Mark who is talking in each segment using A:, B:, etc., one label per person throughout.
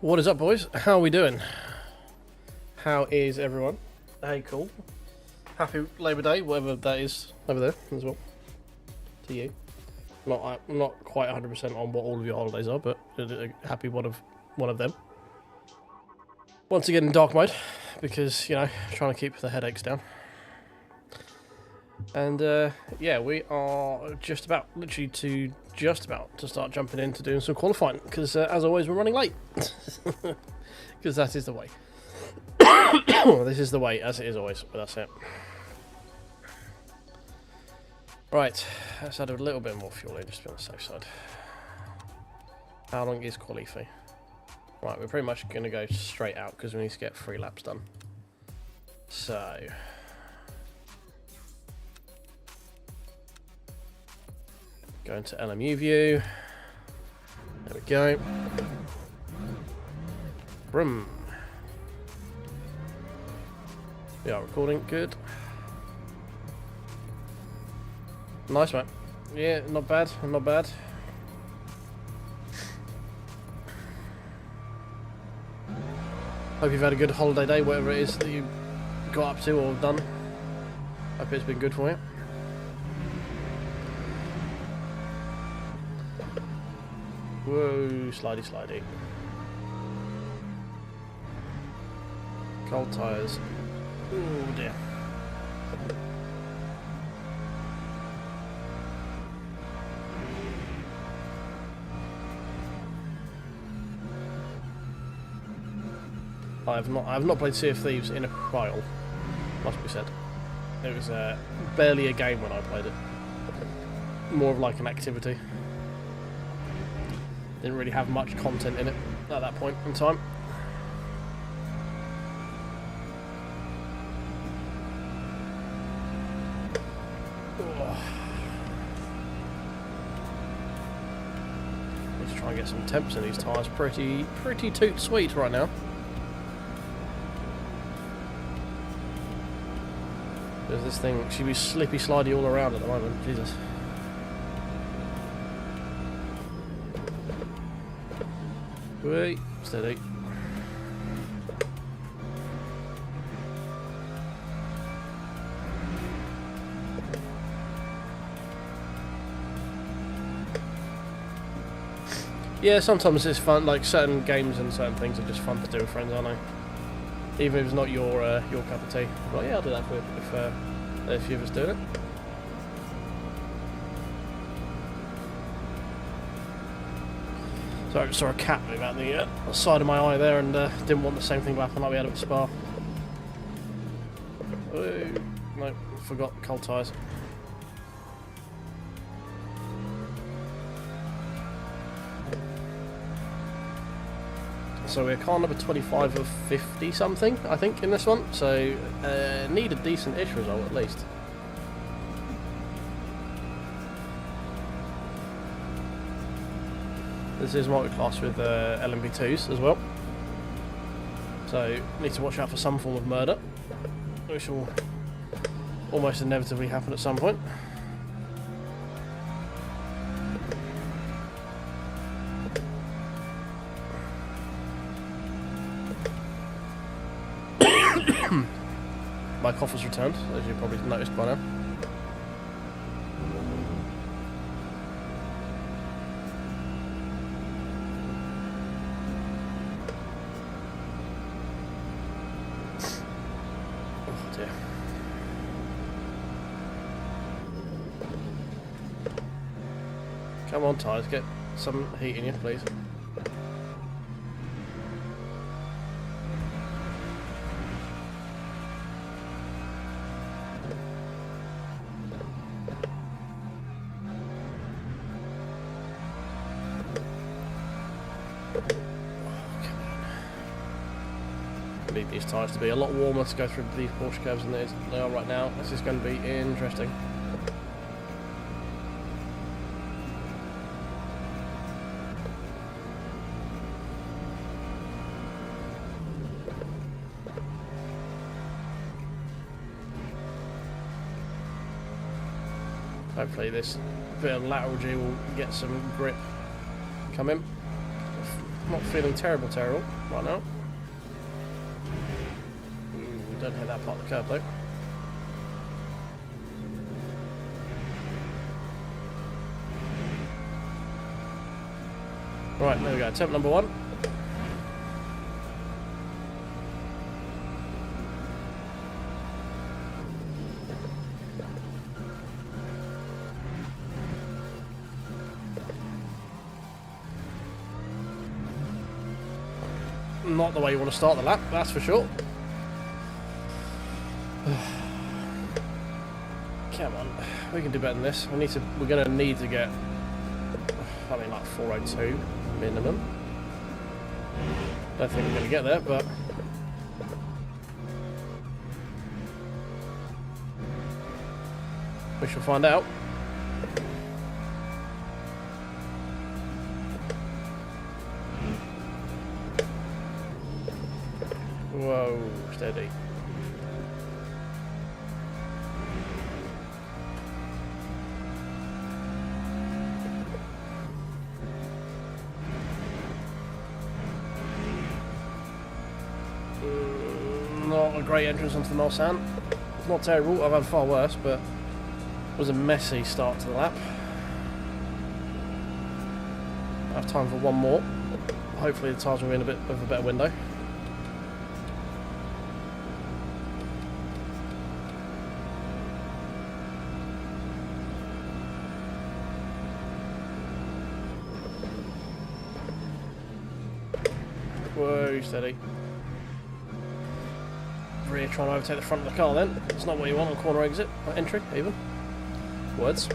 A: What is up, boys? How are we doing? How is everyone? Hey, cool. Happy Labour Day, whatever that is over there as well. To you. I'm not quite 100% on what all of your holidays are, but happy one of them. Once again in dark mode, because, you know, trying to keep the headaches down. And yeah, we are literally just about to start jumping into doing some qualifying, because as always we're running late, because that is the way. This is the way, as it is always, but that's it. Right, let's add a little bit more fuel in, just to be on the safe side. How long is quali fee? Right, we're pretty much going to go straight out, because we need to get 3 laps done. So... go into LMU view. There we go. Brum. We are recording. Good. Nice, mate. Yeah, not bad. Not bad. Hope you've had a good holiday day, whatever it is that you got up to or done. Hope it's been good for you. Whoa, slidey, slidey. Cold tyres. Oh dear. I have not played Sea of Thieves in a while, must be said. It was barely a game when I played it. More of like an activity. Didn't really have much content in it at that point in time. Let's try and get some temps in these tyres. Pretty toot sweet right now. There's this thing, should be slippy slidey all around at the moment. Jesus. Wait, steady. Yeah, sometimes it's fun, like certain games and certain things are just fun to do with friends, aren't they? Even if it's not your cup of tea. But yeah, I'll do that for if a few of us doing it. So I just saw a cat move out the side of my eye there, and didn't want the same thing to happen like we had at Spa. Oh, no, forgot cold tyres. So we're car number 25 of 50 something, I think, in this one. So need a decent-ish result at least. This is multi-class with LMV2s as well. So need to watch out for some form of murder, which will almost inevitably happen at some point. My cough has returned, as you probably noticed by now. Oh dear. Come on, tyres, get some heat in you, please. Need these tyres to be a lot warmer to go through these Porsche curves than they are right now. This is going to be interesting. Hopefully this bit of lateral G will get some grip come in. Not feeling terrible right now. Don't hit that part of the curb though. Right, there we go. Attempt number 1. Not the way you want to start the lap, that's for sure. Come on, we can do better than this. We're going to need to get, I mean, like 402 minimum. Don't think we're going to get there, but we shall find out. Whoa, steady. Not a great entrance onto the Mulsanne. It's not terrible, I've had far worse, but it was a messy start to the lap. I have time for one more. Hopefully the tyres will be in a bit of a better window. Whoa, steady. Rear trying to overtake the front of the car then. It's not what you want on corner exit, or entry even. Words.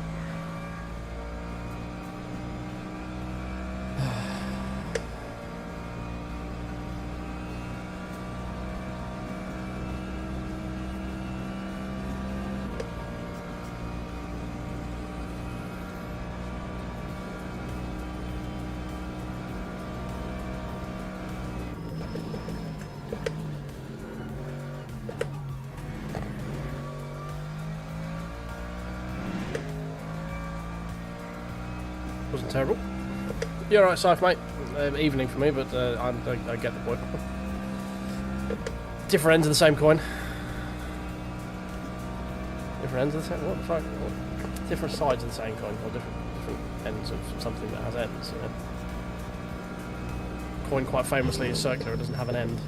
A: Wasn't terrible. You're alright, Scythe, mate. Evening for me, but I get the point. Different ends of the same coin. Different ends of the same. What the fuck? What? Different sides of the same coin, or different ends of something that has ends. You know? Coin quite famously is circular; it doesn't have an end.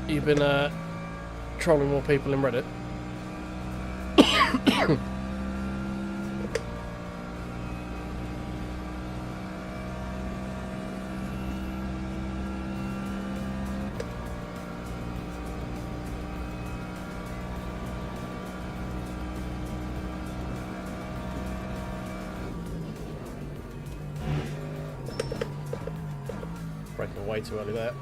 A: You've been trolling more people in Reddit. Breaking way too early there.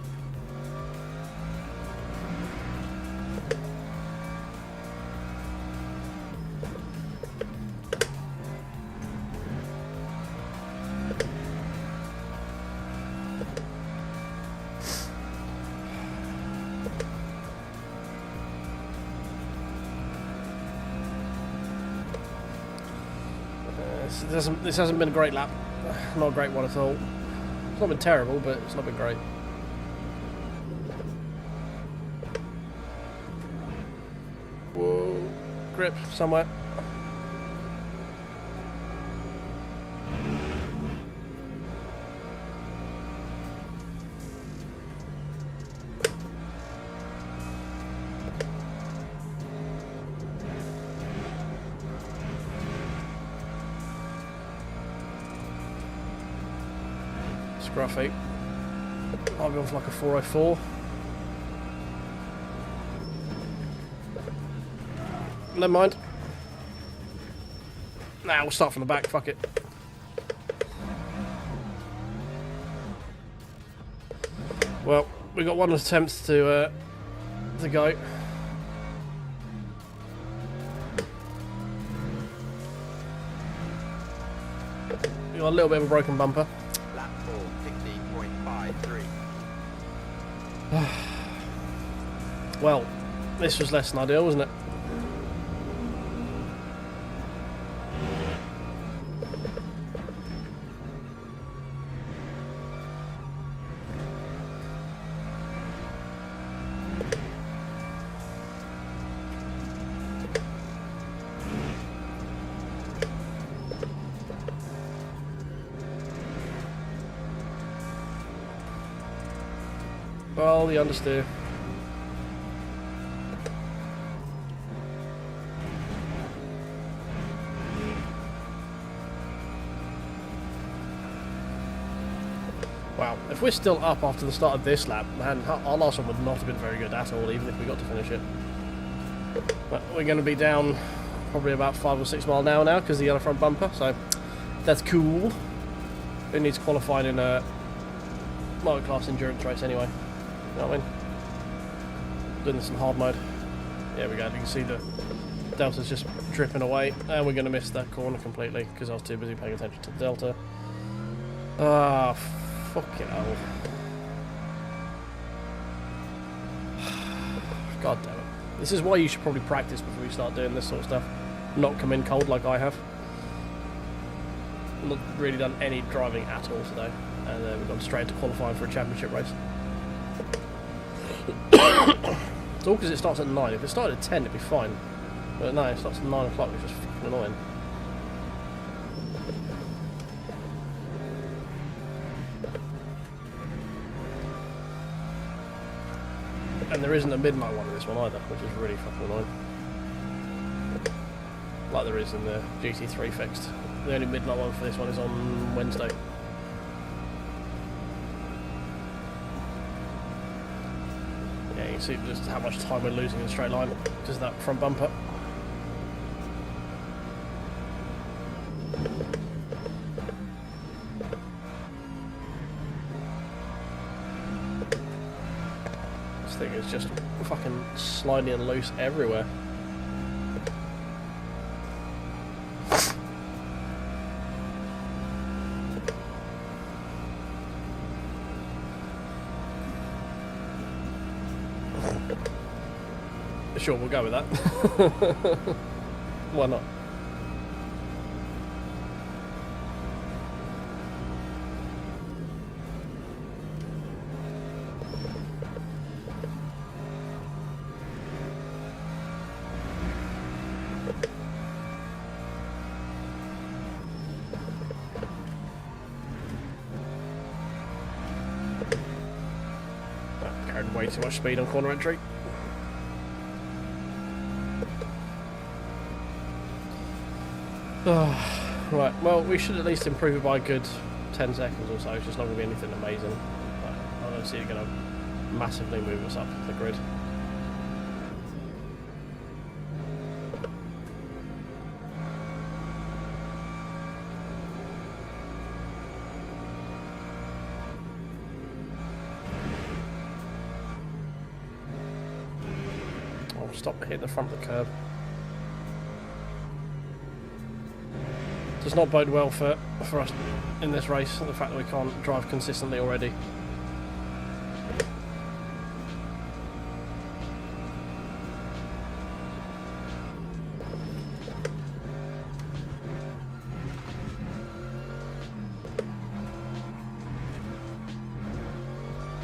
A: This hasn't been a great lap. Not a great one at all. It's not been terrible, but it's not been great. Whoa. Grip somewhere. Scruffy. I'll be on for like a 404. Never mind. Nah, we'll start from the back, fuck it. Well, we got one attempt to go. We got a little bit of a broken bumper.
B: Lap 4, 16.53.
A: Well, this was less than ideal, wasn't it? Well, the understeer. Wow, if we're still up after the start of this lap, man, our last one would not have been very good at all, even if we got to finish it. But we're going to be down probably about 5 or 6 miles an hour now because of the yellow front bumper, so that's cool. Who needs qualifying in a multi-class endurance race anyway? You know what I mean? Doing this in hard mode. There we go, you can see the delta's just dripping away, and we're going to miss that corner completely because I was too busy paying attention to the delta. Ah, fucking hell. God damn it. This is why you should probably practice before you start doing this sort of stuff. Not come in cold like I have. Not really done any driving at all today. And then we've gone straight into qualifying for a championship race. It's all because it starts at 9. If it started at 10 it'd be fine. But no, it starts at 9 o'clock, which is fucking annoying. And there isn't a midnight one in this one either, which is really fucking annoying. Like there is in the GT3 fixed. The only midnight one for this one is on Wednesday. Yeah, you can see just how much time we're losing in a straight line because of that front bumper. Thing is just fucking sliding and loose everywhere. Sure, we'll go with that. Why not? Way too much speed on corner entry. Right, well, we should at least improve it by a good 10 seconds or so. It's just not going to be anything amazing. But I don't see it going to massively move us up the grid. Stop hitting the front of the curb. Does not bode well for us in this race, the fact that we can't drive consistently already.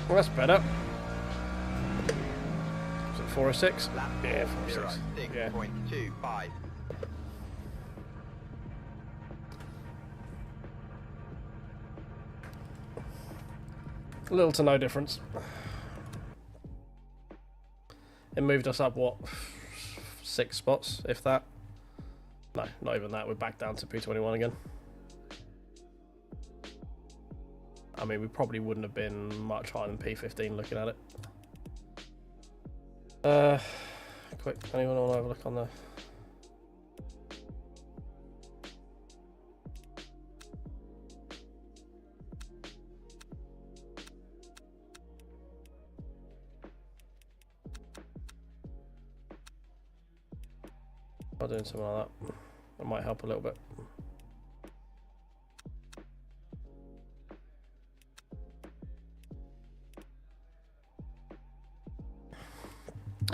A: Well, that's better. 406? Yeah, 406. Yeah.
B: 6.25.
A: Little to no difference. It moved us up, what, 6 spots, if that? No, not even that. We're back down to P21 again. I mean, we probably wouldn't have been much higher than P15 looking at it. Quick, anyone want to have a look on the... I'm doing something like that. That might help a little bit.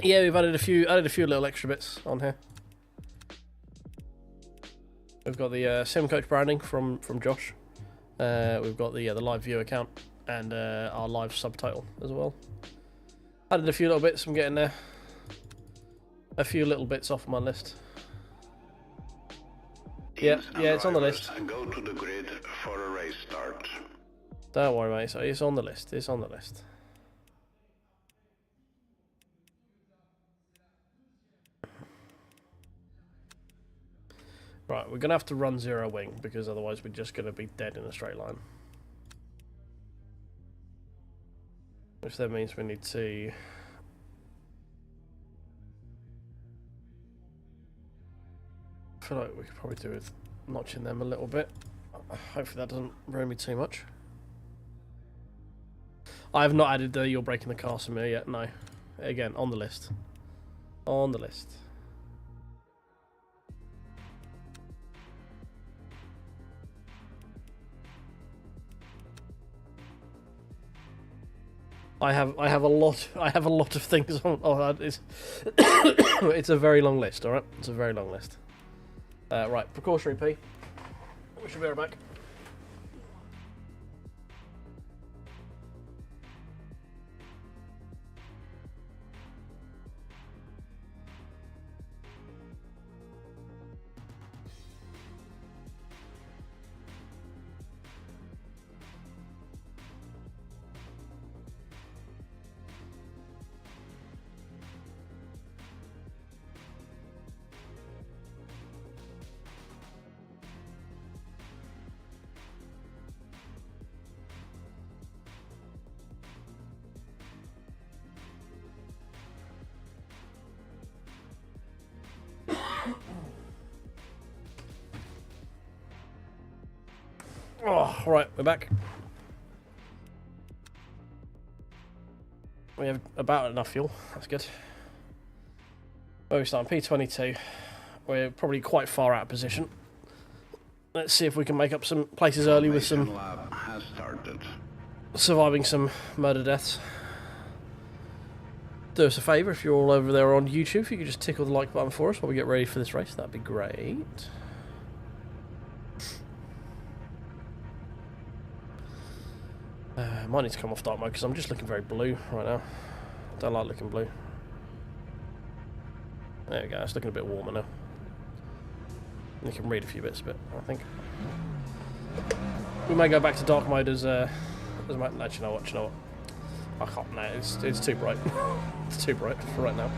A: Yeah, we've added a few little extra bits on here. We've got the Sim Coach branding from Josh. We've got the live view account and our live subtitle as well. Added a few little bits. I'm getting there. A few little bits off my list. Yeah, it's on the list.
C: Go to the grid for a race start.
A: Don't worry, mate. So it's on the list. It's on the list. Right, we're going to have to run zero wing, because otherwise we're just going to be dead in a straight line. Which then means we need to... I feel like we could probably do with notching them a little bit. Hopefully that doesn't ruin me too much. I have not added the you're breaking the castle mirror yet, no. Again, on the list. On the list. I have a lot of things on. Oh, that is. It's a very long list. All right, it's a very long list. Right, precautionary P. We should be right back. Oh, right, we're back. We have about enough fuel. That's good. Where are we starting? P22. We're probably quite far out of position. Let's see if we can make up some places early with some surviving some murder deaths. Do us a favour if you're all over there on YouTube, if you could just tickle the like button for us while we get ready for this race, that'd be great. Might need to come off dark mode because I'm just looking very blue right now. Don't like looking blue. There we go, it's looking a bit warmer now. You can read a few bits, but I think we may go back to dark mode as actually, you know what? I can't. No, it's too bright. It's too bright for right now.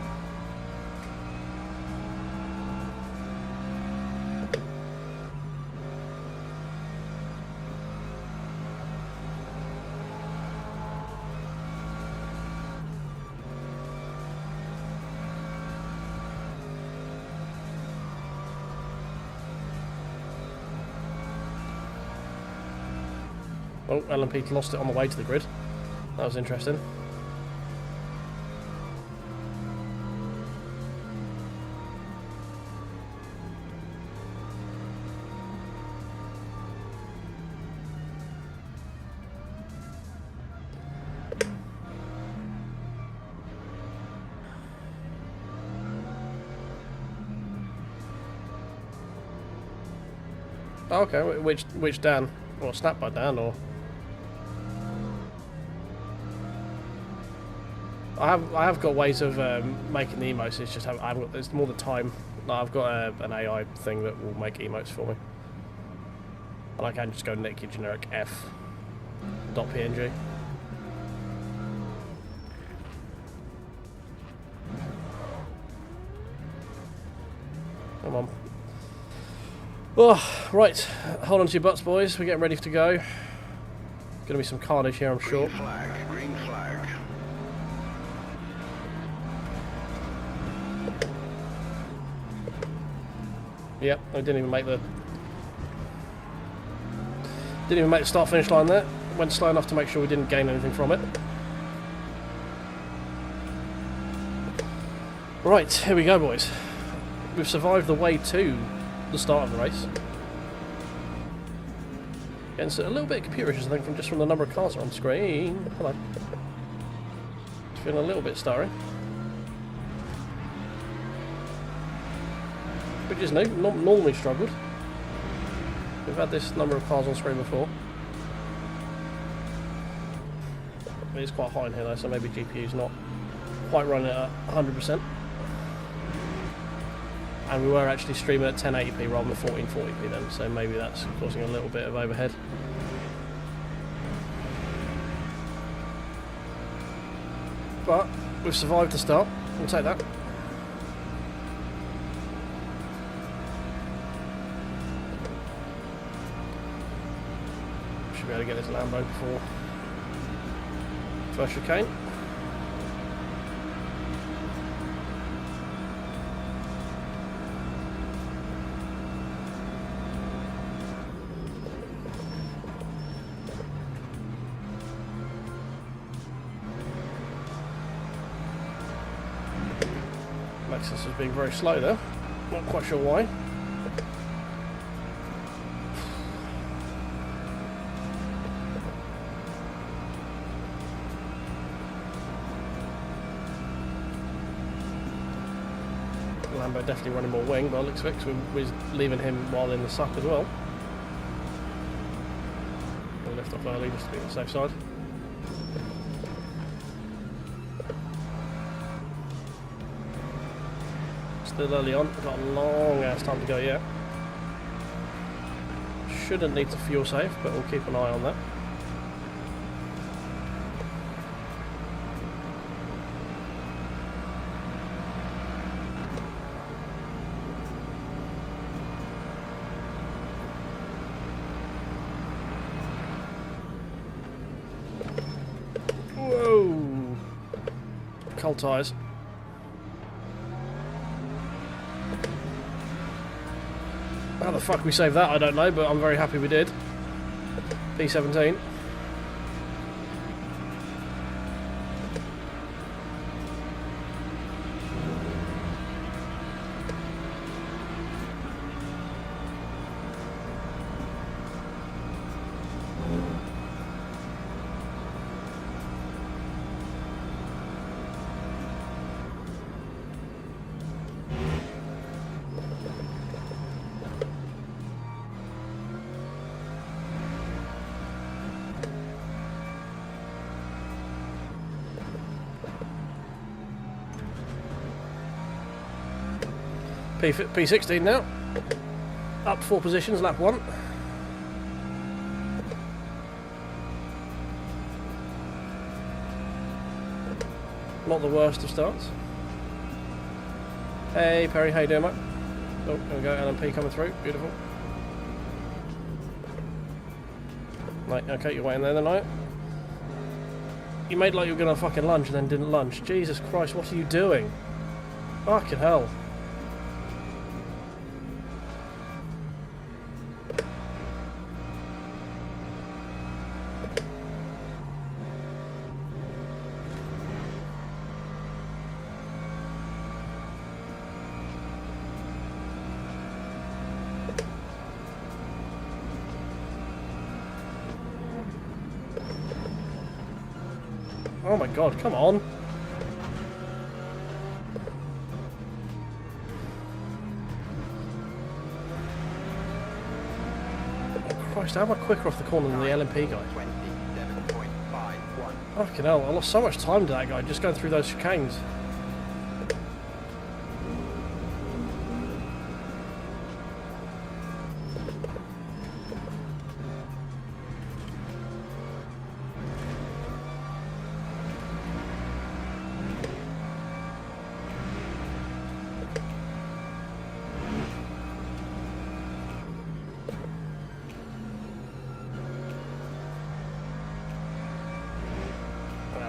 A: Oh, LMP lost it on the way to the grid. That was interesting. Oh, okay, which Dan? Or Snap by Dan, or... I have got ways of making the emotes. It's just I haven't got. There's more the time. No, I've got an AI thing that will make emotes for me, and I can just go nick your generic f.png. Come on. Oh, right. Hold on to your butts, boys. We're getting ready to go. Gonna be some carnage here, I'm sure.
C: Green flag. Green flag.
A: Yep, I didn't even make the start finish line there. Went slow enough to make sure we didn't gain anything from it. Right, here we go, boys. We've survived the way to the start of the race. Getting a little bit of computer issues, I think, from the number of cars on screen. Hello. It's feeling a little bit starry. Which is new, not normally struggled. We've had this number of cars on screen before. It is quite high in here though, so maybe GPU's not quite running at 100%. And we were actually streaming at 1080p rather than 1440p then, so maybe that's causing a little bit of overhead. But we've survived the start, we'll take that. should be able to get this Lambo before first chicane. Lexus is being very slow there. Not quite sure why. Lambo definitely running more wing, but I'll expect we're leaving him while in the suck as well. We'll lift off early just to be on the safe side. Still early on, we've got a long ass time to go yet. Shouldn't need to fuel safe, but we'll keep an eye on that. Whoa! Cold tyres. How the fuck we saved that, I don't know, but I'm very happy we did. P17. P16 now. Up 4 positions, lap 1. Not the worst of starts. Hey Perry, how you doing, mate? Oh, there we go, LMP coming through. Beautiful. Right, okay, you're waiting there then, are you? You made like you were going to fucking lunge and then didn't lunge. Jesus Christ, what are you doing? Fucking hell. Oh my god, come on. Oh Christ, how am I quicker off the corner than the LMP guy?
B: 27.51.
A: Fucking hell, I lost so much time to that guy just going through those chicanes.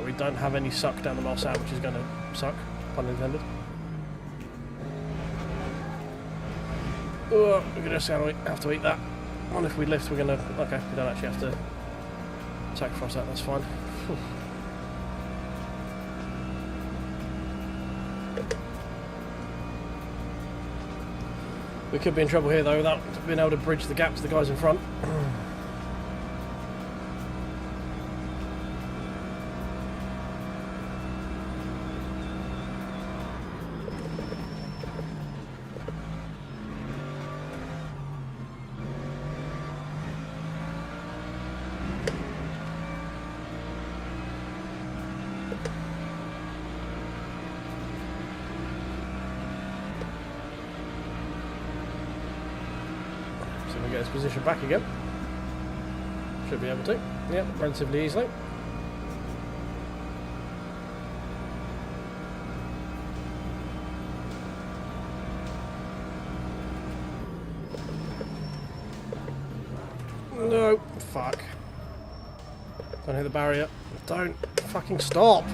A: We don't have any suck down the mile south, which is going to suck, pun intended. Oh, we're going to have to eat that. I wonder if we lift, we're going to... Okay, we don't actually have to sacrifice that, that's fine. Whew. We could be in trouble here though without being able to bridge the gap to the guys in front. Get his position back again. Should be able to. Yep, relatively easily. No, fuck. Don't hit the barrier. Don't fucking stop.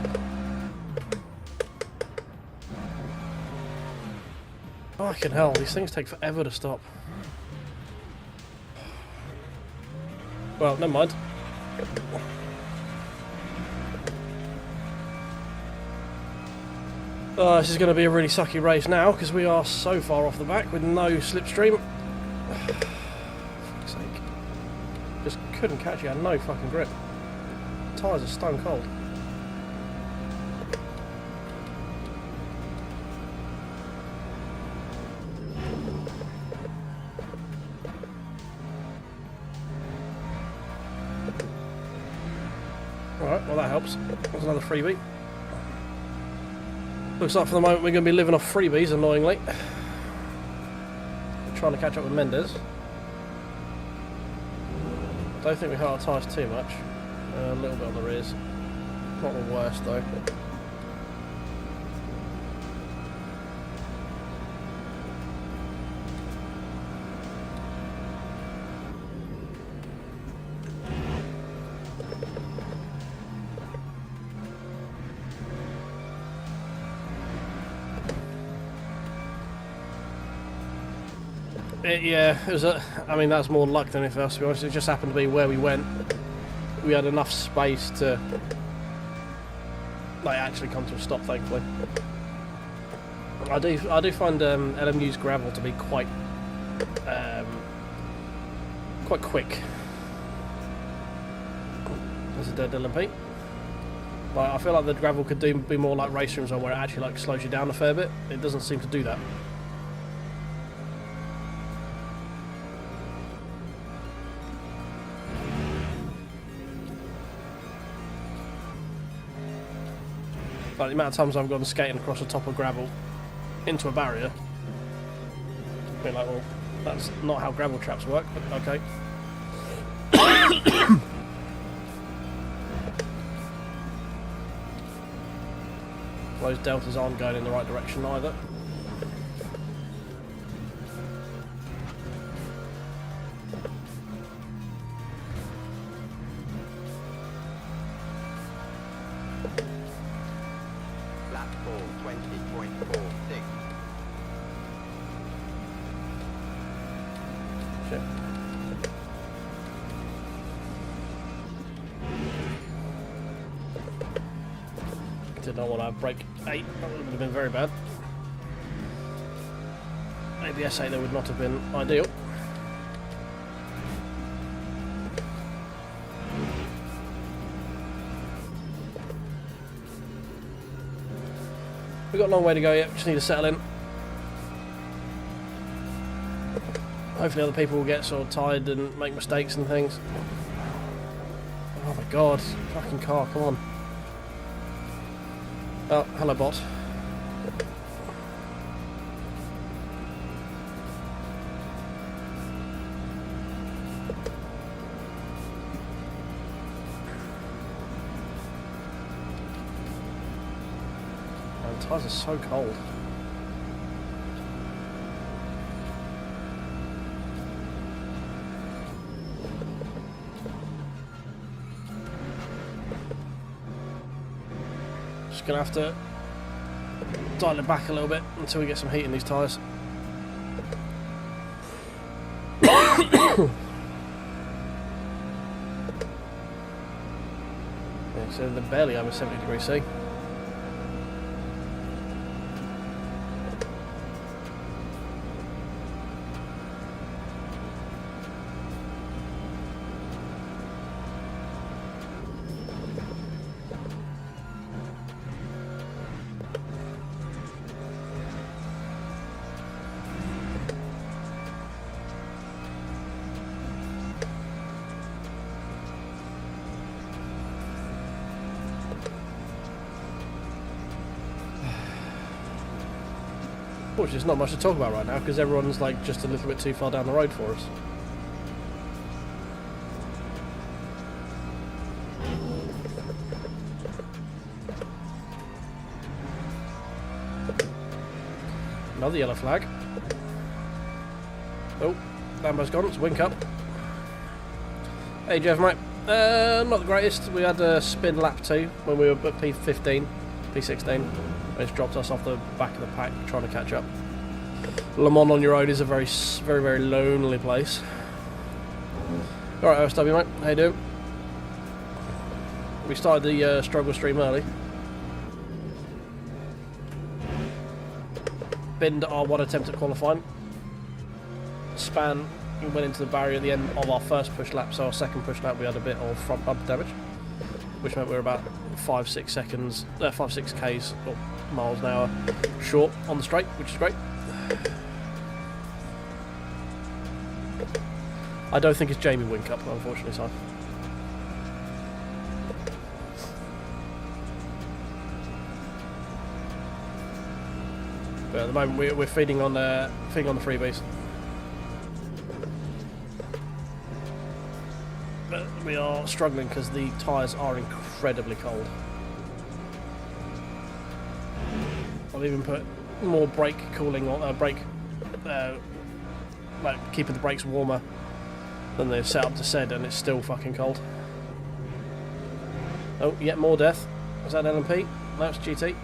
A: Fucking hell, these things take forever to stop. Well, never mind. This is going to be a really sucky race now because we are so far off the back with no slipstream. For fuck's sake. Just couldn't catch it, I had no fucking grip. Tyres are stone cold. Alright, well that helps. That's another freebie. Looks like for the moment we're going to be living off freebies, annoyingly. We're trying to catch up with Mendes. Don't think we hurt our tyres too much. A little bit on the rears. Not the worst though. Yeah, it was I mean, that's more luck than anything else, to be honest. It just happened to be where we went. We had enough space to like actually come to a stop, thankfully. I do find LMU's gravel to be quite quick. There's a dead LMP. Like, I feel like the gravel could be more like race rooms on where it actually like slows you down a fair bit. It doesn't seem to do that. Like the amount of times I've gone skating across the top of gravel into a barrier. I've been like, well, that's not how gravel traps work, but okay. Those deltas aren't going in the right direction either. Did not want to break 8, that would have been very bad. ABS 8 that would not have been ideal. We've got a long way to go yet, just need to settle in. Hopefully other people will get sort of tired and make mistakes and things. Oh my god, fucking car, come on. Oh, hello bot. And tyres are so cold. Just gonna have to dial it back a little bit until we get some heat in these tyres. Yeah, so they're barely over 70 degrees C. Unfortunately, there's not much to talk about right now because everyone's like just a little bit too far down the road for us. Another yellow flag. Oh, Lambo's gone. It's a wink up. Hey Jeff, mate. Not the greatest. We had a spin lap 2 when we were at P15, P16. It's dropped us off the back of the pack trying to catch up. LeMans on your own is a very, very, very lonely place. Alright, OSW mate, how you doing? We started the struggle stream early. Binned our one attempt at qualifying. Span went into the barrier at the end of our first push lap, so our second push lap we had a bit of front bumper damage, which meant we were about 5-6 seconds, 5-6 k's or miles an hour short on the straight, which is great. I don't think it's Jamie Winkup, unfortunately, Si. But at the moment we're feeding on the freebies. But we are struggling because the tyres are incredibly cold. I've even put more brake cooling on like keeping the brakes warmer than they've set up to said, and it's still fucking cold. Oh, yet more death. Was that LMP? No, it's GT.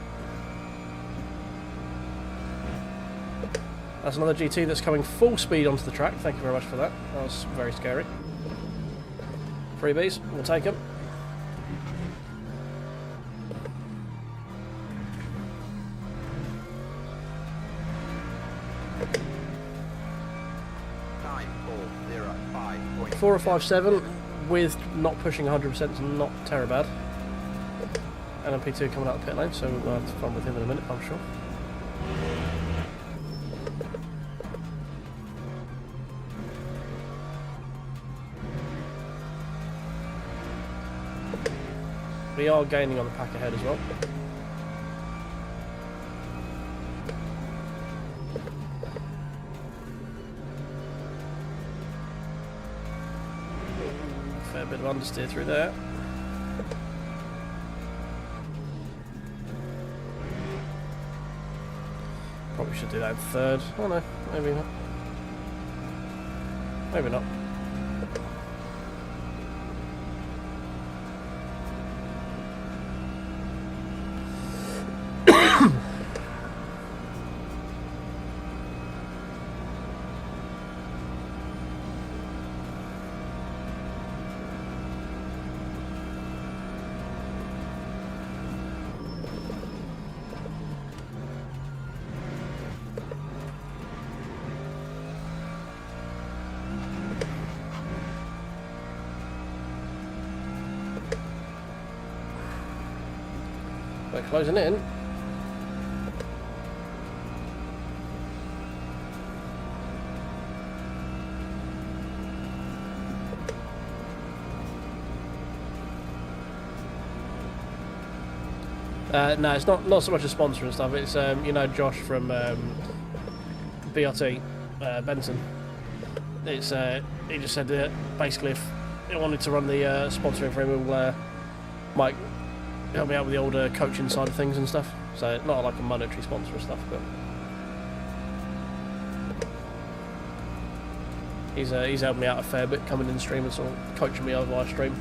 A: That's another GT that's coming full speed onto the track. Thank you very much for that. That was very scary. Freebies, we'll take them.
B: Time 4:05.7.
A: 4057 with not pushing 100% is not terrible bad. LMP2 coming out of the pit lane, so we'll have fun with him in a minute, I'm sure. We are gaining on the pack ahead as well. Fair bit of understeer through there. Probably should do that in third. Oh no, maybe not. Maybe not. We're closing in. No, it's not so much a sponsor and stuff. It's you know, Josh from BRT Benson. It's he just said that basically if he wanted to run the sponsoring for him, we'll might help me out with the older coaching side of things and stuff. So not like a monetary sponsor and stuff, but he's helped me out a fair bit coming in the stream and sort of coaching me over live stream.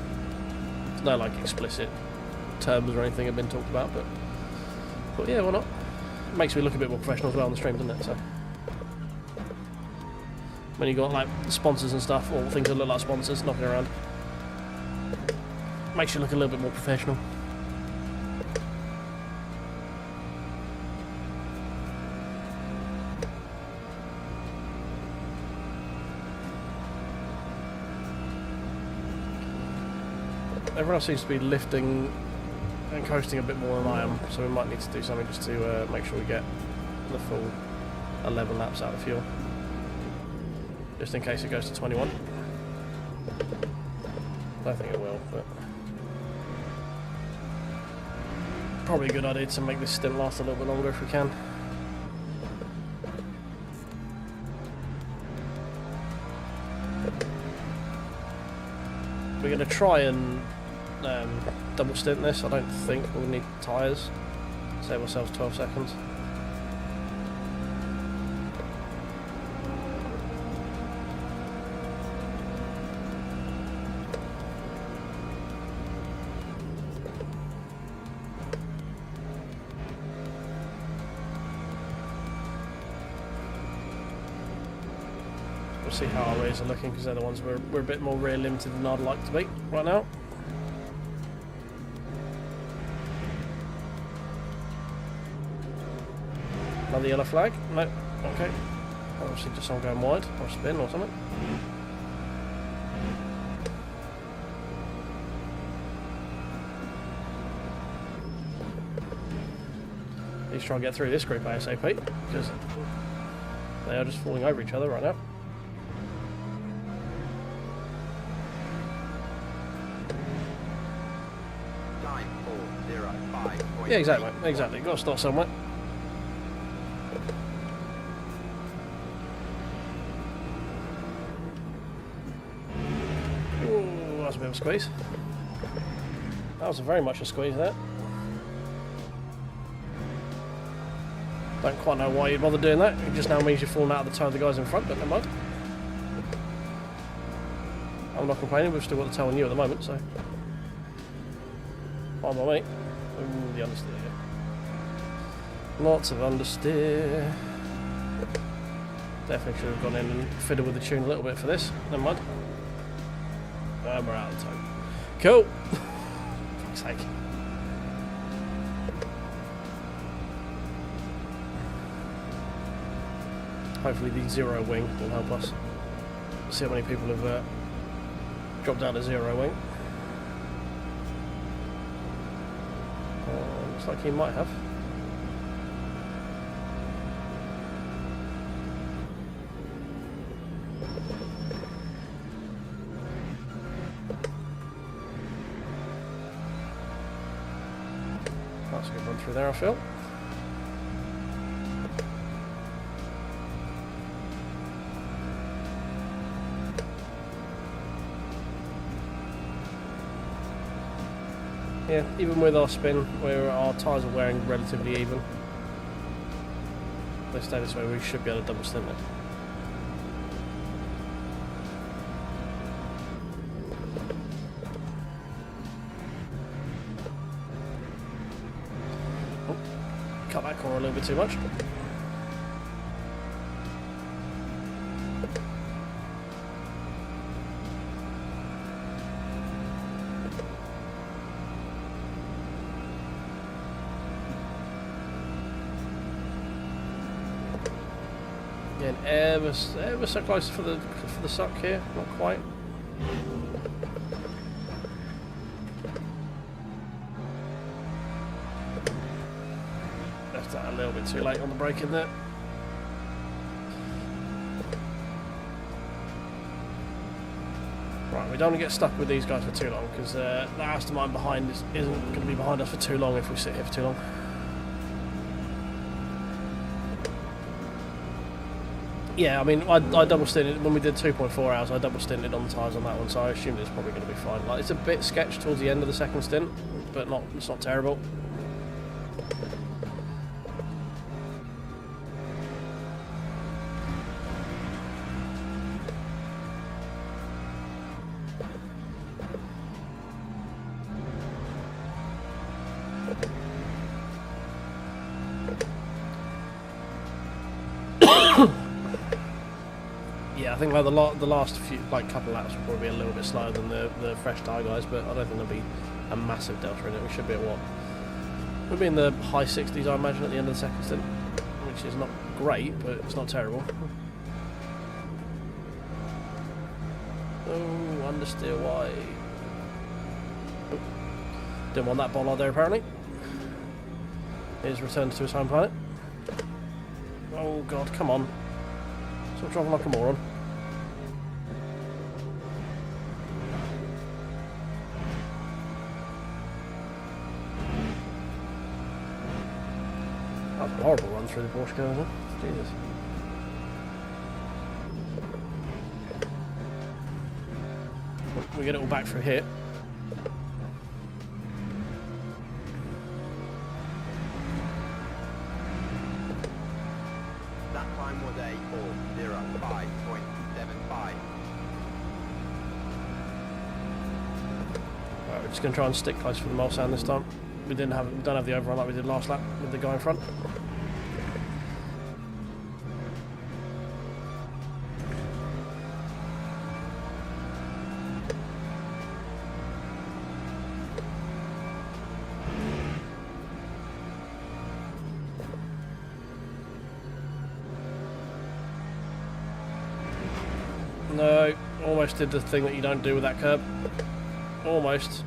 A: There's no like explicit terms or anything have been talked about, but yeah, why not? It makes me look a bit more professional as well on the stream, doesn't it? So when you got like sponsors and stuff, or things that look like sponsors knocking around, makes you look a little bit more professional. Everyone else seems to be lifting and coasting a bit more than I am, so we might need to do something just to make sure we get the full 11 laps out of fuel, just in case it goes to 21. I don't think it will, but probably a good idea to make this stint last a little bit longer if we can. We're going to try and double stint this. I don't think we'll need tyres. Save ourselves 12 seconds. see how our rears are looking, because they're the ones we're a bit more rear limited than I'd like to be right now. Another yellow flag? No. Okay. Obviously just someone going wide, or spin or something. Let's try and get through this group ASAP, because they are just falling over each other right now. Yeah, exactly, exactly. Got to start somewhere. Ooh, that's a bit of a squeeze. That was very much a squeeze there. Don't quite know why you'd bother doing that. It just now means you're falling out of the toe of the guys in front, but never mind. I'm not complaining, we've still got the toe on you at the moment, so. Fine by me. Ooh, the understeer. Lots of understeer. Definitely should have gone in and fiddled with the tune a little bit for this. Never mind. And we're out of the toe. Cool. For fuck's sake. Hopefully the zero wing will help us. See how many people have dropped down to zero wing. Looks like he might have. That's a good run through there, I feel. Yeah, even with our spin, where our tyres are wearing relatively even. If they stay this way, we should be able to double stint it. Oh, cut that corner a little bit too much. Getting ever so close for the suck here, not quite. Left that a little bit too late on the brake in there. Right, we don't want to get stuck with these guys for too long, because the mastermind behind isn't going to be behind us for too long if we sit here for too long. Yeah, I mean, I double stinted when we did 2.4 hours. I double stinted on the tyres on that one, so I assumed it's probably going to be fine. Like, it's a bit sketched towards the end of the second stint, but it's not terrible. Yeah, I think like the last few couple laps will probably be a little bit slower than the fresh tyre guys, but I don't think there'll be a massive delta in it. We should be at what? We'll be in the high 60s, I imagine, at the end of the second stint, which is not great, but it's not terrible. Oh, understeer wide. Oh, didn't want that bollard there apparently. He's returned to his home planet. Oh god, come on. Stop driving like a moron. That's a horrible run through the Porsche car, isn't it? Jesus. We get it all back through here.
B: That time was a 4:05.75.
A: Right, we're just going to try and stick close for the Mulsanne this time. We don't have the overrun like we did last lap with the guy in front. Almost did the thing that you don't do with that curb. Almost.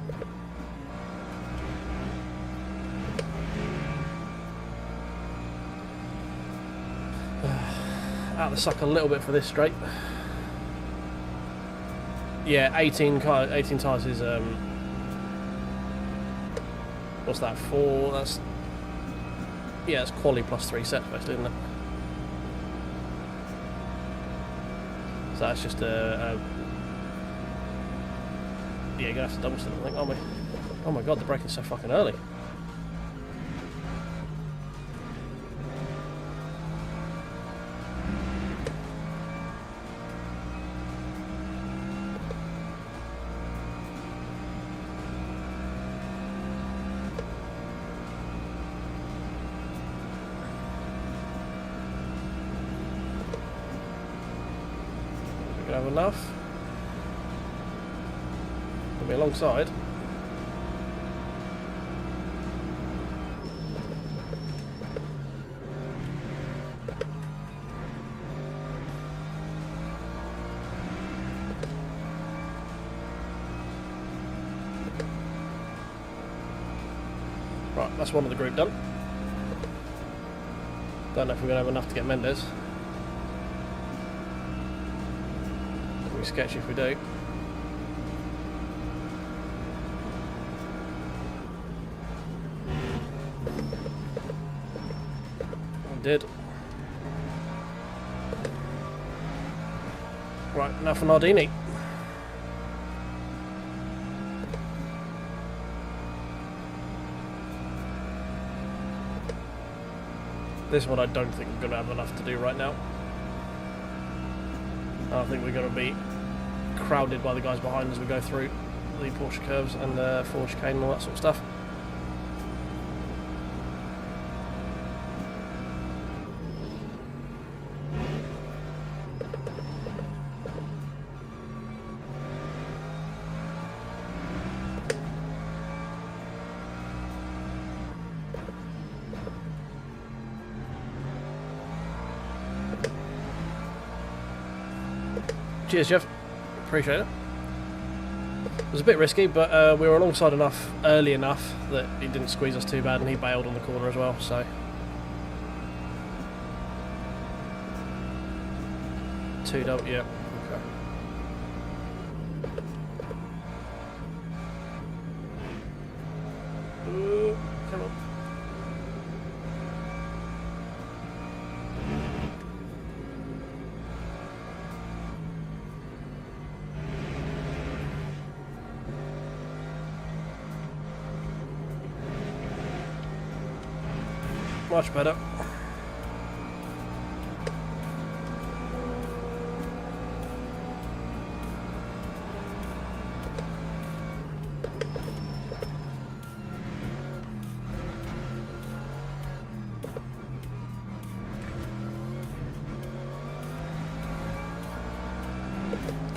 A: Out of the suck a little bit for this straight. Yeah, 18 tyres is what's that? 4. That's yeah, it's quali plus 3 sets basically, isn't it? So that's just yeah, you're gonna have to double step, I think, aren't we? Oh my god, the braking so fucking early. Have enough. We'll be alongside. Right, that's one of the group done. Don't know if we're going to have enough to get Mendes. It'll be sketchy if we do. We did. Right, now for Nardini. This one I don't think we're going to have enough to do right now. I think we're going to be crowded by the guys behind as we go through the Porsche curves and the forward chicane and all that sort of stuff. Cheers, Jeff. Appreciate it. It was a bit risky, but we were alongside enough early enough that he didn't squeeze us too bad, and he bailed on the corner as well. So 2 double, yeah. Okay. Ooh, come on. Much better.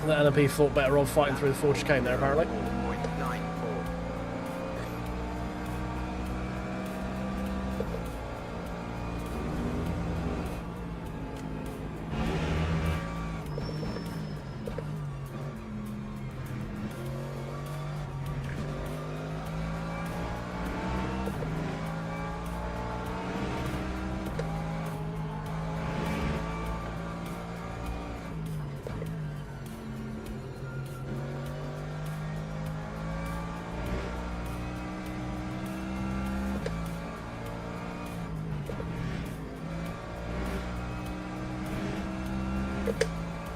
A: The LMP thought better on fighting through the forward chicane there, apparently.
B: 4.94.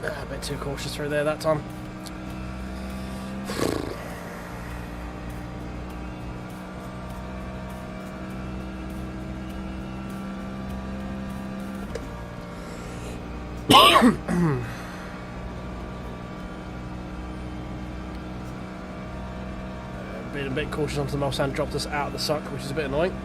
A: A bit too cautious through there that time. Being a bit cautious onto the Mulsanne, dropped us out of the suck, which is a bit annoying.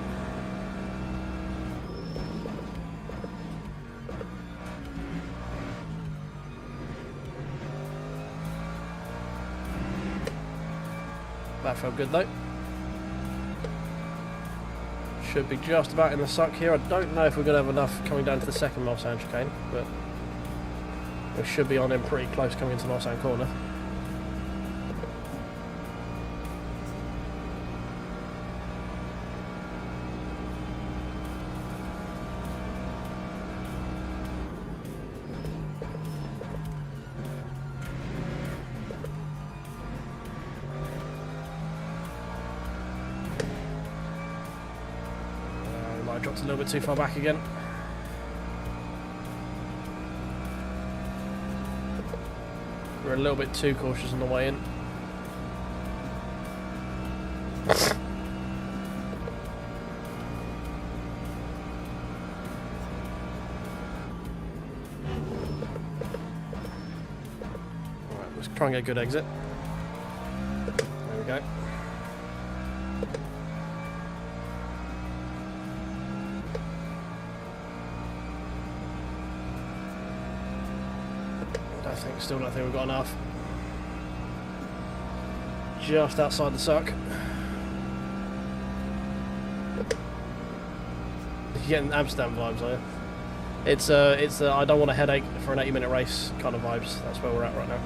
A: That felt good though. Should be just about in the suck here. I don't know if we're going to have enough coming down to the second Mulsanne chicane, but We should be on him pretty close coming into the last hand corner. We might have dropped a little bit too far back again. We're a little bit too cautious on the way in. Alright, let's try and get a good exit. There we go. Still don't think we've got enough. Just outside the suck. You're getting Amsterdam vibes, are you? It's I don't want a headache for an 80-minute race kind of vibes. That's where we're at right now.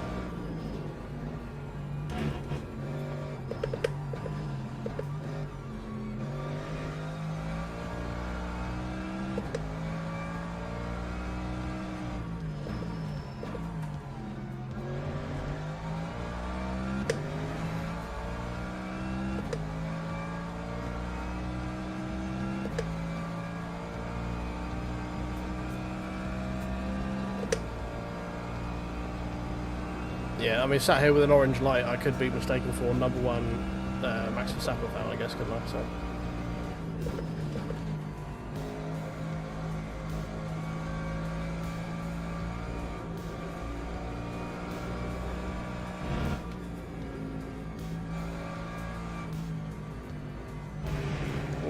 A: Yeah, I mean, sat here with an orange light, I could be mistaken for number one Max Verstappen fan, I guess, couldn't I? So.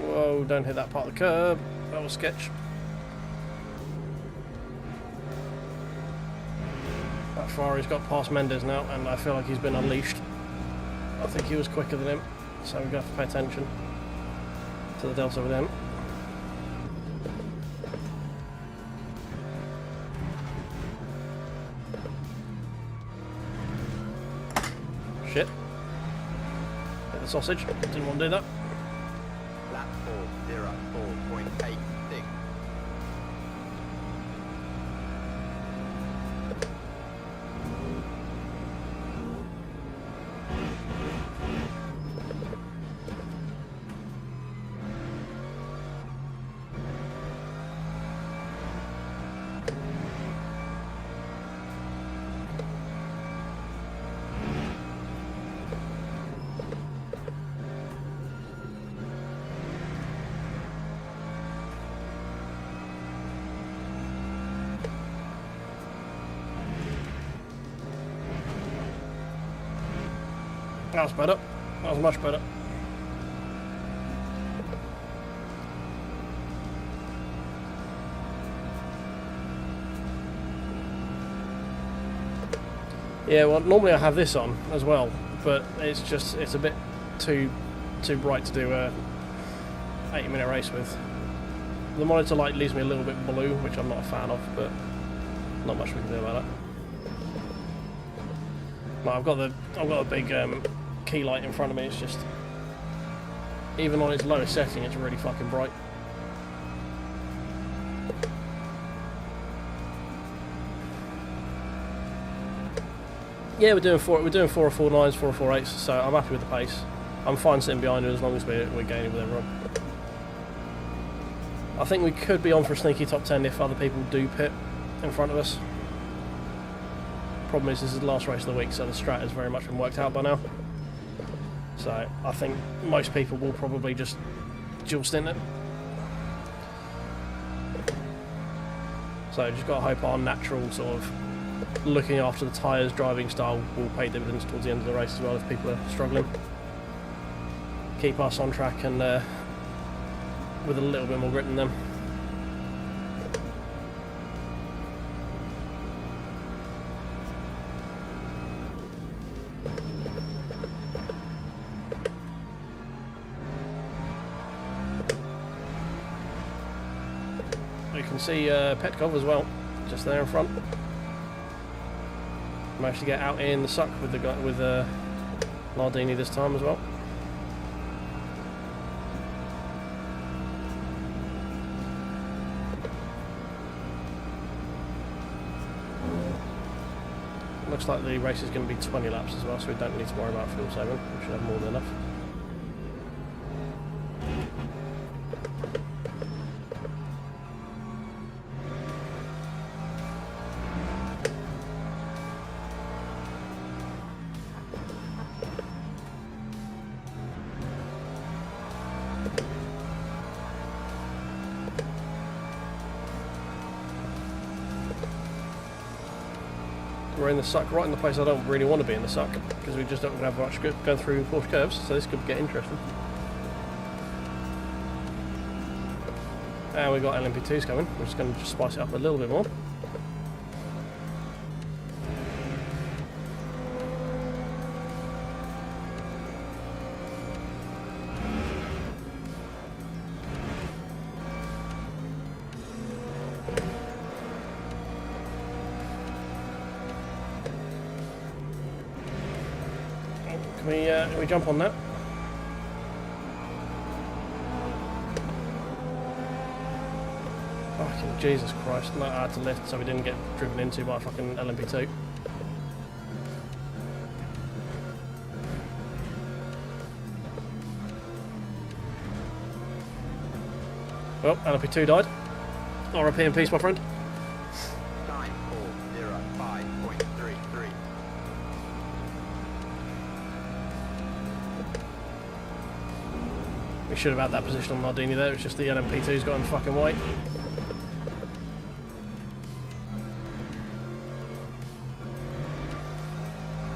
A: Whoa, don't hit that part of the curb. That was sketch. Far he's got past Mendes now, and I feel like he's been unleashed. I think he was quicker than him, so we're going to have to pay attention to the delta with him. Shit. Hit the sausage. Didn't want to do that.
B: Lap 4:04.86.
A: That was better. That was much better. Yeah, well, normally I have this on as well, but it's a bit too bright to do a 80-minute race with. The monitor light leaves me a little bit blue, which I'm not a fan of, but not much we can do about it. No, I've got a big key light in front of me. It's just, even on its lowest setting, it's really fucking bright. Yeah, we're doing 4:49s, 4:48s, so I'm happy with the pace. I'm fine sitting behind it as long as we're gaining with everyone. I think we could be on for a sneaky top 10 if other people do pit in front of us. Problem is, this is the last race of the week, so the strat has very much been worked out by now. So I think most people will probably just dual stint it. So just got to hope our natural sort of looking after the tyres driving style will pay dividends towards the end of the race as well if people are struggling. Keep us on track and with a little bit more grit than them. We can see Petkov as well, just there in front. managed to get out in the suck with the guy with Nardini this time as well. Looks like the race is going to be 20 laps as well, so we don't need to worry about fuel saving. We should have more than enough. We're in the suck, right in the place I don't really want to be in the suck, because we just don't have much going through forced curves, so this could get interesting. And we've got LMP2s coming, we're just going to spice it up a little bit more. Can we jump on that? Fucking Jesus Christ. No, I had to lift so we didn't get driven into by a fucking LMP2. Well, LMP2 died. RIP in peace, my friend.
B: 9405.33.
A: We should have had that position on Nardini there, it's just the LMP2's got in the fucking way.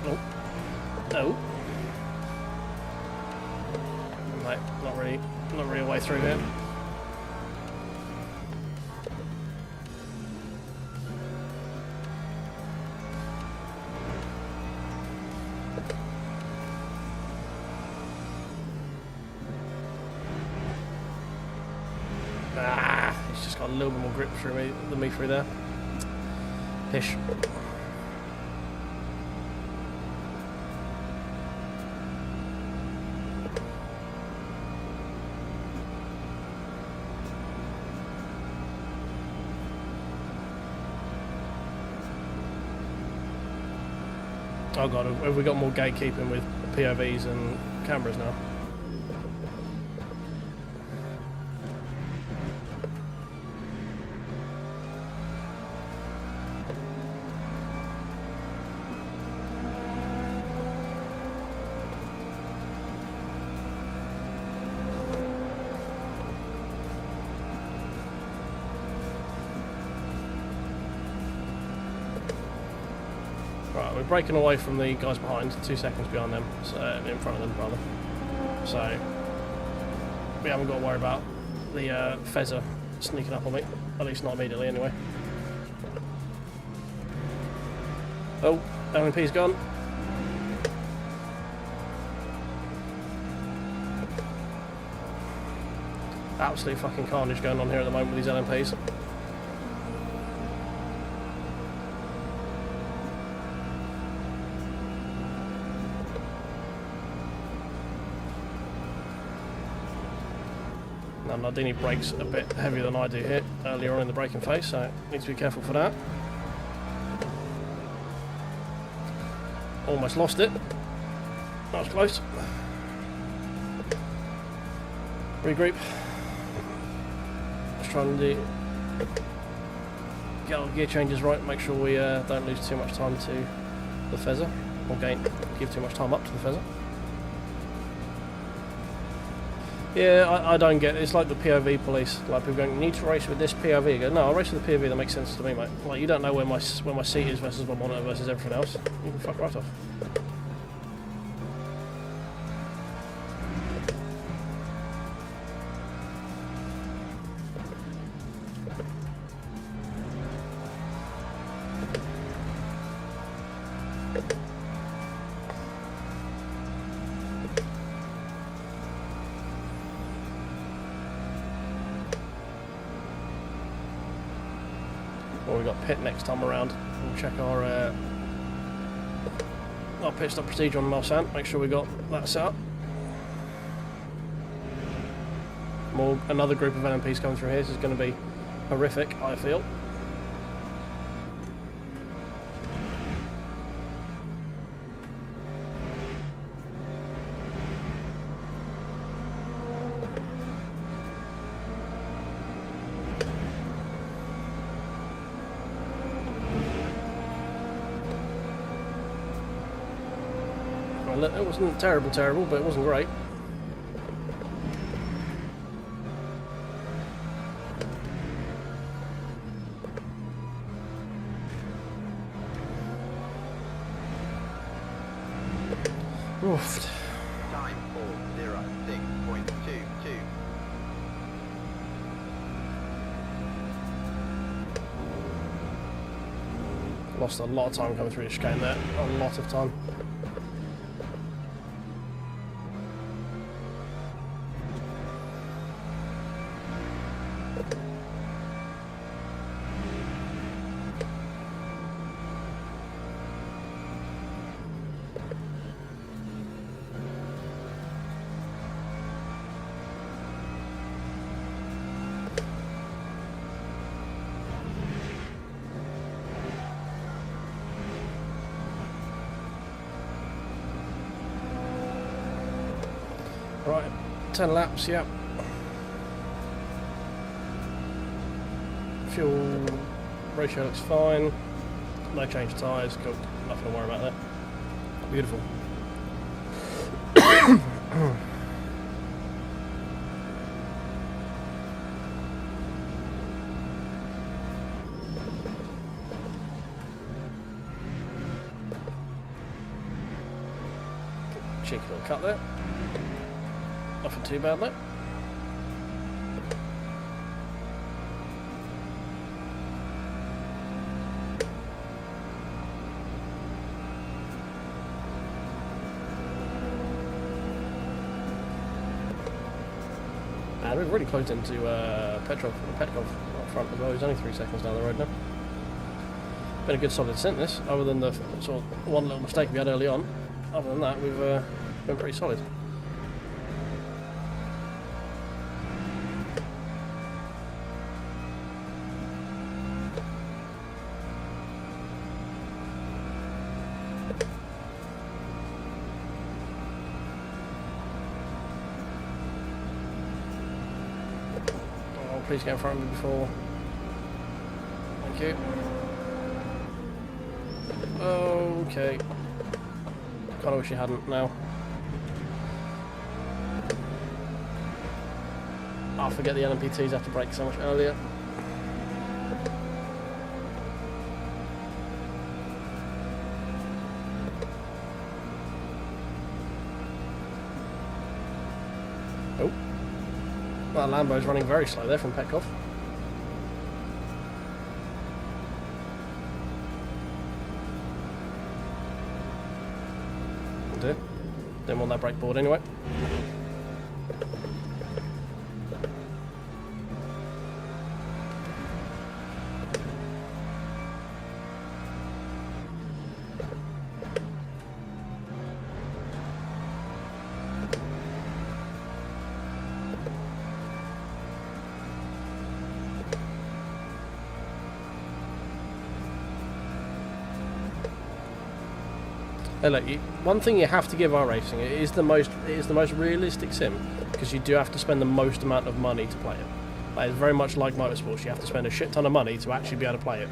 A: Oh. Oh. Mate, not really a way through here. He's just got a little bit more grip through me than me through there. Pish. Oh god, have we got more gatekeeping with POVs and cameras now? Right, we're breaking away from the guys behind, 2 seconds behind them, so in front of them rather. So we haven't got to worry about the Fezzer sneaking up on me, at least not immediately anyway. Oh, LMP's gone. Absolute fucking carnage going on here at the moment with these LMPs. Now Nardini brakes a bit heavier than I do here earlier on in the braking phase, so need to be careful for that. Almost lost it. That was close. Regroup. Just trying to get our gear changes right, make sure we don't lose too much time to the Fezzer, or give too much time up to the Fezzer. Yeah, I don't get it. It's like the POV police. Like people going, you need to race with this POV. I go, no, I'll race with the POV that makes sense to me, mate. Like you don't know where my seat is versus my monitor versus everything else. You can fuck right off. Well, we got pit next time around. We'll check our Our pit stop procedure on the Mulsanne, make sure we got that set up. Another group of LMPs coming through here. This is going to be horrific, I feel. Well, it wasn't terrible, but it wasn't great. Oof.
B: Time 406.22.
A: Lost a lot of time coming through the chicane there. A lot of time. Right, 10 laps, yep. Fuel ratio looks fine. No change of tyres, cool. Nothing to worry about there. Beautiful. Cheeky little cut there. Nothing too bad there. And we've really closed into Petkov up front as well. He's only 3 seconds down the road now. Been a good solid descent this, other than the sort of one little mistake we had early on. Other than that, we've been pretty solid. Please get in front of me before. Thank you. Okay. Kinda wish you hadn't now. I forget the LMPTs have to brake so much earlier. Oh. That Lambo's running very slow there from Petkov. Didn't want that brake board anyway. Hey, look, one thing you have to give iRacing, it is the most realistic sim, because you do have to spend the most amount of money to play it. Like, it's very much like motorsports. You have to spend a shit ton of money to actually be able to play it.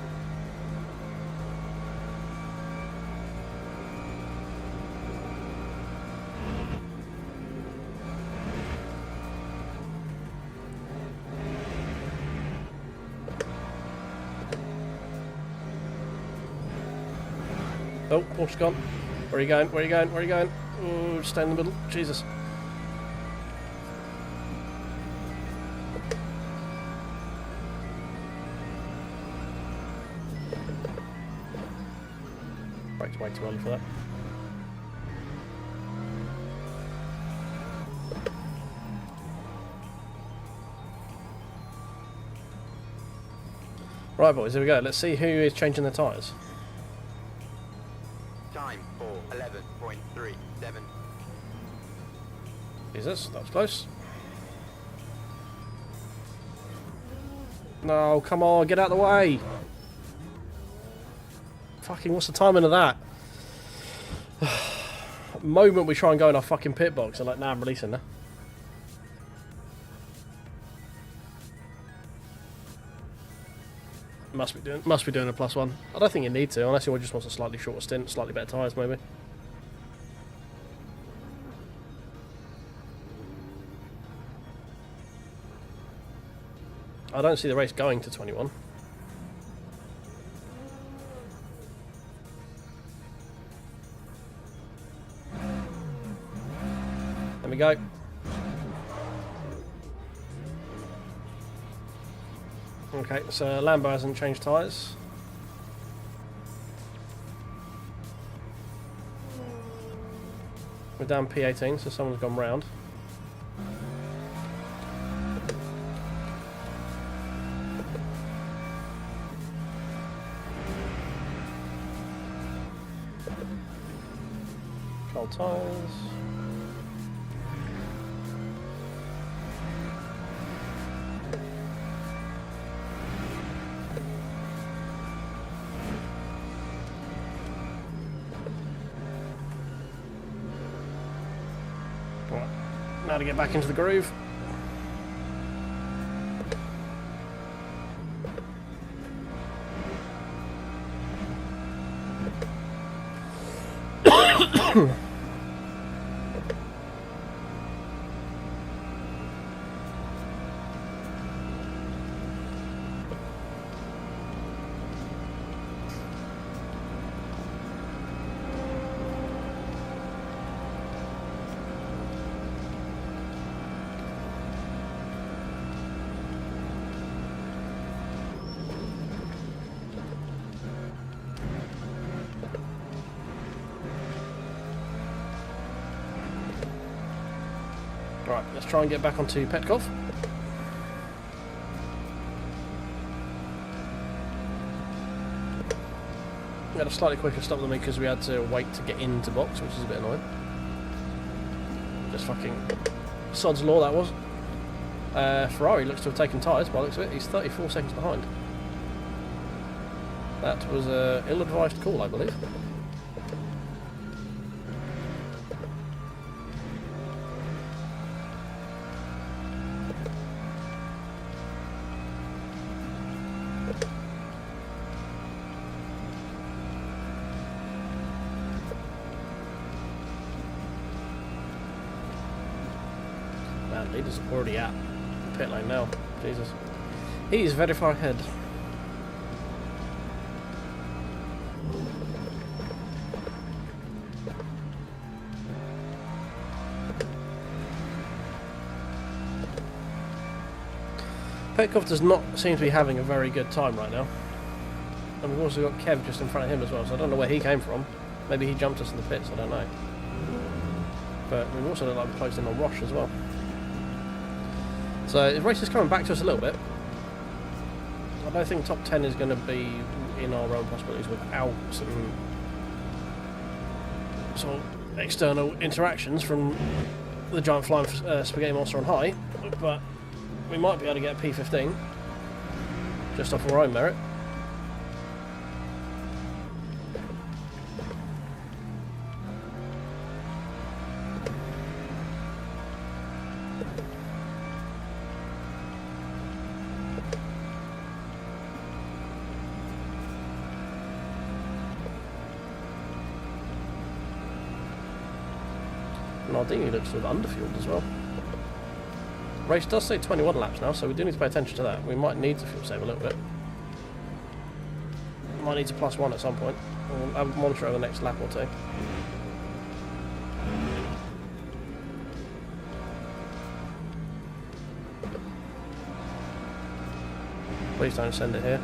A: Oh, Porsche's gone. Where are you going? Where are you going? Where are you going? Oh, stay in the middle. Jesus. Brake's way too early for that. Right, boys, here we go. Let's see who is changing the tyres.
B: Time 11.37.
A: Jesus, that was close. No, come on, get out of the way. Fucking, what's the timing of that? Moment we try and go in our fucking pit box, I'm like, nah, I'm releasing now. Must be doing a +1. I don't think you need to, unless he just wants a slightly shorter stint, slightly better tyres maybe. I don't see the race going to 21. There we go. Okay, so Lambo hasn't changed tyres. We're down P18, so someone's gone round. Cold tyres. Now to get back into the groove. Right, let's try and get back onto Petkov. We had a slightly quicker stop than me because we had to wait to get into box, which is a bit annoying. Just fucking sod's law that was. Ferrari looks to have taken tyres by the looks of it. He's 34 seconds behind. That was an ill-advised call, I believe. Man, leader's already at the pit lane now. Jesus. He's very far ahead. Petkov does not seem to be having a very good time right now. And we've also got Kev just in front of him as well, so I don't know where he came from. Maybe he jumped us in the pits, I don't know. But we've also looked like we're closed in on Roche as well. So the race is coming back to us a little bit. I don't think top 10 is going to be in our realm possibilities without some sort of external interactions from the giant flying spaghetti monster on high, but we might be able to get a P15 just off our own merit. Nardini looks sort of underfueled as well. Race does say 21 laps now, so we do need to pay attention to that. We might need to fuel save a little bit. Might need to +1 at some point. We'll have a monitor over the next lap or two. Please don't send it here.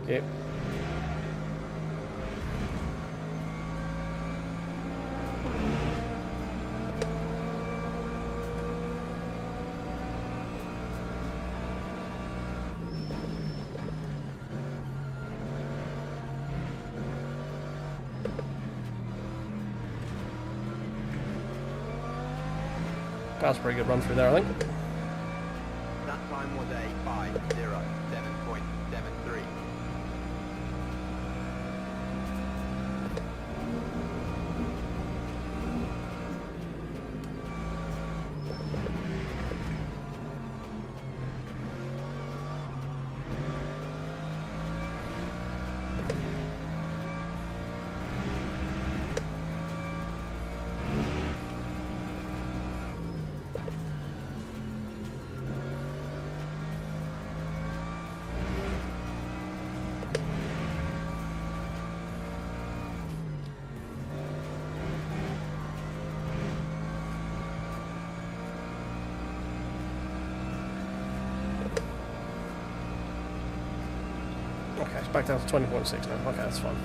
A: Yep. That's a pretty good run through there, I think.
B: That time was a 5:07.73.
A: Okay, it's back down to 20.6 now. Okay, that's fine.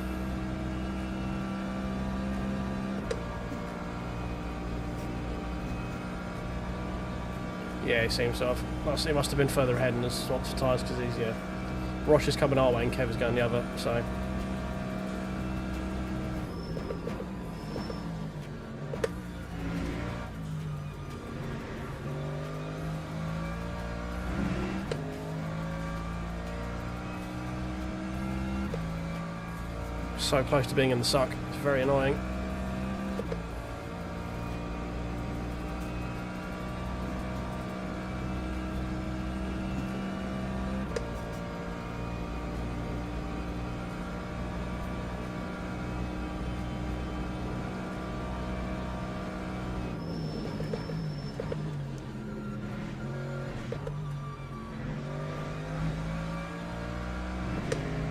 A: Yeah, he seems to have. He must have been further ahead and has swapped for tyres because he's, yeah. Roche is coming our way and Kev is going the other, so. So close to being in the suck. It's very annoying.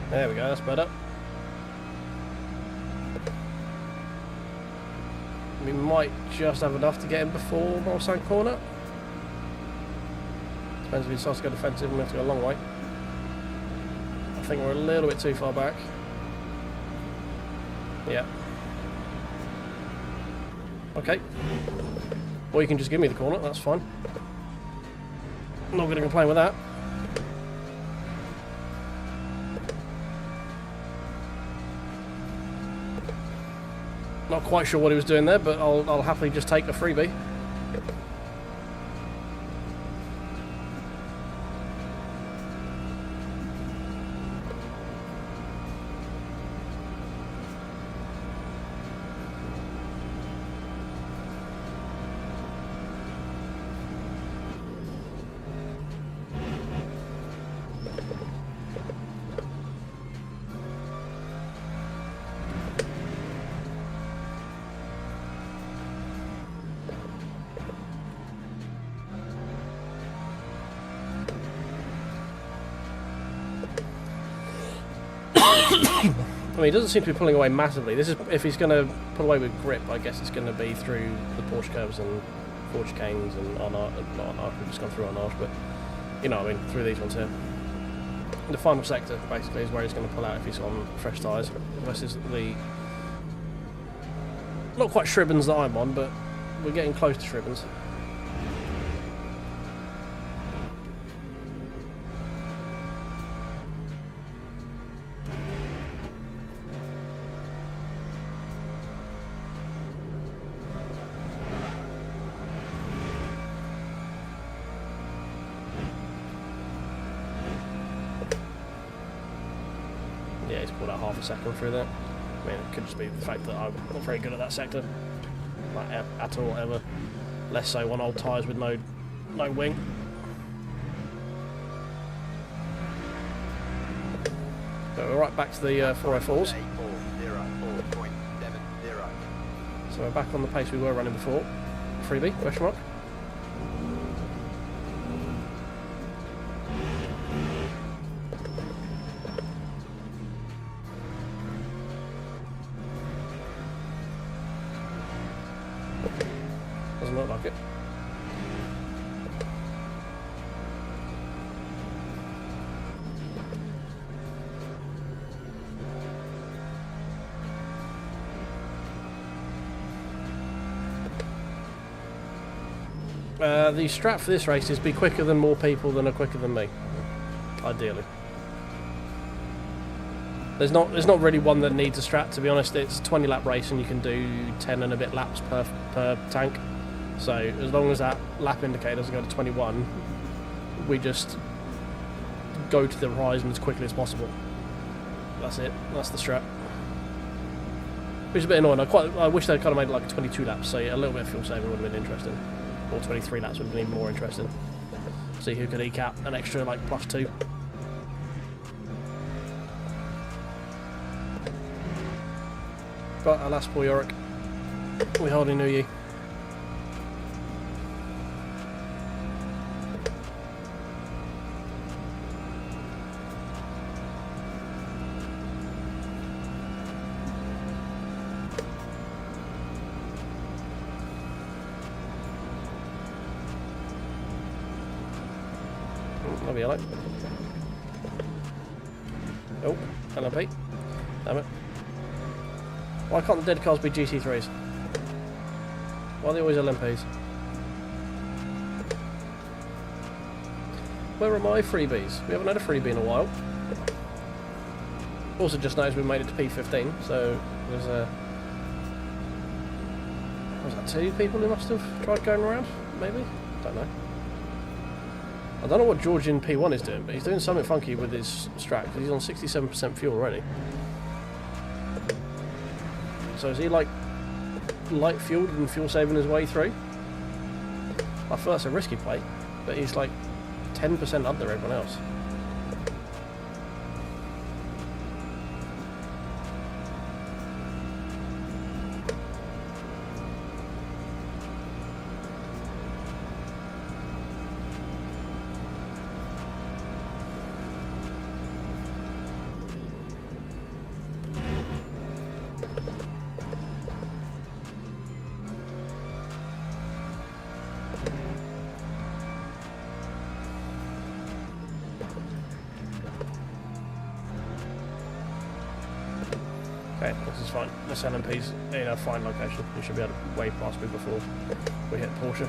A: There we go, that's better. We might just have enough to get him before Mulsanne corner. Depends if he starts to go defensive and we have to go a long way. I think we're a little bit too far back. Yeah. Okay. Or you can just give me the corner, that's fine. I'm not going to complain with that. Not quite sure what he was doing there, but I'll happily just take a freebie. I mean, he doesn't seem to be pulling away massively. This is if he's going to pull away with grip, I guess it's going to be through the Porsche curves and Porsche chicanes and not on arch, we've just gone through on arch, but you know what I mean, through these ones here. The final sector, basically, is where he's going to pull out if he's on fresh tyres. Versus the... not quite Shribbans that I'm on, but we're getting close to Shribbans. Yeah, he's pulled out half a second through that. I mean, it could just be the fact that I'm not very good at that sector, like at all, ever. Less so on old tyres with no wing. So we're right back to the 404s. So we're back on the pace we were running before. Freebie, question mark. Doesn't look like it. The strat for this race is be quicker than more people than are quicker than me, ideally. There's not really one that needs a strat, to be honest. It's a 20 lap race and you can do 10 and a bit laps per tank. So as long as that lap indicator doesn't go to 21, we just go to the horizon as quickly as possible. That's it. That's the strat. Which is a bit annoying. I wish they'd kind of made it like a 22 laps, so a little bit of fuel saving would have been interesting. Or 23 laps would have been even more interesting. See who could eke out an extra like +2. But alas, poor Yorick. We hardly knew you. Love yellow. Oh, LMP. Damn it. Why can't the dead cars be GT3s? Why are they always LMPs? Where are my freebies? We haven't had a freebie in a while. Also just noticed we made it to P15, so there's a... Was that 2 people who must have tried going around? Maybe? Don't know. I don't know what George in P1 is doing, but he's doing something funky with his strat, because he's on 67% fuel already. So is he like light fueled and fuel saving his way through? I feel that's a risky play, but he's like 10% under everyone else. Okay, this is fine. This LMP's in a fine location. You should be able to wave past me before we hit Porsche.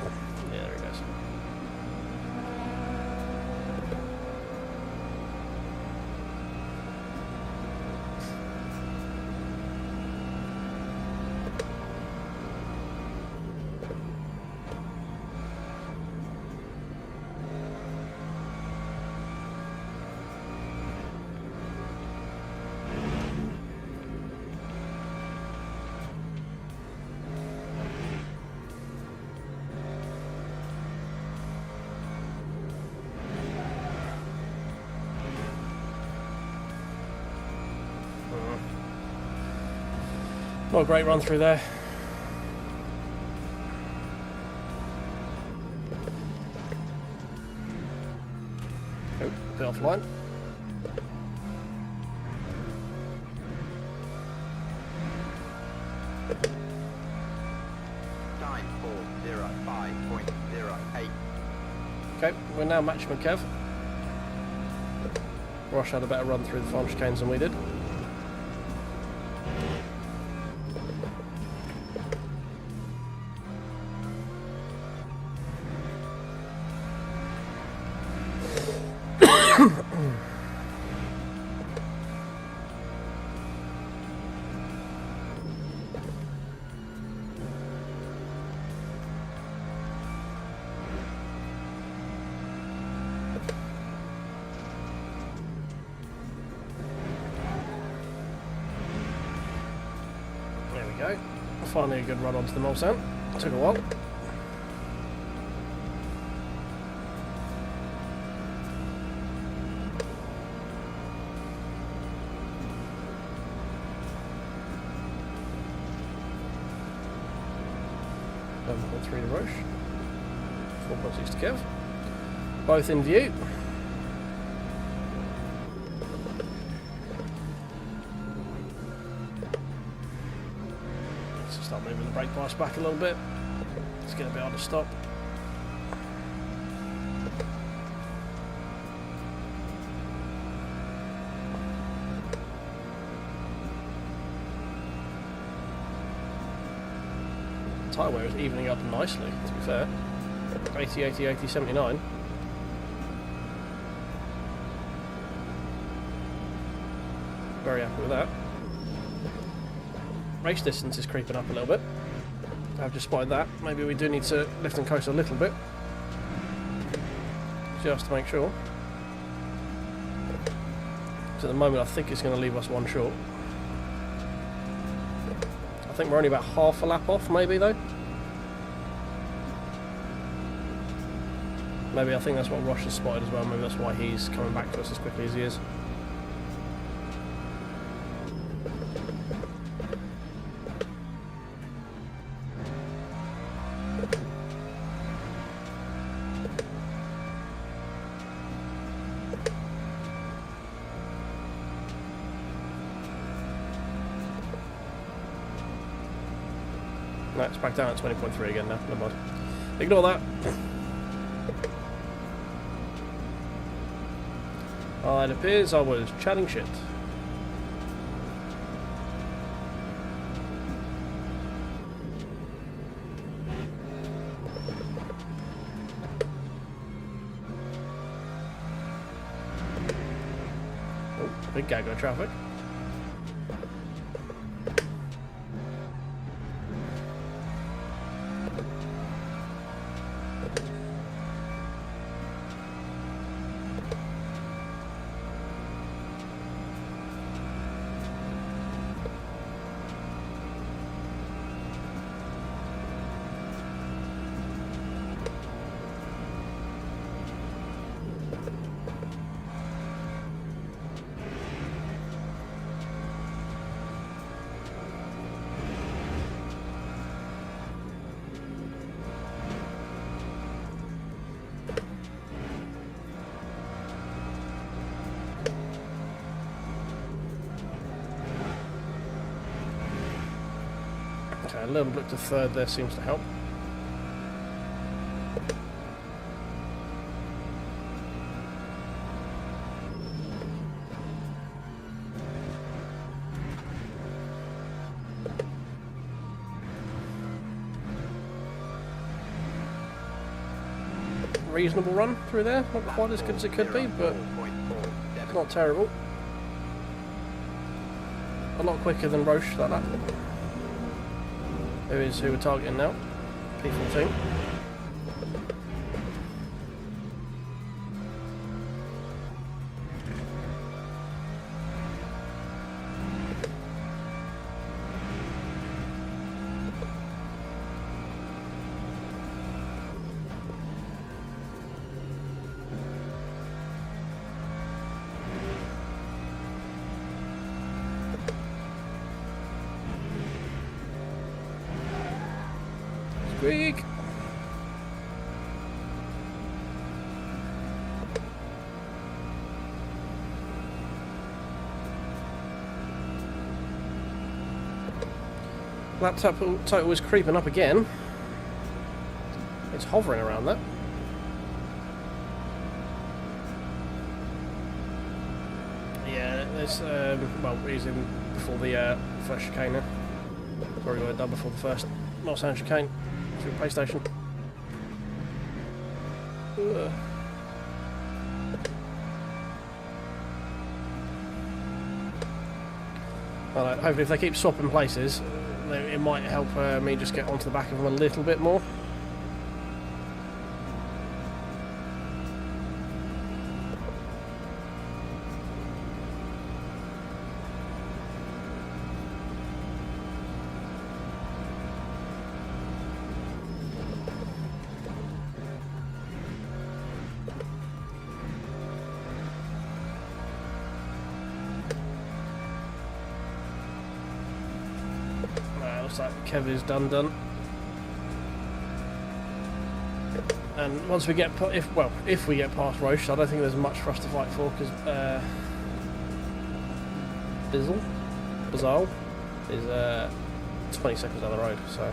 A: Yeah, there he goes. Not a great run through there. Oh, bit offline.
B: Time 4:05.08.
A: Okay, we're now match McKev. Rosh had a better run through the final chicanes than we did. Go. Finally a good run onto the Mulsanne. Took a while. .3 to Roche. 4.6 to Kev. Both in view. Start moving the brake bias back a little bit. Let's get a bit harder to stop. Tyre wear is evening up nicely, to be fair. 80, 80, 80, 79. Very happy with that. Race distance is creeping up a little bit. I've just spotted that. Maybe we do need to lift and coast a little bit. Just to make sure. So at the moment I think it's going to leave us one short. I think we're only about half a lap off maybe though. Maybe I think that's what Roche has spotted as well. Maybe that's why he's coming back to us as quickly as he is. No, it's back down at 20.3 again now. Never mind. Ignore that. It appears I was chatting shit. Oh, big gag of traffic. A little bit to third there seems to help. Reasonable run through there, not quite as good as it could be, but not terrible. A lot quicker than Roche that lap. Who is who we're targeting now? P14. Squeak! Laptop total is creeping up again. It's hovering around that. Yeah, it's well, he's in before the first chicane now. Sorry, got it done before the first northbound chicane through PlayStation. Ugh. Well, hopefully if they keep swapping places, it might help me just get onto the back of them a little bit more. Looks like Kev is done. And once we get, if we get past Roche, I don't think there's much for us to fight for because Bizzle is 20 seconds down the road. So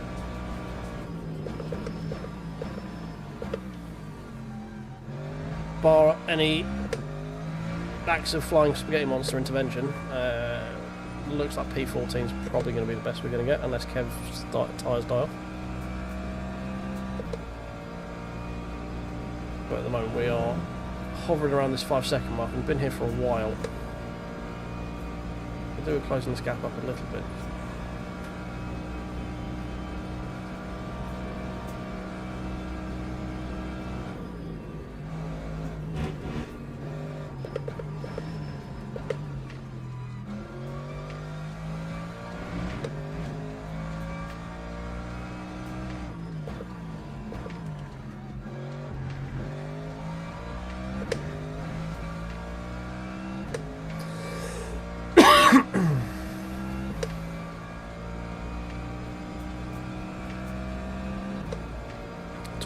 A: bar any acts of flying spaghetti monster intervention. Looks like P14 is probably going to be the best we're going to get, unless Kev's tyres die off. But at the moment we are hovering around this 5-second mark and we've been here for a while. We do closing this gap up a little bit.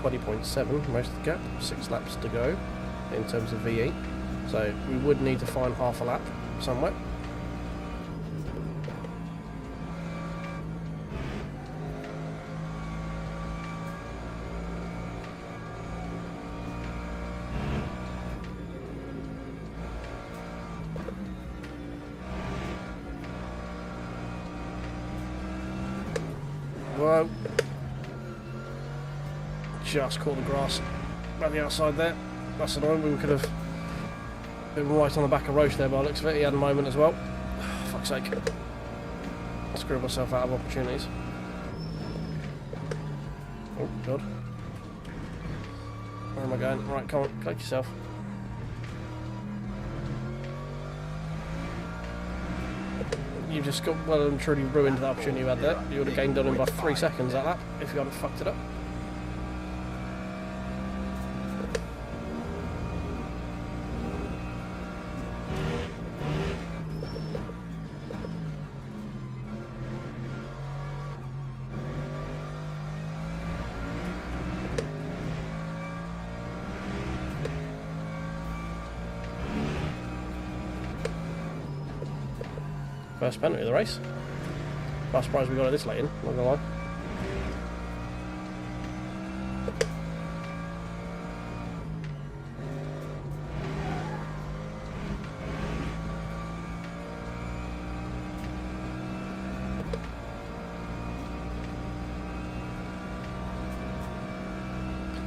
A: 20.7 most of the gap, 6 laps to go in terms of VE. So we would need to find half a lap somewhere. Whoa. Just caught the grass at the outside there. That's annoying. We could have been right on the back of Roche there by the looks of it. He had a moment as well. Fuck's sake. I screwed myself out of opportunities. Oh, God. Where am I going? Right, come on, collect yourself. You just got well and truly ruined the opportunity you had there. You would have gained on him by 3 seconds that lap if you hadn't fucked it up. First penalty of the race. I'm surprised we got it this late in, not gonna lie.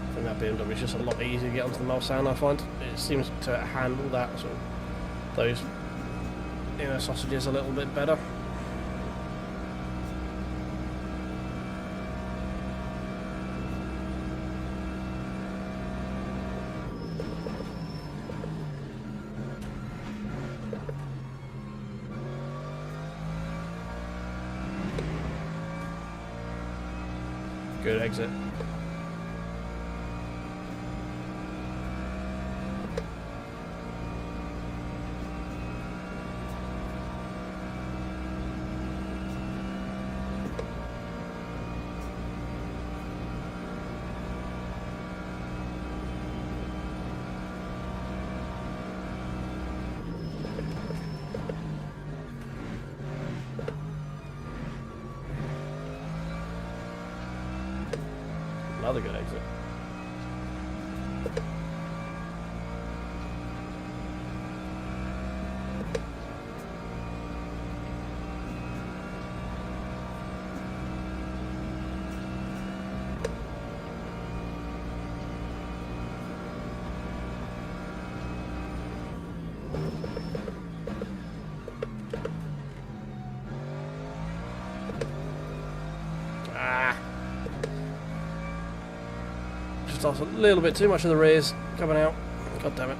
A: I think that BMW is just a lot easier to get onto the Mulsanne, I find. It seems to handle that sort of those inner sausages a little bit better. Good exit. Another good exit. Off a little bit too much of the rears coming out. God damn it.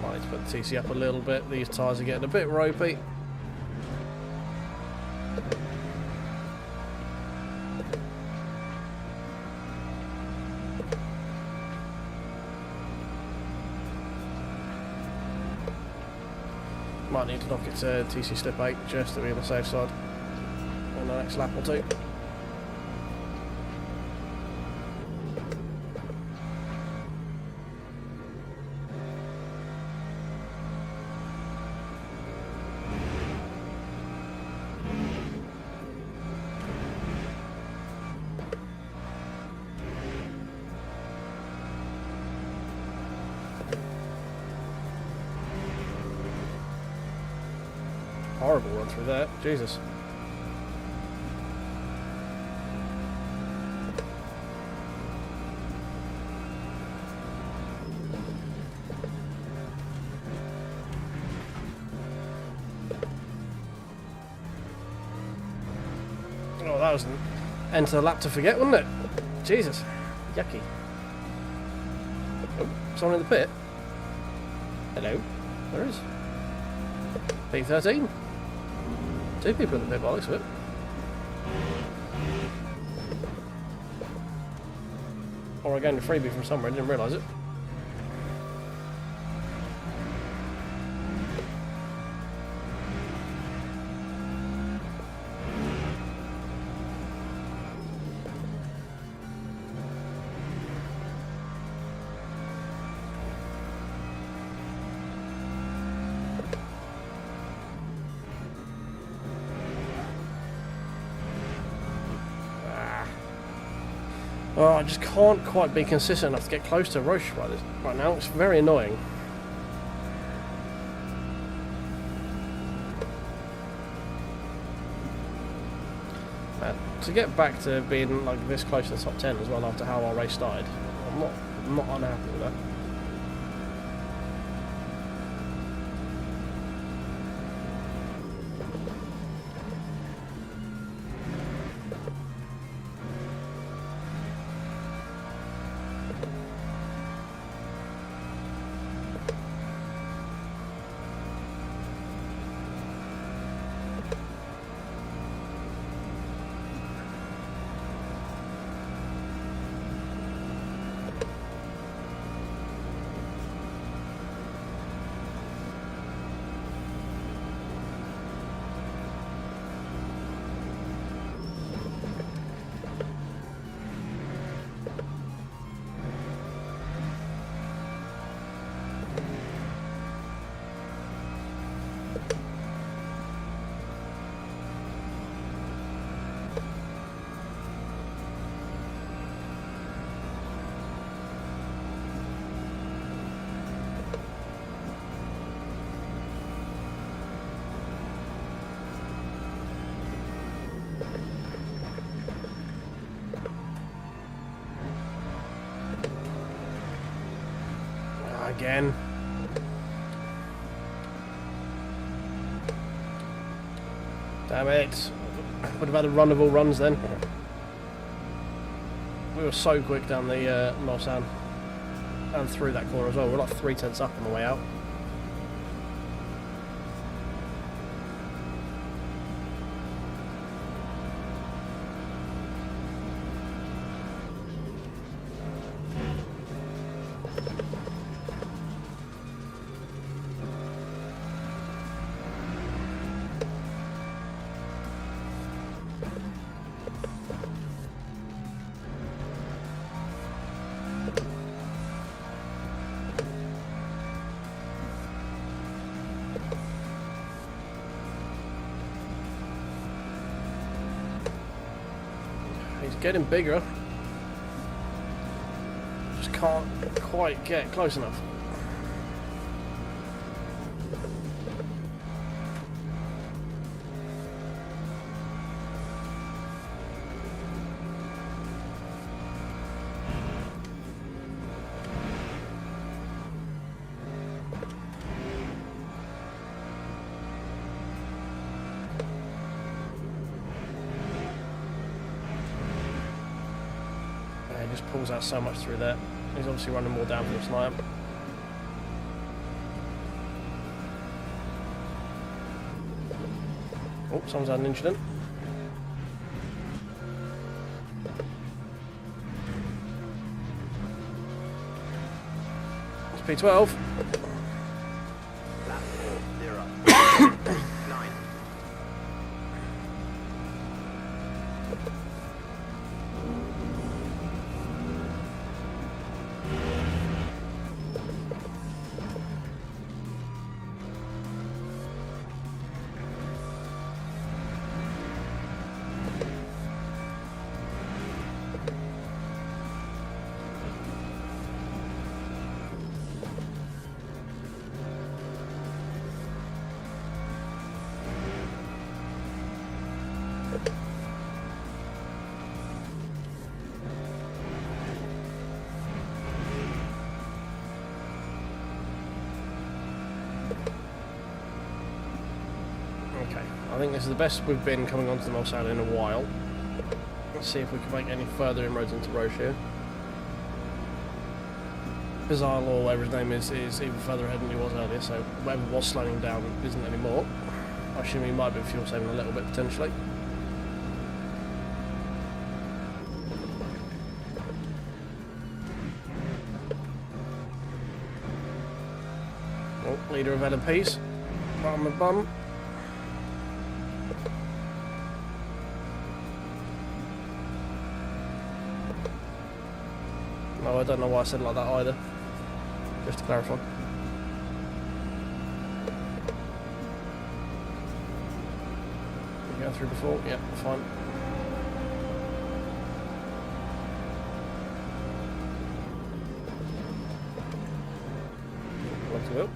A: Let's put the TC up a little bit. These tyres are getting a bit ropey. Might need to knock it to TC slip 8 just to be on the safe side on the next lap or two. Horrible run through that, Jesus. Oh, that was an end to the lap to forget, wasn't it? Jesus, yucky. Oh, someone in the pit? Hello? There is. P13. 2 people in the pit by the looks of it. Or I gained a freebie from somewhere and didn't realise it. Oh, I just can't quite be consistent enough to get close to Roche right now. It's very annoying. To get back to being like this close to the top 10 as well after how our race started, I'm not unhappy with that. Again. Damn it. Would have had a run of all runs then. We were so quick down the North and through that corner as well. We're like 3/10 up on the way out. He's getting bigger. Just can't quite get close enough. Just pulls out so much through there. He's obviously running more downhill than I am. Oh, someone's had an incident. It's P12.
B: Lap 4, 0. 9.
A: I think this is the best we've been coming onto the Moza in a while. Let's see if we can make any further inroads into Roche here. Bizarre Law, whatever his name is even further ahead than he was earlier, so whatever was slowing down isn't anymore. I assume he might be fuel saving a little bit potentially. Oh, leader of LMPs. Right on the bum. No, I don't know why I said it like that either. Just to clarify. You going through before? Yeah, fine. Left to wheel.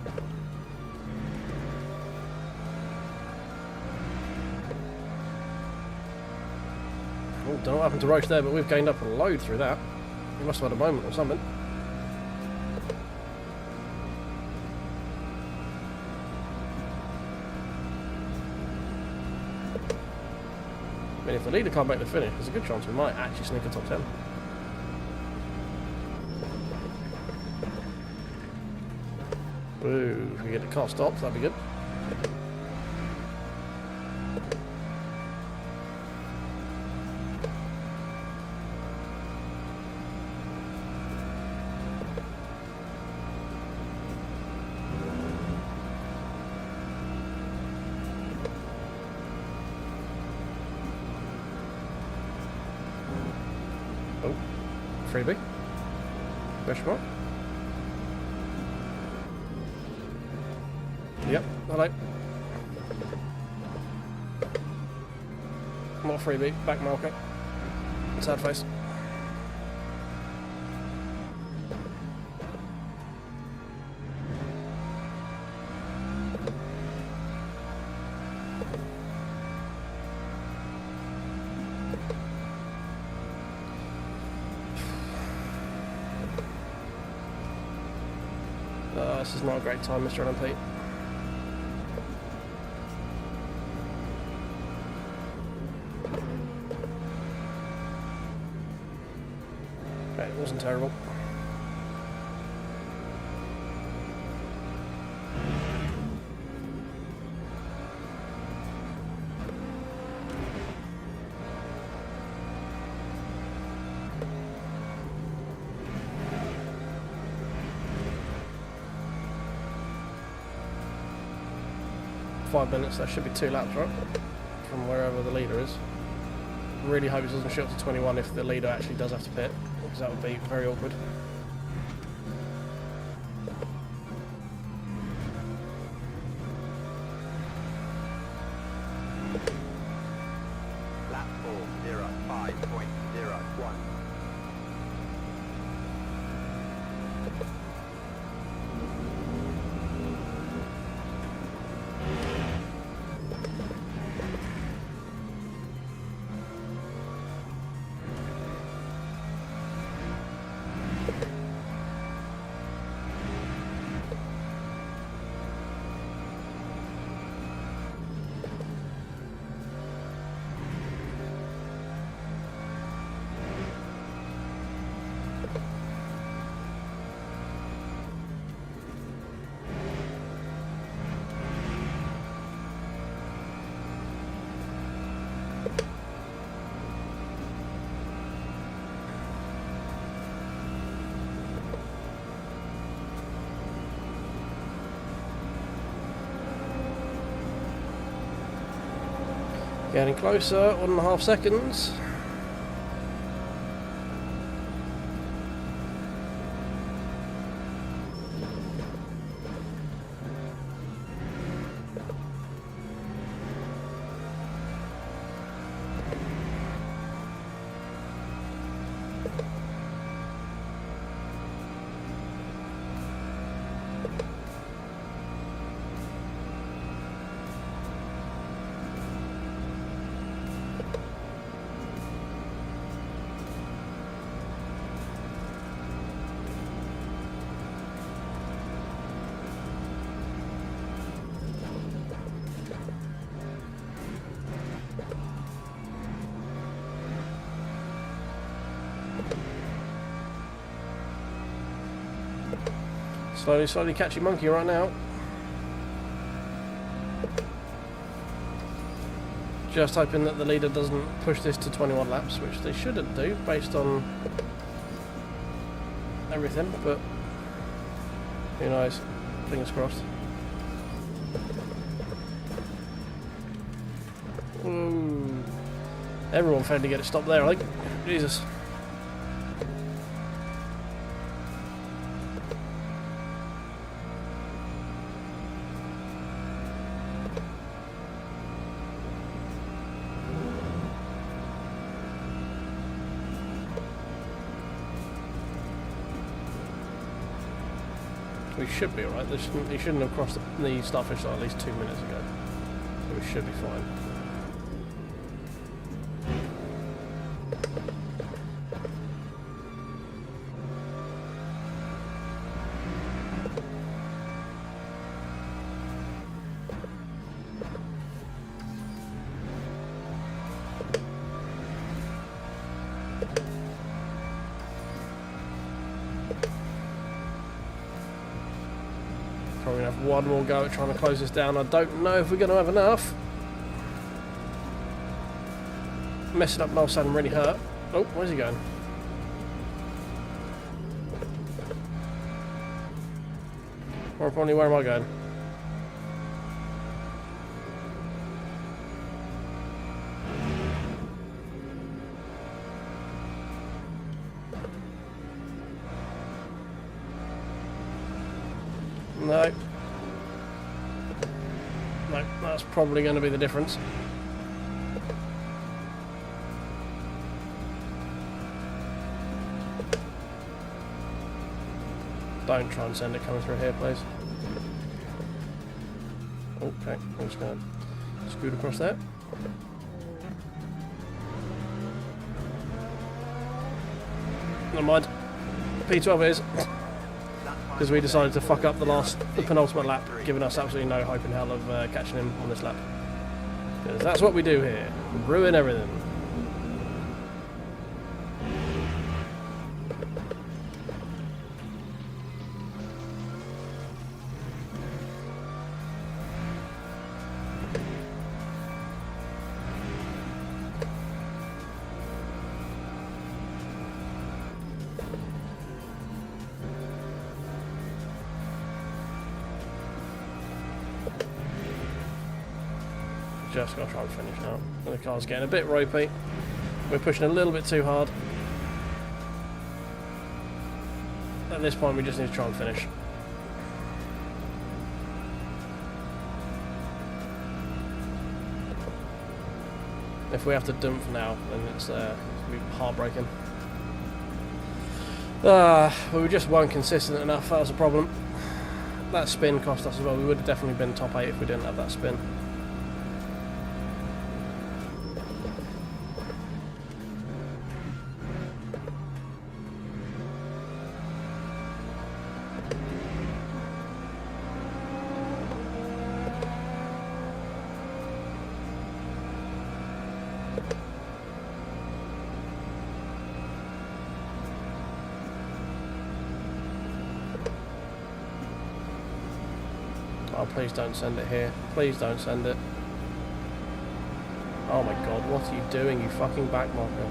A: Oh, don't know what happened to Roche there, but we've gained up a load through that. He must have had a moment or something. I mean, if the leader can't make the finish, there's a good chance we might actually sneak a top 10. Ooh, if we get the car stopped, that'd be good. Oh, freebie. Question mark. Yep, hello. Not a freebie, back marker. Sad face. This is not a great time, Mr. LMP. Okay, it wasn't terrible. .5 minutes, that should be 2 laps, right? From wherever the leader is. Really hope it doesn't shoot up to 21 if the leader actually does have to pit, because that would be very awkward.
B: Lap 4:05.01.
A: Getting closer, 1.5 seconds. Slowly, slowly catchy monkey right now. Just hoping that the leader doesn't push this to 21 laps, which they shouldn't do based on everything, but who knows? Fingers crossed. Ooh. Everyone failed to get it stopped there, I think. Jesus. We should be alright. He shouldn't have crossed the starfish line at least 2 minutes ago. So we should be fine. Probably going to have one more go at trying to close this down. I don't know if we're going to have enough. Messing up Mulsanne really hurt. Oh, where's he going? More importantly, where am I going? No. No, that's probably going to be the difference. Don't try and send it coming through here, please. Okay, I'm just going to scoot across there. Never mind. P12 is. Because we decided to fuck up the penultimate lap, giving us absolutely no hope in hell of catching him on this lap. Because that's what we do here. Ruin everything. Just going to try and finish now. The car's getting a bit ropey. We're pushing a little bit too hard. At this point we just need to try and finish. If we have to dump now, then it's going to be heartbreaking. But we just weren't consistent enough, that was a problem. That spin cost us as well. We would have definitely been top 8 if we didn't have that spin. Oh, please don't send it here. Please don't send it. Oh my god, what are you doing, you fucking backmarker?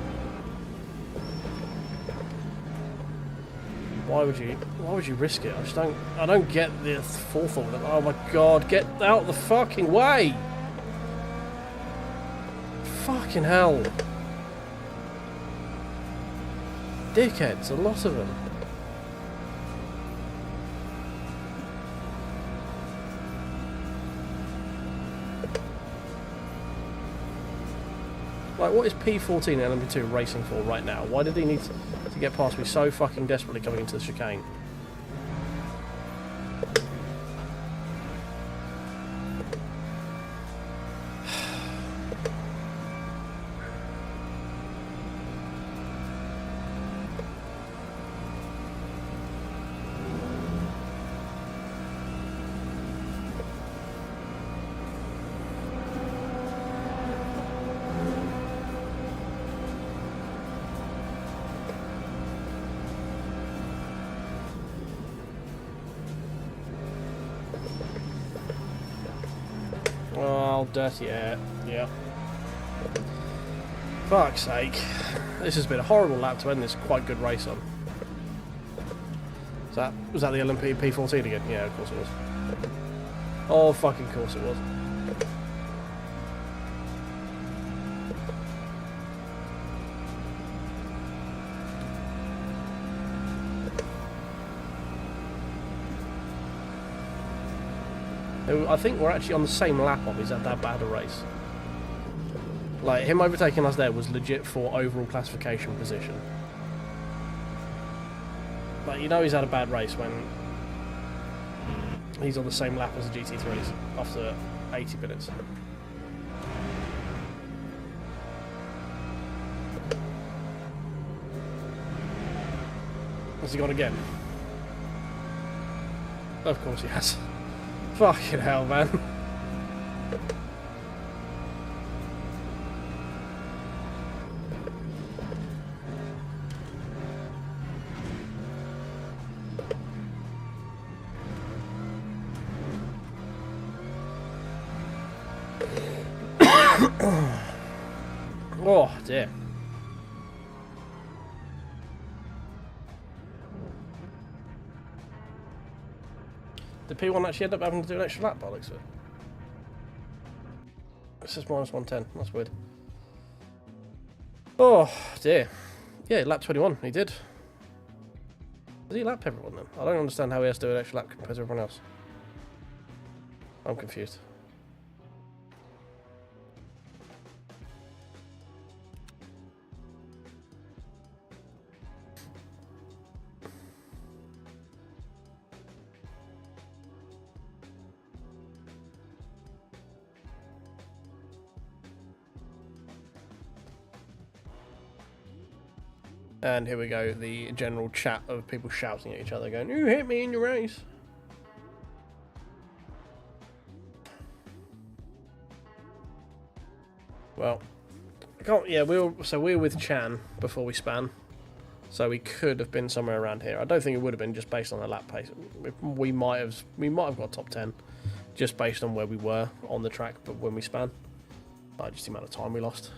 A: Why would you risk it? I don't get the forethought of it. Oh my god, get out the fucking way! Fucking hell. Dickheads, a lot of them. Like, what is P14 and LMU2 racing for right now? Why did he need to get past me so fucking desperately coming into the chicane? Oh, dirty air. Yeah. Fuck's sake. This has been a horrible lap to end this quite good race on. Was that the LMP P14 again? Yeah, of course it was. Oh, fucking course it was. I think we're actually on the same lap of. He's had that bad a race. Like, him overtaking us there was legit for overall classification position. Like, you know he's had a bad race when he's on the same lap as the GT3s after 80 minutes. Has he gone again? Of course he has. Fucking hell, man. Oh, dear. Did P1 actually end up having to do an extra lap by the looks of it? It says minus 110. That's weird. Oh, dear. Yeah, lap 21. He did. Did he lap everyone then? I don't understand how he has to do an extra lap compared to everyone else. I'm confused. And here we go, the general chat of people shouting at each other, going, "You hit me in your race." Well, I can't. Yeah, we were with Chan before we span, so we could have been somewhere around here. I don't think it would have been just based on the lap pace. We might have got top 10, just based on where we were on the track, but when we span, just the amount of time we lost.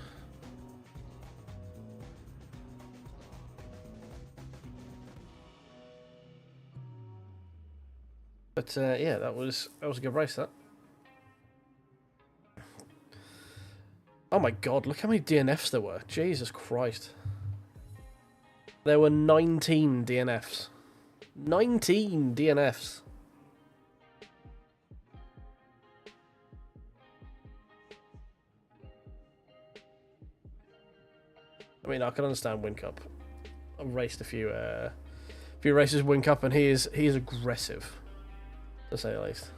A: But yeah, that was a good race, that. Oh my god, look how many DNFs there were. Jesus Christ. There were 19 DNFs. 19 DNFs. I mean, I can understand Win Cup. I've raced a few races Win Cup, and he is aggressive, to say the least.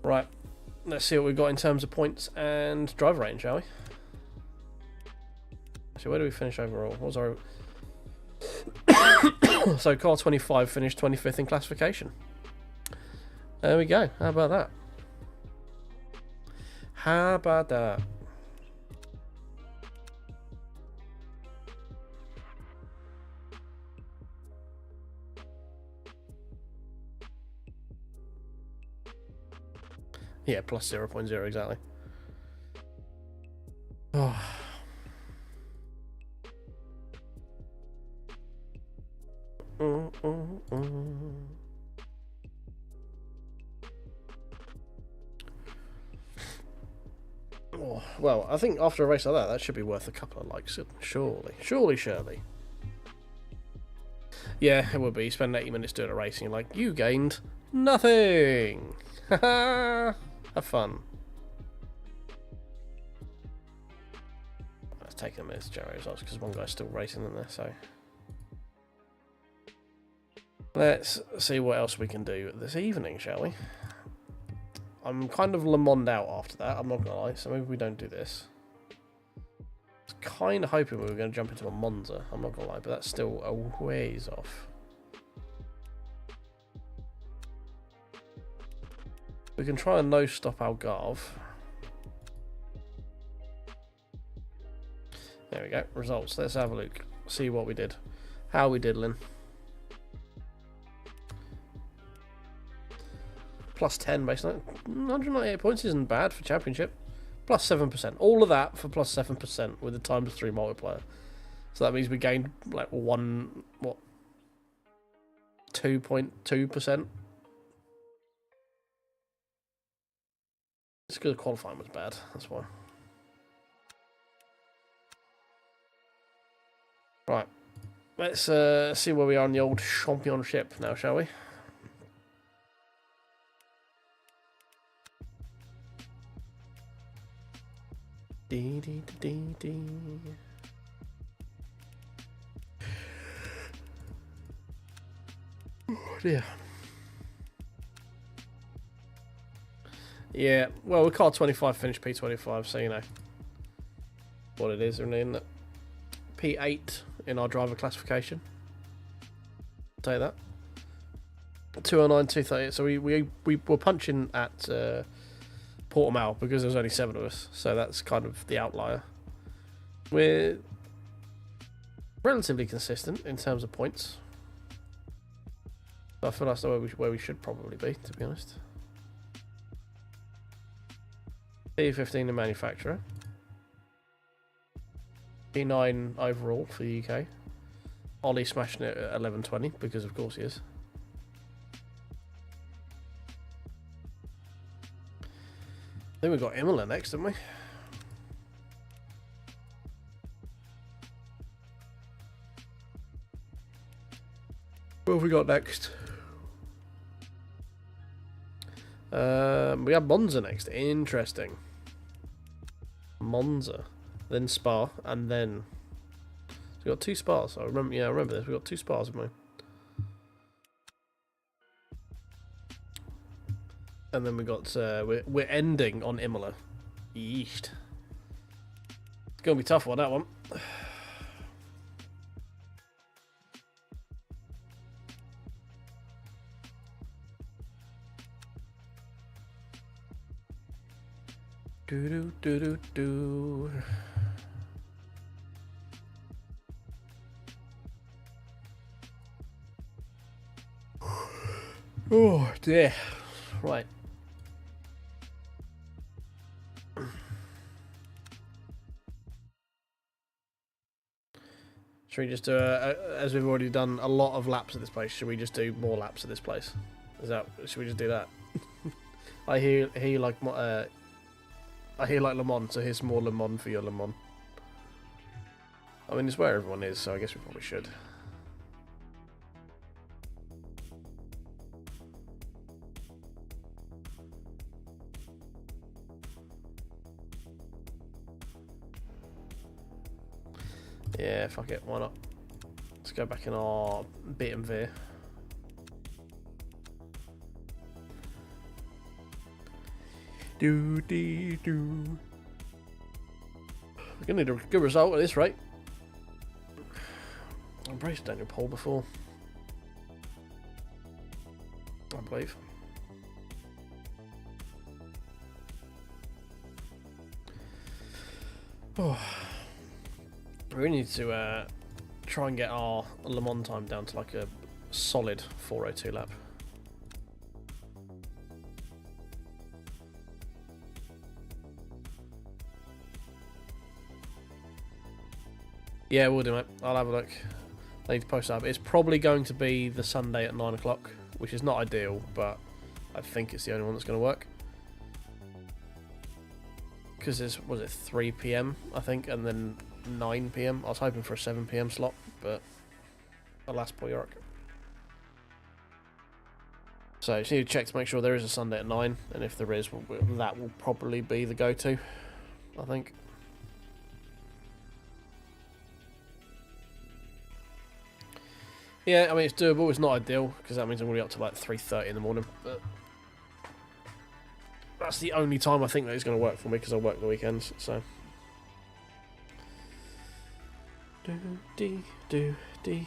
A: Right, let's see what we've got in terms of points and driver range, shall we? So where do we finish overall? What was our... So car 25 finished 25th in classification. There we go. How about that? How about that? Yeah, plus 0.0 exactly. Oh. Oh, well, I think after a race like that should be worth a couple of likes, surely. Yeah, it would be. You spend 80 minutes doing a race and you're like, you gained nothing. Haha. Have fun. Let's take a minute to generate results because one guy's still racing in there, so. Let's see what else we can do this evening, shall we? I'm kind of LeMans out after that, I'm not gonna lie, so maybe we don't do this. I was kind of hoping we were going to jump into a Monza, I'm not gonna lie, but that's still a ways off. We can try and no stop Algarve. There we go, results. Let's have a look. See what we did. How we diddling. plus 10 basically. 198 points isn't bad for championship. Plus 7%. All of that for plus 7% with the times 3 multiplier. So that means we gained like 2.2%. It's because qualifying was bad, that's why. Right. Let's see where we are in the old championship now, shall we? Dee dee dee dee. Oh dear. Yeah, well, we car 25 finished P25, so you know what it is, really, isn't it? P8 in our driver classification. I'll take that. 209, 238. So we were punching at Portimao because there's only 7 of us, so that's kind of the outlier. We're relatively consistent in terms of points. I feel that's where we should probably be, to be honest. P15 the manufacturer. P9 overall for the UK. Ollie smashing it at 1120 because of course he is. Then we've got Imola next, haven't we? What have we got next? We have Monza next. Interesting. Monza, then Spa, and then so we got 2 Spas. I remember. Yeah, I remember this. We got 2 Spas, haven't we? And then we got we're ending on Imola. Yeesh. It's gonna be tough on that one. Do do do do do. Oh dear. Right. Should we just do as we've already done a lot of laps at this place? Should we just do more laps at this place? Should we just do that? I hear you like I hear like Le Mans, so here's some more Le Mans for your Le Mans. I mean, it's where everyone is, so I guess we probably should. Yeah, fuck it, why not? Let's go back in our BMV. Do dee do. We're gonna need a good result at this rate. I've raced Daniel Pole before, I believe. Oh. We need to try and get our Le Mans time down to like a solid 402 lap. Yeah, we'll do, mate. I'll have a look. I need to post up. It's probably going to be the Sunday at 9 o'clock, which is not ideal, but I think it's the only one that's going to work. Because there's, was it 3 PM, I think, and then 9 PM. I was hoping for a 7 PM slot, but alas, poor York. So just need to check to make sure there is a Sunday at 9, and if there is, that will probably be the go-to, I think. Yeah, I mean, it's doable. It's not ideal, because that means I'm going to be up to like 3:30 in the morning, but that's the only time I think that it's going to work for me, because I work the weekends, so. Do dee do dee.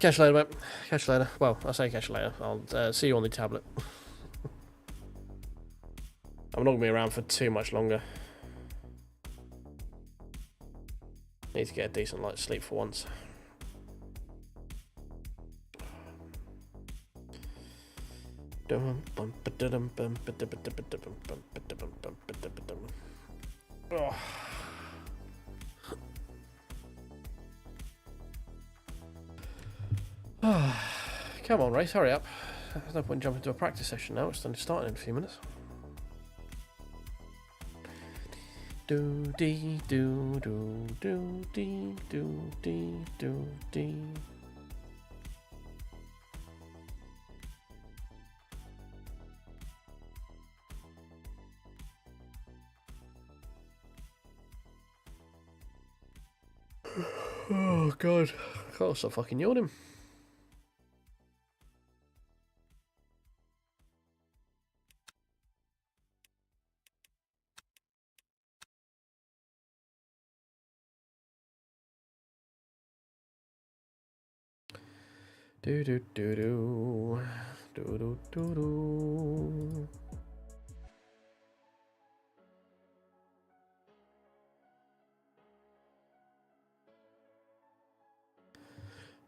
A: Catch you later, mate. Catch you later. Well, I say catch you later. I'll see you on the tablet. I'm not going to be around for too much longer. Need to get a decent night's sleep for once. Oh. Come on, race, hurry up. There's no point jumping into a practice session now, it's only starting in a few minutes. Do dee do do do dee do dee do dee. Oh god, I can't stop fucking yawning. Do do do do do do do do.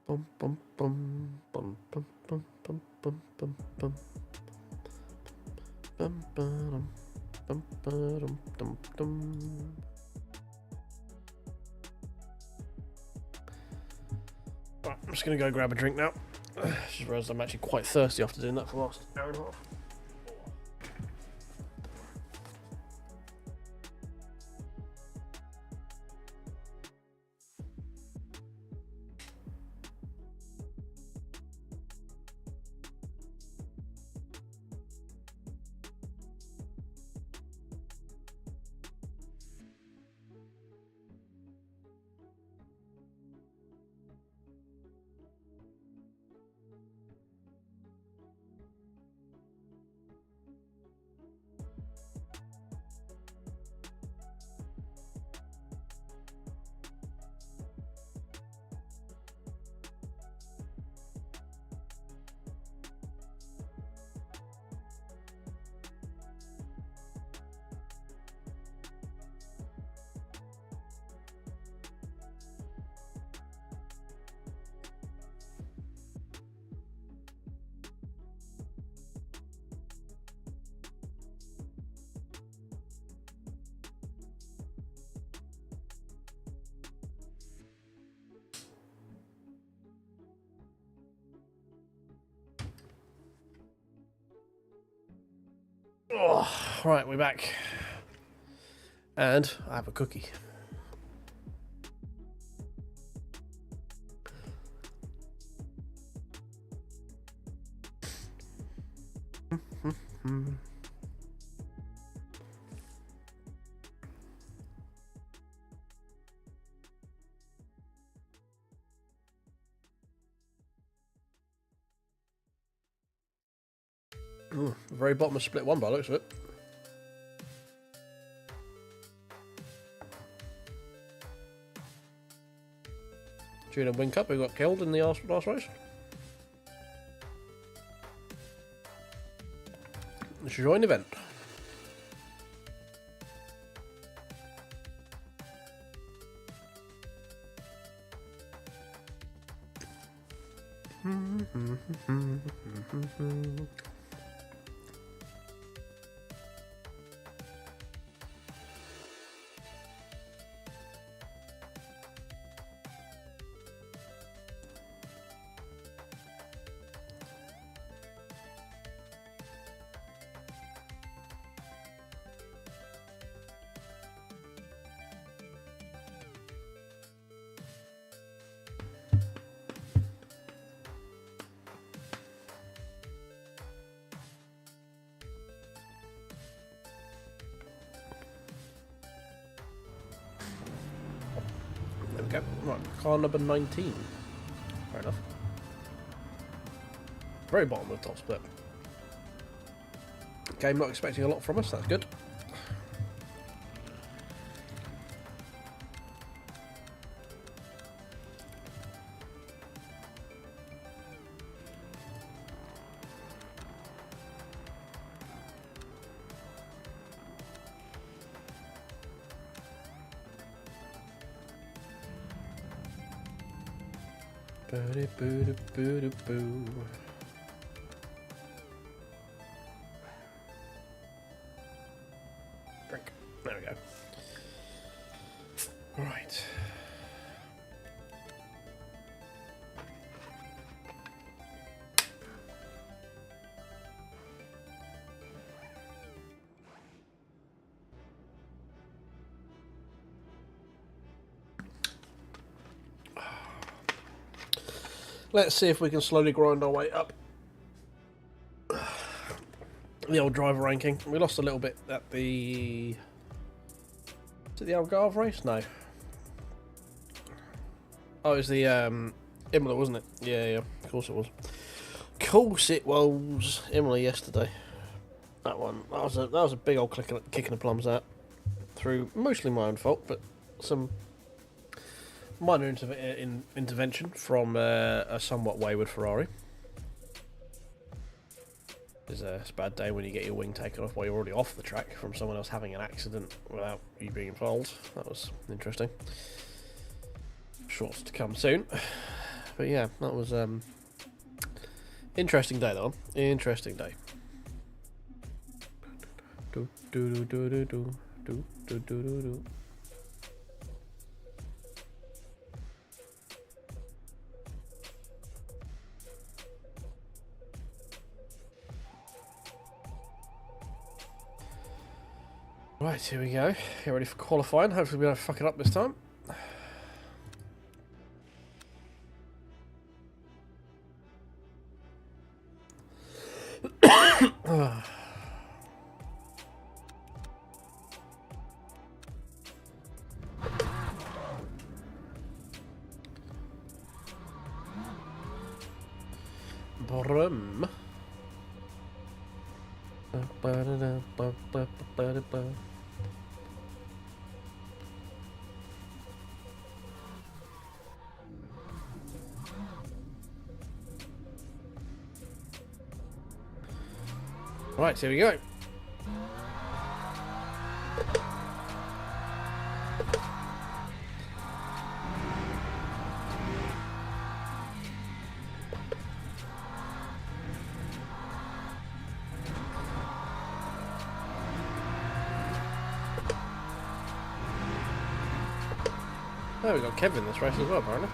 A: Bum bum bum bum bum bum bum bum bum bum bum bum bum bum bum bum. Right, I'm just gonna go grab a drink now. Just realised I'm actually quite thirsty after doing that for the last hour and a half. Oh, right, we're back. And I have a cookie. Ooh, the very bottom of split one by the looks of it. Julian Wincup, who got killed in the last race. This is your own event. There we go. Right, car number 19. Fair enough. Very bottom of the top split. Game not expecting a lot from us, that's good. Boo-dee-boo-dee-boo-dee-boo. Drink. There we go. Right. Let's see if we can slowly grind our way up the old driver ranking. We lost a little bit at the... Is it the Algarve race? No. Oh, it was the Imola, wasn't it? Yeah, of course it was. Of course it was. Imola yesterday. That one. That was a big old kick in the plums, that. Through mostly my own fault, but some minor intervention from a somewhat wayward Ferrari. It's a bad day when you get your wing taken off while you're already off the track from someone else having an accident without you being involved. That was interesting. Shorts to come soon. But yeah, that was interesting day though. Interesting day. Do do do do do do do do do do. Right, here we go. Get ready for qualifying. Hopefully we don't fuck it up this time. Brum. Right, here we go. Oh, we got Kevin this race as well, apparently.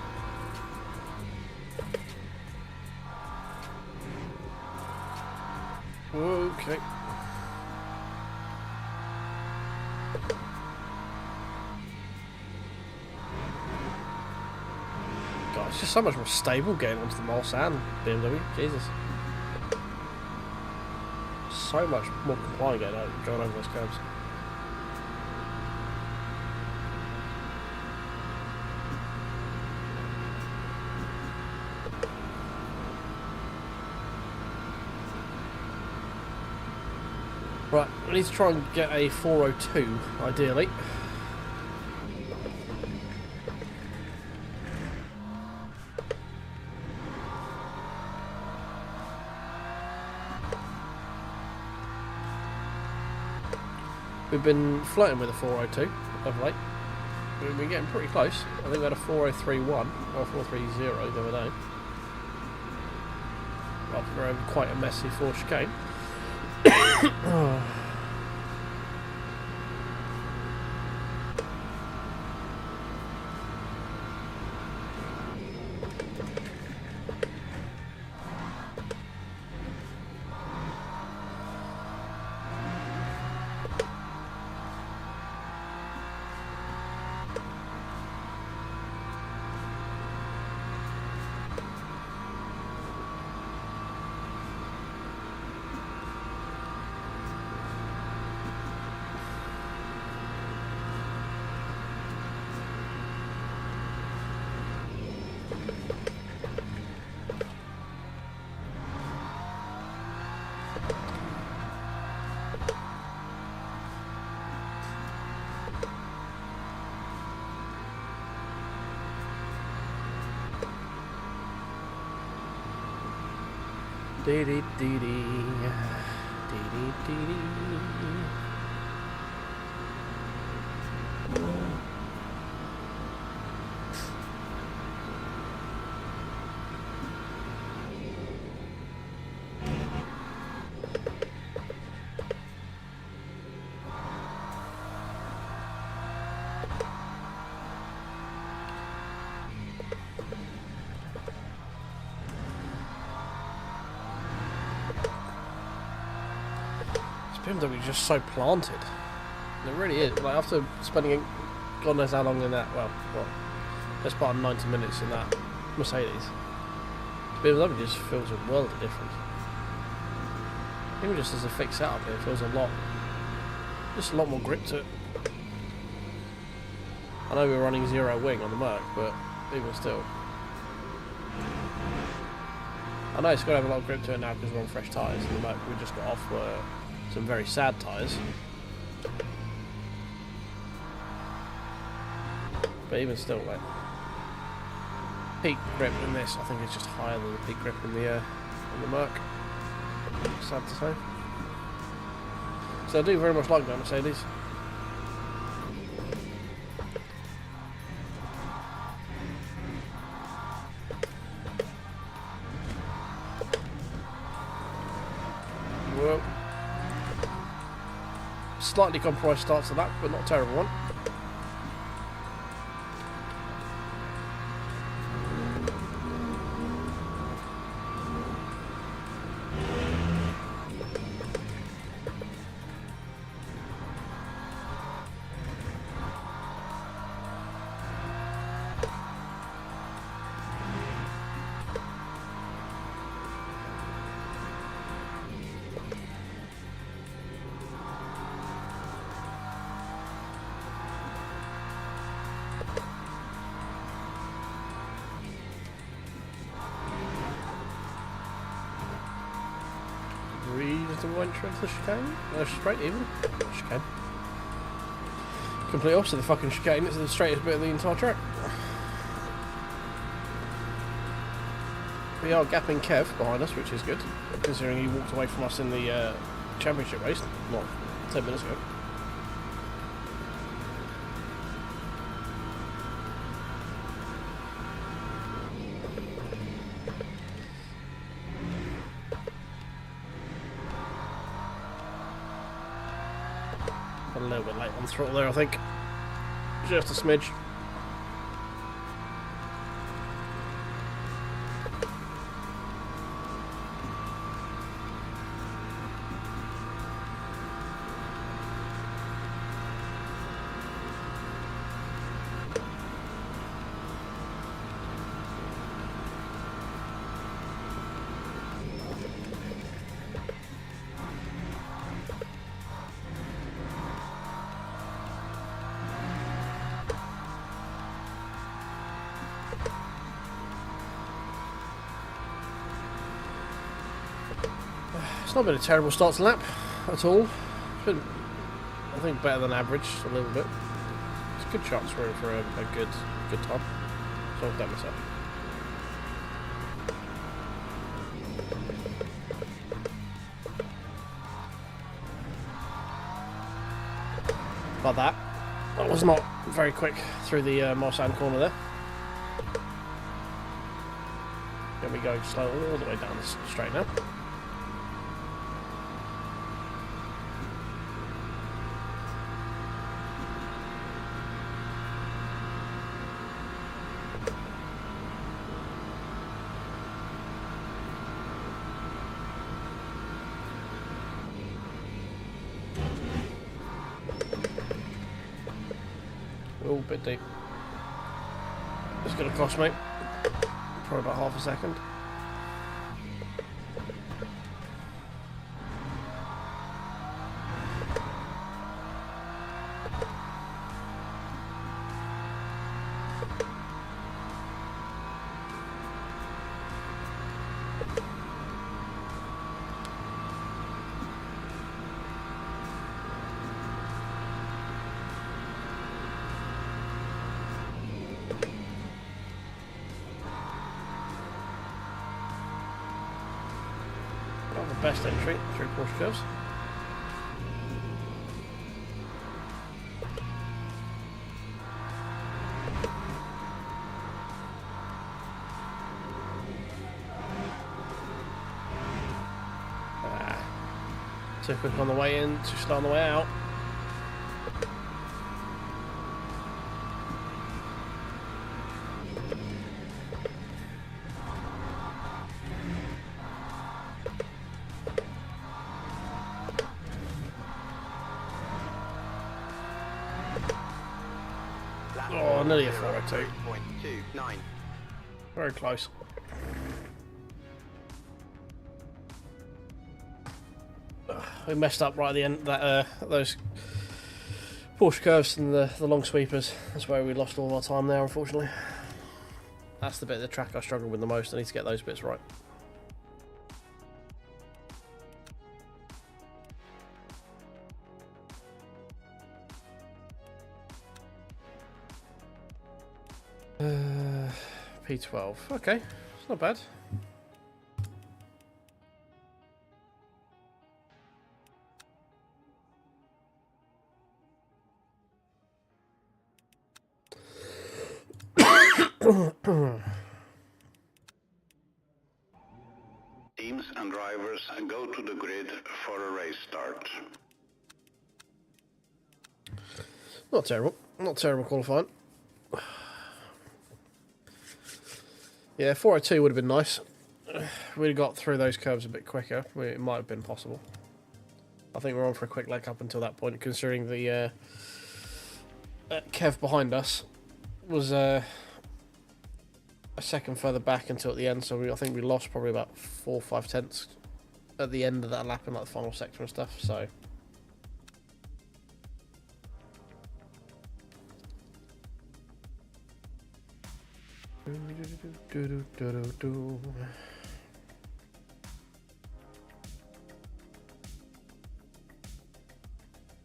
A: Okay. God, it's just so much more stable getting onto the Mulsanne BMW. Jesus. So much more compliant going over those curves. Right, we need to try and get a 402, ideally. We've been flirting with a 402 of late. We've been getting pretty close. I think we had a 4031 or 430 the other day. After quite a messy 4 chicane. Oh. Dee dee dee dee. Dee dee dee dee. BMW is just so planted. It really is. Like after spending God knows how long in that, well, best part of 90 minutes in that Mercedes, BMW just feels a world of difference. Even just as a fixed setup here, it feels just a lot more grip to it. I know we're running zero wing on the Merc, but even still. I know it's going to have a lot of grip to it now because we're on fresh tyres, and the Merc we just got off were some very sad tyres. But even still, like, peak grip in this, I think is just higher than the peak grip in the Merc. Sad to say. So I do very much like that Mercedes. Well, slightly compromised start to that, but not a terrible one. To enter into the chicane? No, straight even. Chicane. Complete opposite of the fucking chicane, it's the straightest bit of the entire track. We are gapping Kev behind us, which is good, considering he walked away from us in the championship race, what, 10 minutes ago. A little bit late on the throttle there, I think. Just a smidge. It's not been a terrible start to lap at all. It's been, I think, better than average a little bit. It's a good chance for a good time. So I've done myself. Like that. That was not very quick through the Marsan corner there. Going to be going slow all the way down the straight now. Oh, bit deep. It's going to cost me probably about half a second. Not the best entry through Porsche curves. Too quick on the way in, too slow on the way out. Oh, nearly a 402.
B: 0.29.
A: Very close. We messed up right at the end. That those Porsche curves and the long sweepers. That's where we lost all our time there, unfortunately. That's the bit of the track I struggle with the most. I need to get those bits right. P12. Okay, it's not bad.
C: Teams and drivers go to the grid for a race start.
A: Not terrible. Not terrible qualifying. Yeah, 402 would have been nice. We'd have got through those curves a bit quicker. It might have been possible. I think we're on for a quick leg up until that point, considering the Kev behind us was a second further back until at the end, so I think we lost probably about 4 or 5 tenths at the end of that lap in like the final sector and stuff, so...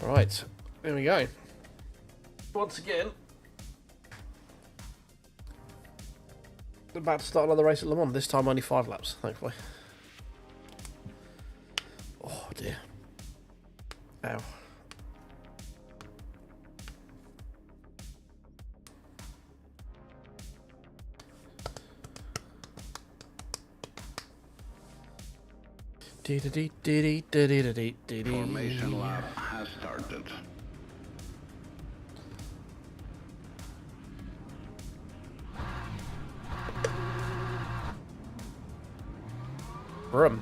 A: Right, there we go. Once again, about to start another race at Le Mans. This time only 5 laps, thankfully. Oh dear. Ow.
C: Formation lap has started.
A: Brum.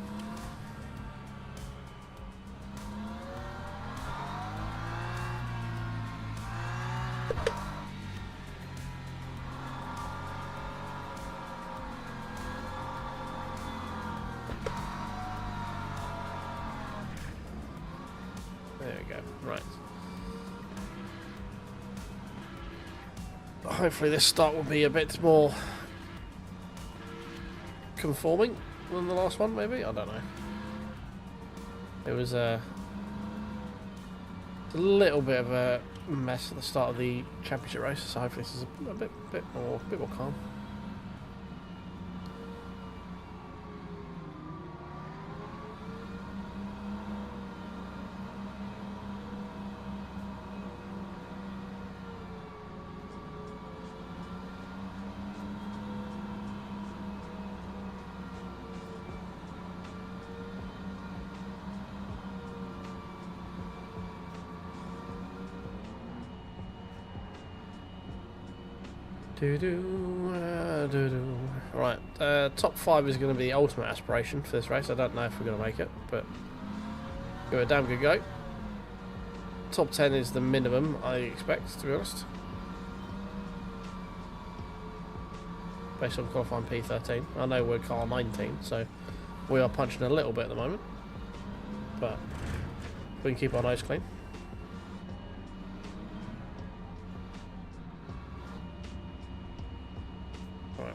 A: There we go. Right. Hopefully this start will be a bit more conforming than the last one, maybe? I don't know. It was a little bit of a mess at the start of the championship race, so hopefully this is a bit more calm. Right, top 5 is going to be the ultimate aspiration for this race. I don't know if we're going to make it, but give it a damn good go. Top 10 is the minimum I expect, to be honest. Based on qualifying P13. I know we're car 19, so we are punching a little bit at the moment. But we can keep our nose clean.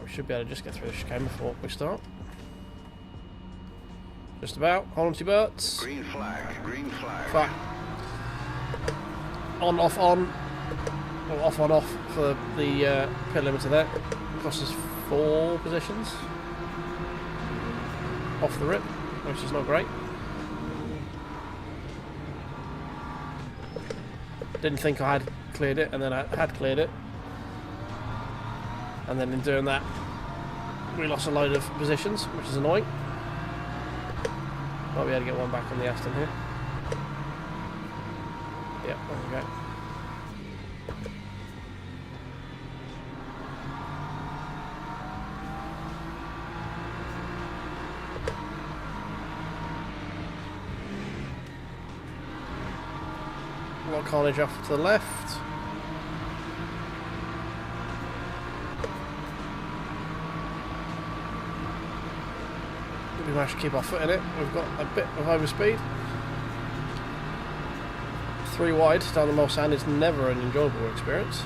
A: We should be able to just get through the chicane before we start. Just about. Hold on to your butts.
C: Green flag, green flag.
A: Fuck. On, off, on. Or off, on, off for the pit limiter there. Cost us 4 positions. Off the rip, which is not great. Didn't think I had cleared it, and then I had cleared it. And then in doing that, we lost a load of positions, which is annoying. Might be able to get one back on the Aston here. Yep, there we go. A lot of carnage off to the left. we managed to keep our foot in it. We've got a bit of overspeed. 3 wide down the mole sand is never an enjoyable experience.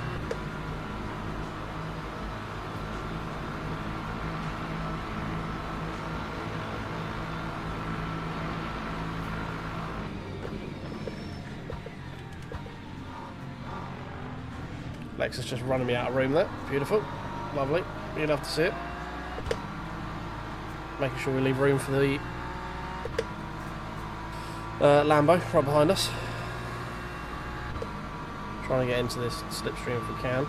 A: Lexus just running me out of room there. Beautiful. Lovely. You'd love to see it. Making sure we leave room for the Lambo right behind us. Trying to get into this slipstream if we can.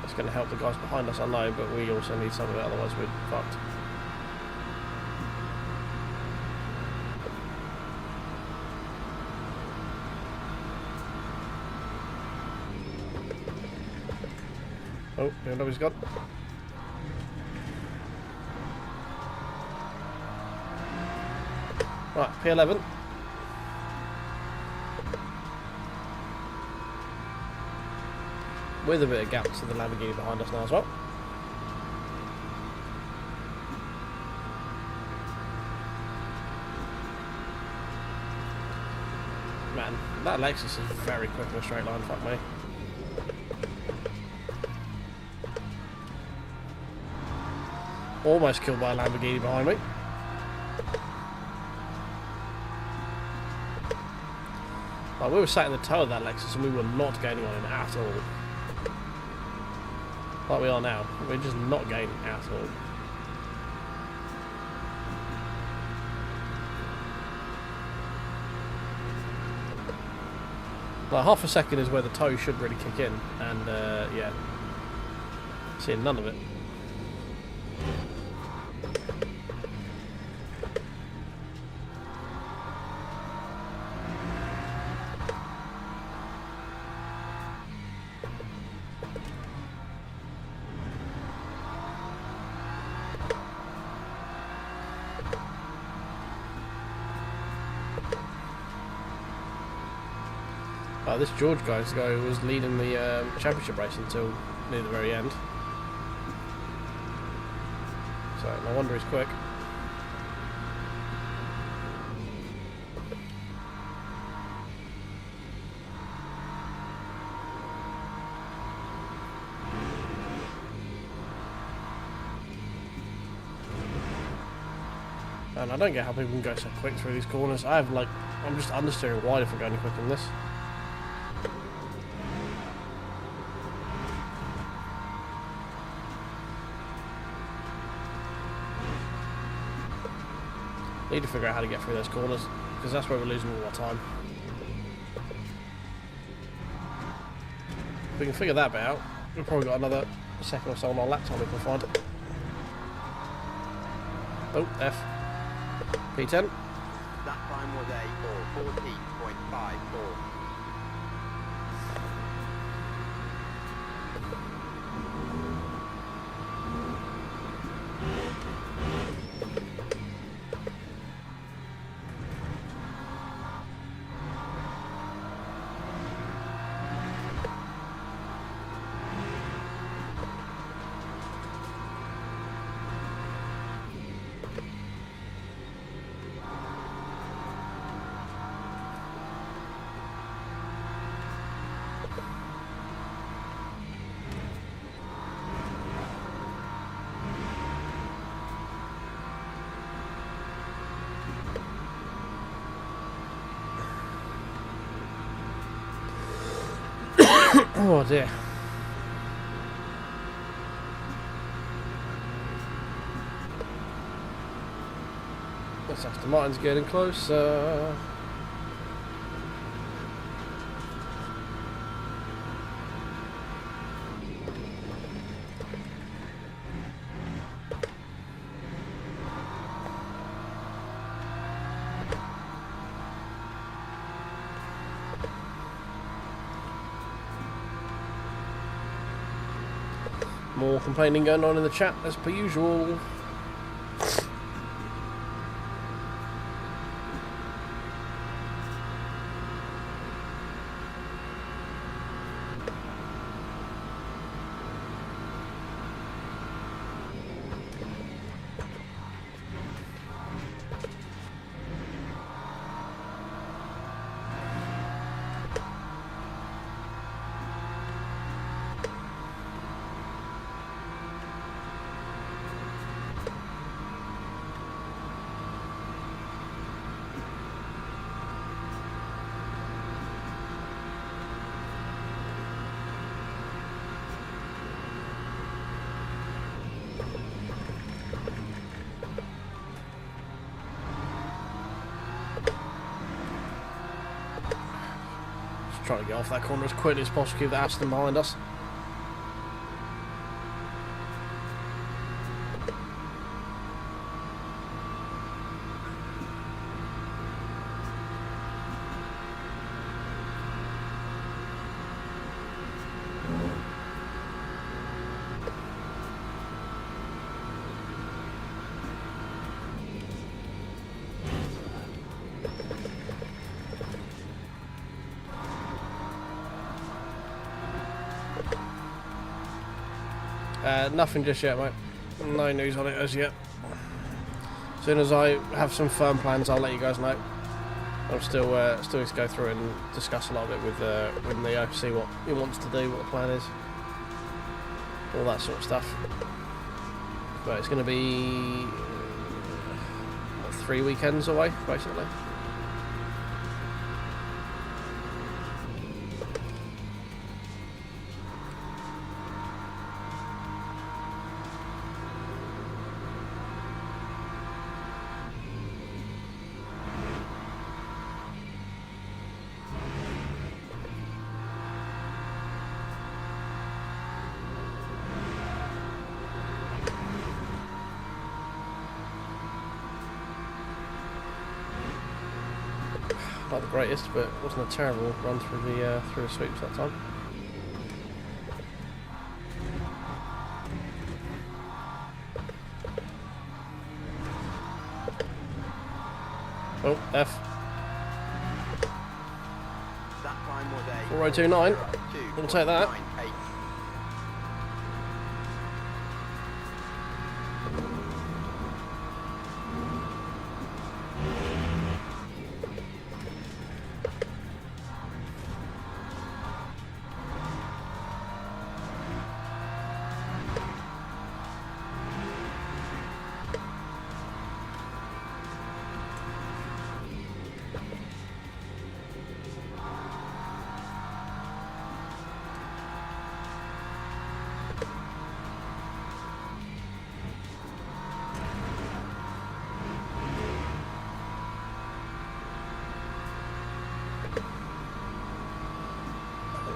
A: It's going to help the guys behind us, I know, but we also need some of it, otherwise we're fucked. Oh, BMW's gone. Right, P11. With a bit of gap to the Lamborghini behind us now as well. Man, that Lexus is very quick in a straight line, fuck me. Almost killed by a Lamborghini behind me. Like, we were sat in the toe of that Lexus and we were not gaining on it at all. Like we are now. We're just not gaining at all. Like, half a second is where the toe should really kick in, and yeah, seeing none of it. This George guy's guy was leading the championship race until near the very end. So no wonder he's quick. And I don't get how people can go so quick through these corners. I'm just understeering wide if I'm going quicker than this. Need to figure out how to get through those corners, because that's where we're losing all our time. If we can figure that bit out, we've probably got another second or so on our lap time we can find. Oh, F. P10.
B: That time was a 4:40.54.
A: Oh dear. That's Aston Martin's getting closer. More complaining going on in the chat as per usual. trying to get off that corner as quickly as possible, keep the Aston behind us. Nothing just yet, mate. No news on it as yet. As soon as I have some firm plans, I'll let you guys know. I'm still need to go through and discuss a lot of it with Neo, see what he wants to do, what the plan is, all that sort of stuff. But it's going to be what, 3 weekends away, basically. Not the greatest, but it wasn't a terrible run through the sweeps that time. Oh, F.
B: That time was a
A: 4029. We'll take that.
B: 2.98.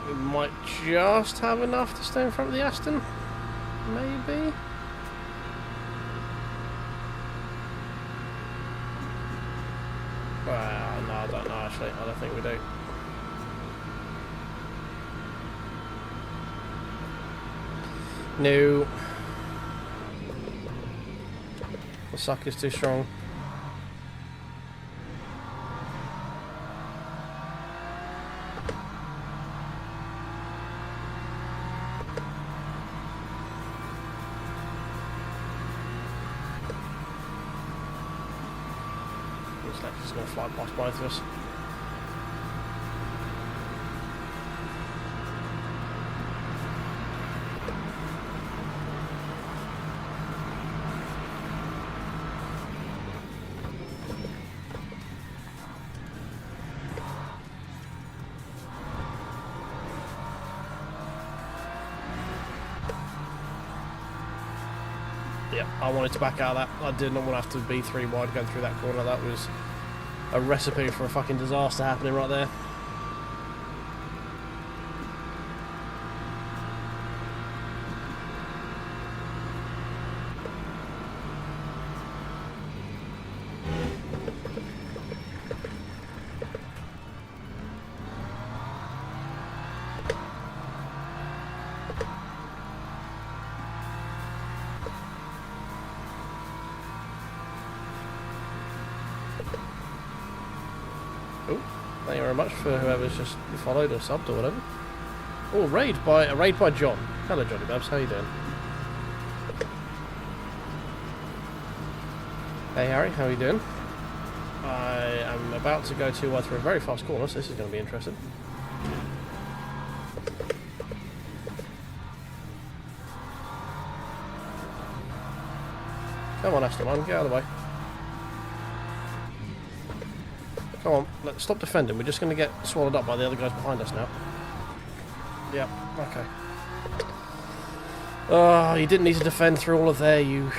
A: We might just have enough to stay in front of the Aston, maybe. Well, no, I don't know actually. I don't think we do. No. The suck is too strong. Just going to fly past both of us. Yep, I wanted to back out of that. I did not want to have to be 3 wide going through that corner. That was a recipe for a fucking disaster happening right there. Thank you very much for whoever's just followed or subbed or whatever. Oh, a raid by John. Hello, Johnny Babs. How you doing? Hey, Harry. How are you doing? I am about to go too wide through a very fast corner, so this is going to be interesting. Come on, Aston, man. Get out of the way. Come on, let's stop defending. We're just going to get swallowed up by the other guys behind us now. Yep, okay. Oh, you didn't need to defend through all of there, you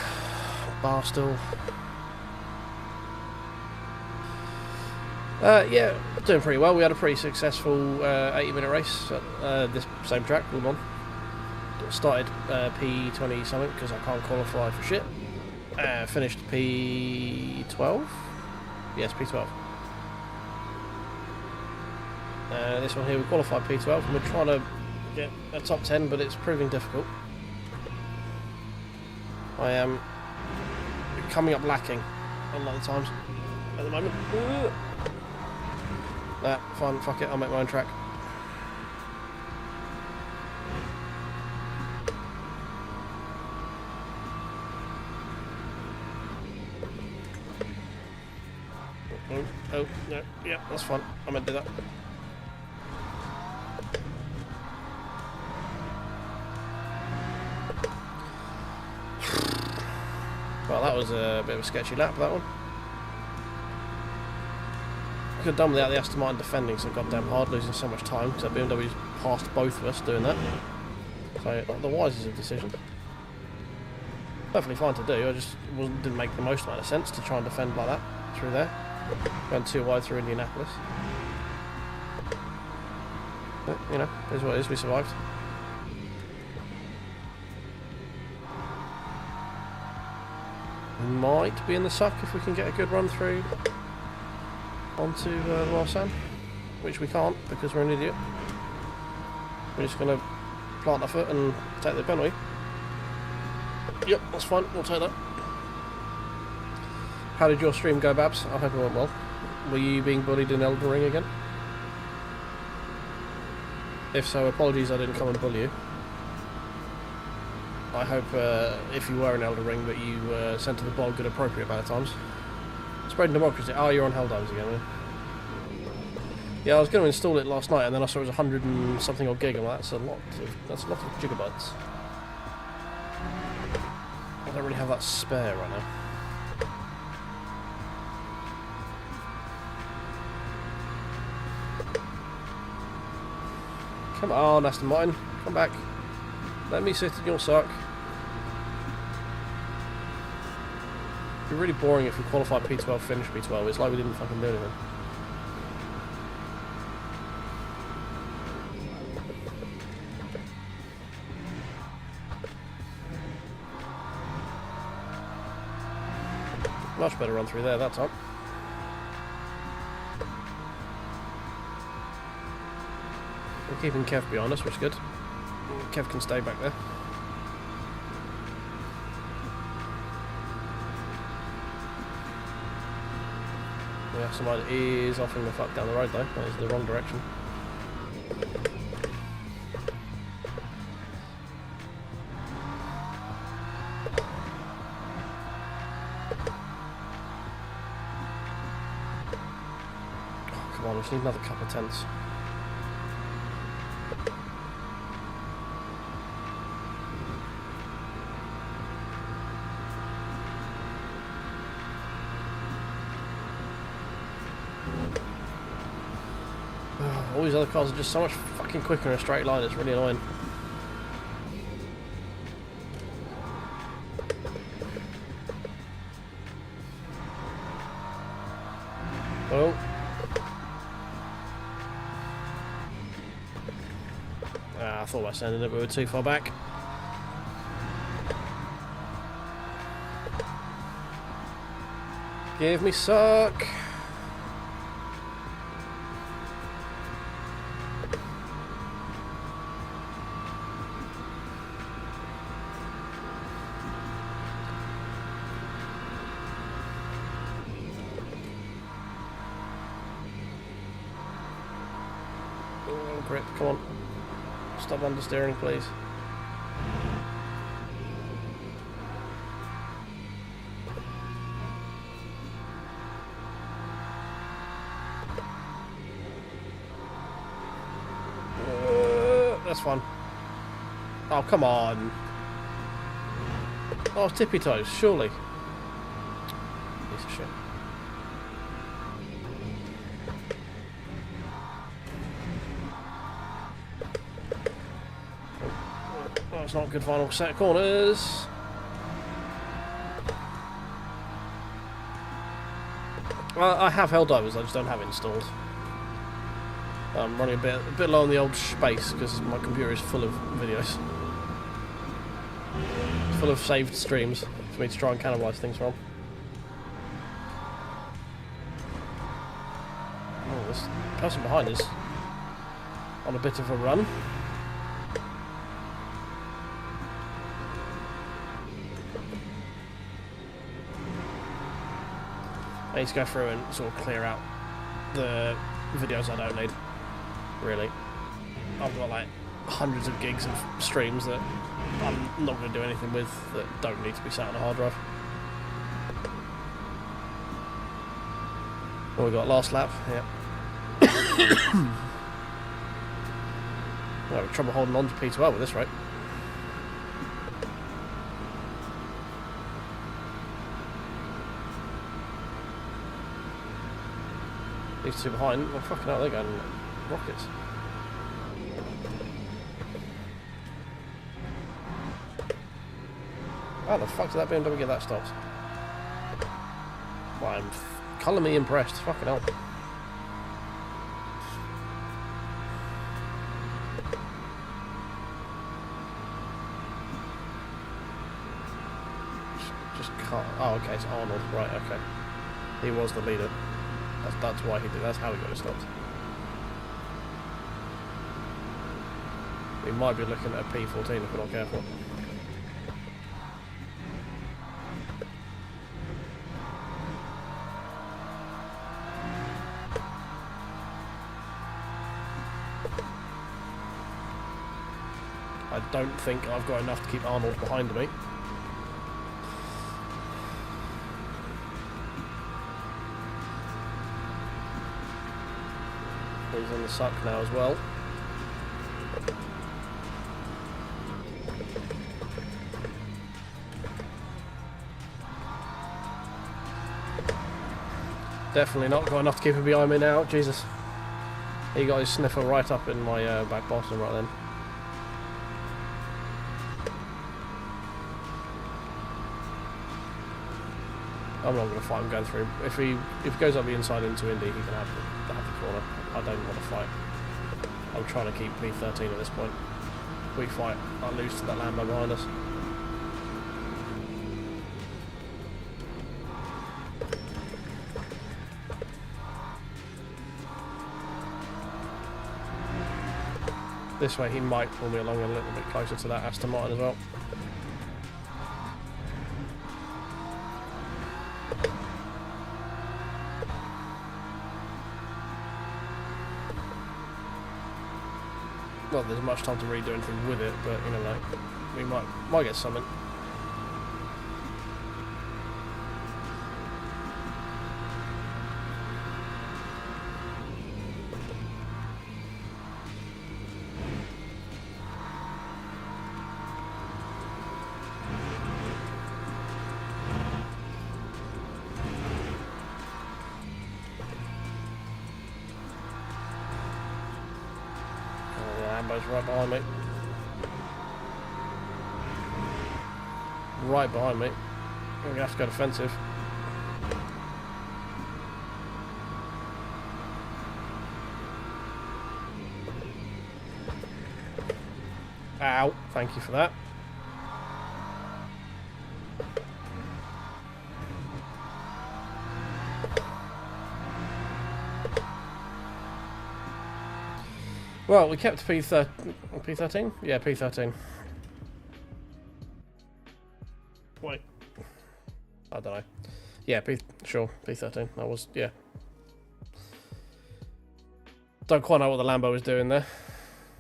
A: barstool. Yeah, doing pretty well. We had a pretty successful 80-minute race at this same track, LeMans. Started P20 something because I can't qualify for shit. Finished P12? Yes, P12. This one here, we qualified P12 and we're trying to get a top 10, but it's proving difficult. I am coming up lacking a lot of times at the moment. Fine, fuck it, I'll make my own track. Oh, no, yeah, that's fine. I meant to do that. Well, that was a bit of a sketchy lap, that one. Could have done without the Aston Martin defending so goddamn hard, losing so much time, because BMW's passed both of us doing that. So, not the wisest of decisions. Perfectly fine to do, I just didn't make the most amount of sense to try and defend like that through there. Going too wide through Indianapolis. But, you know, is what it is, we survived. We might be in the suck if we can get a good run through onto Larsan, which we can't because we're an idiot. We're just going to plant our foot and take the penalty. Yep, that's fine, we'll take that. How did your stream go, Babs? I hope it went well. Were you being bullied in Elden Ring again? If so, apologies I didn't come and bully you. I hope if you were in Elden Ring that you sent to the bog at appropriate amount of times. Spreading democracy. Oh, you're on Helldivers again, man. Yeah, I was going to install it last night and then I saw it was 100 and something odd gig. I'm like, that's a lot of gigabytes. I don't really have that spare right now. Come on, Aston Martin, come back. Let me sit in your suck. It'd be really boring if we qualified P12, finish P12. It's like we didn't fucking do anything. Much better run through there that time. We're keeping Kev behind us, which is good. Kev can stay back there. Yeah, somebody is offing the fuck down the road though. That is the wrong direction. Oh, come on, we just need another couple of tenths. All these other cars are just so much fucking quicker in a straight line, it's really annoying. Well. I thought I was sending it, but we were too far back. Give me suck. Grip, come on. Stop understeering, please. That's fine. Oh, come on. Oh, tippy toes, surely. Piece of shit. That's not a good final set of corners. Well, I have Helldivers, I just don't have it installed. I'm running a bit low on the old space because my computer is full of videos. It's full of saved streams for me to try and cannibalise things from. Oh, this person behind us on a bit of a run. I need to go through and sort of clear out the videos I don't need, really. I've got like hundreds of gigs of streams that I'm not going to do anything with that don't need to be sat on a hard drive. What we got, last lap? Yeah. We're having trouble holding on to P12 at this rate. These two behind, well fucking hell, they're going rockets. How the fuck did that BMW get that stopped? Well, I'm colour me impressed, fucking hell. Just can't. Oh, okay, it's Arnold, right, okay. He was the leader. That's why he did. That's how he got it stopped. We might be looking at a P14 if we're not careful. I don't think I've got enough to keep Arnold behind me. He's on the suck now as well. Definitely not got enough to keep him behind me now. Jesus. He got his sniffer right up in my back bottom right then. I'm not going to fight him going through. If he goes up the inside into Indy, he can have the corner. I don't want to fight. I'm trying to keep P13 at this point. If we fight, I lose to that Lambo behind us. This way he might pull me along a little bit closer to that Aston Martin as well. Not that there's much time to really do anything with it, but you know, like, we might get something. Lambo's right behind me. Right behind me. I'm going to have to go defensive. Ow, thank you for that. Well, we kept P13? Yeah, P13. Wait. I don't know. Yeah, sure, P13. That was, yeah. Don't quite know what the Lambo was doing there.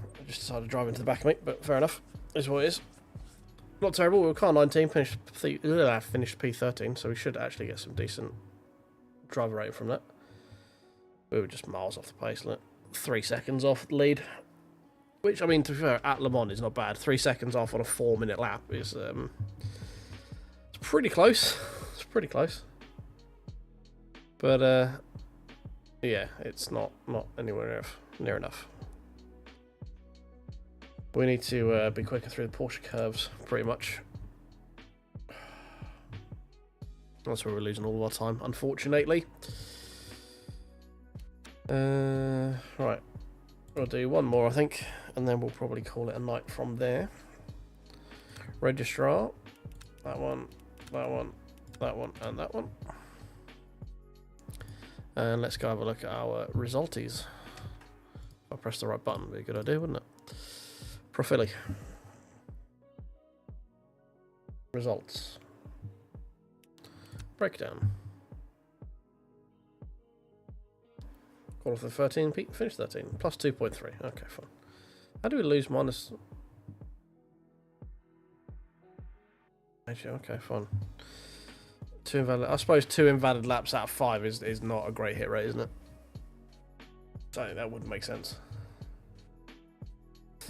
A: I just decided to drive into the back of me, but fair enough. Is what it is. Not terrible. We were car 19, finished P13, so we should actually get some decent driver rating from that. We were just miles off the pace, wasn't it? 3 seconds off the lead, which, I mean, to be fair, at Le Mans is not bad. 3 seconds off on a 4-minute lap is it's pretty close. It's pretty close, but yeah, it's not anywhere near enough. We need to be quicker through the Porsche curves, pretty much. That's where we're losing all of our time, unfortunately. Right. We'll do one more, I think, and then we'll probably call it a night from there. Registrar. That one, that one, that one, and that one. And let's go have a look at our resulties. If I press the right button, would be a good idea, wouldn't it? Profili. Results. Breakdown. Qualify 13, finish 13, plus 2.3. Okay, fine. How do we lose minus? Actually, okay, fine. Two invalid. I suppose 2 invalid laps out of 5 is not a great hit rate, isn't it? So that wouldn't make sense.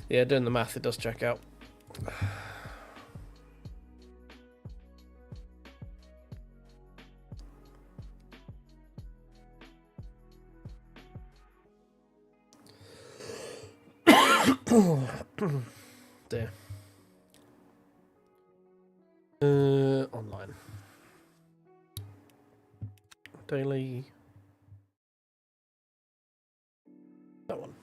A: Yeah, doing the math, it does check out. Dear. Online. Daily. That one.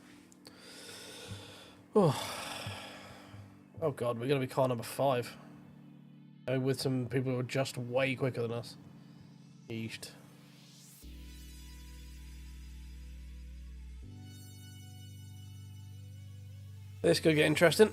A: Oh god, we're going to be car number 5. With some people who are just way quicker than us. Yeesh. This could get interesting.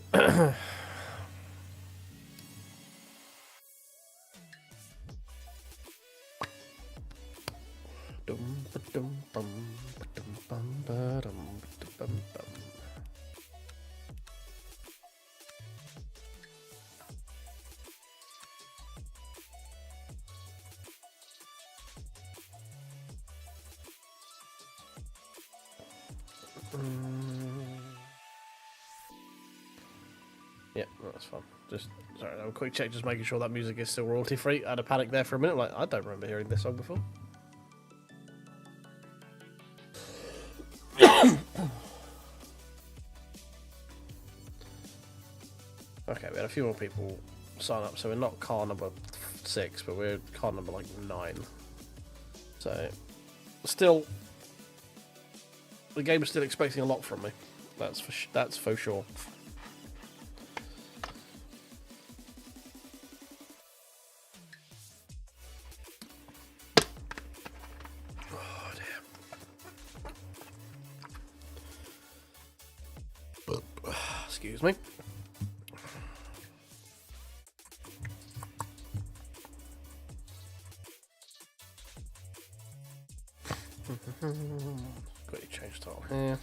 A: Yeah, that's fine. Just sorry, a quick check, just making sure that music is still royalty free. I had a panic there for a minute, like I don't remember hearing this song before. Okay, we had a few more people sign up, so we're not car number 6, but we're car number like 9. So, still, the game is still expecting a lot from me. That's for sure. Oh dear. Excuse me. Quickly change title here.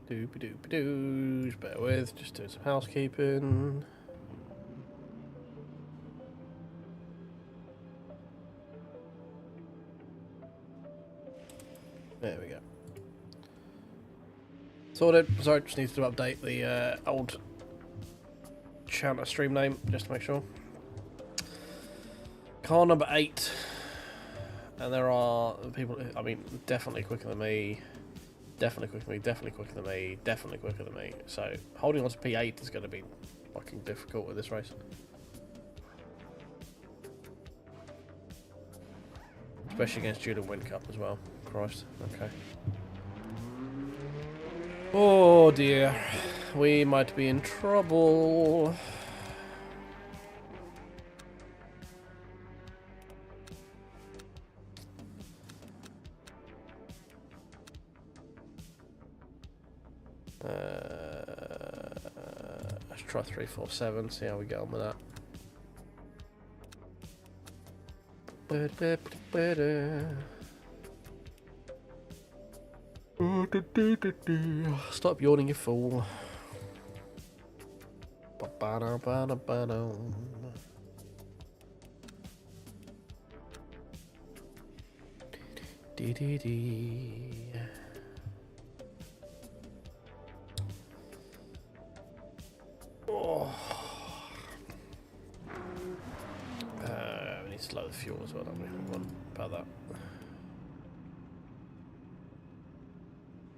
A: Doopy-doopy-doo. Bear with, just doing some housekeeping. There we go. Sorted. Sorry, just need to update the old channel stream name just to make sure. Car number 8, and there are people. I mean, definitely quicker than me. Definitely quicker than me, definitely quicker than me, definitely quicker than me. So, holding on to P8 is going to be fucking difficult with this race. Especially against Julian Windcup as well. Christ, okay. Oh dear. We might be in trouble. Let's try 347, see how we get on with that. Stop yawning, you fool. to load the fuel as well, don't we? What about that?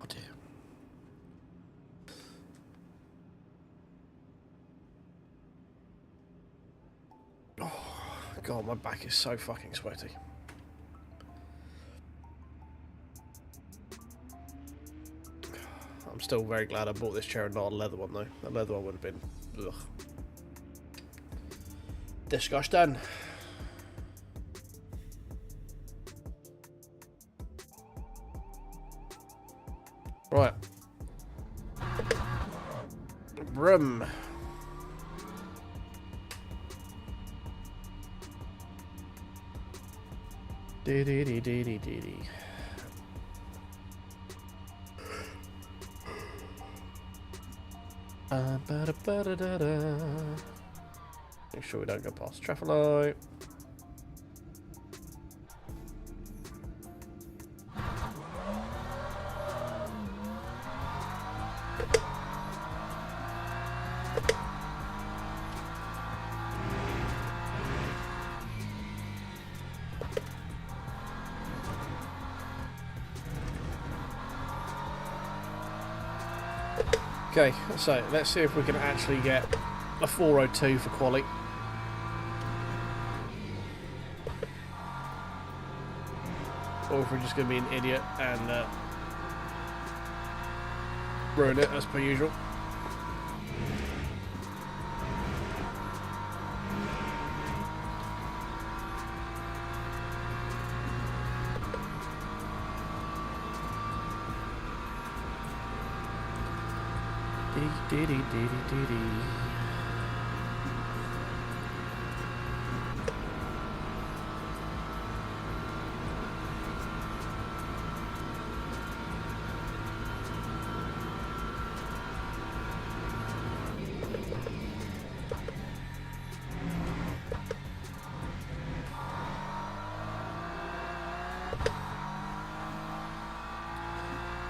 A: Oh dear. Oh god, my back is so fucking sweaty. I'm still very glad I bought this chair and not a leather one though. That leather one would have been ugh. Disgusting. Right. Vroom. Dee dee dee dee dee dee dee. Ba-da-ba-da-da-da. Make sure we don't go past the traffic light. Okay, so let's see if we can actually get a 402 for quali. Or if we're just going to be an idiot and ruin it as per usual. Dee dee dee dee dee dee.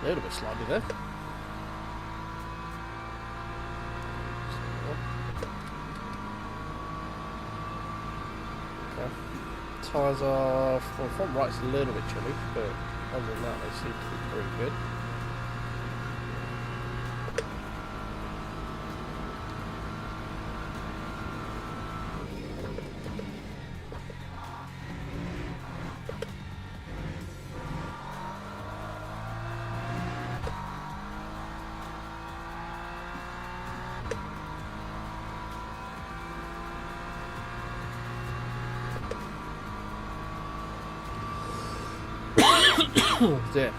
A: A little bit slidey there. Tyres are, well, front right's a little bit chilly, but other than that they seem to be pretty good. There.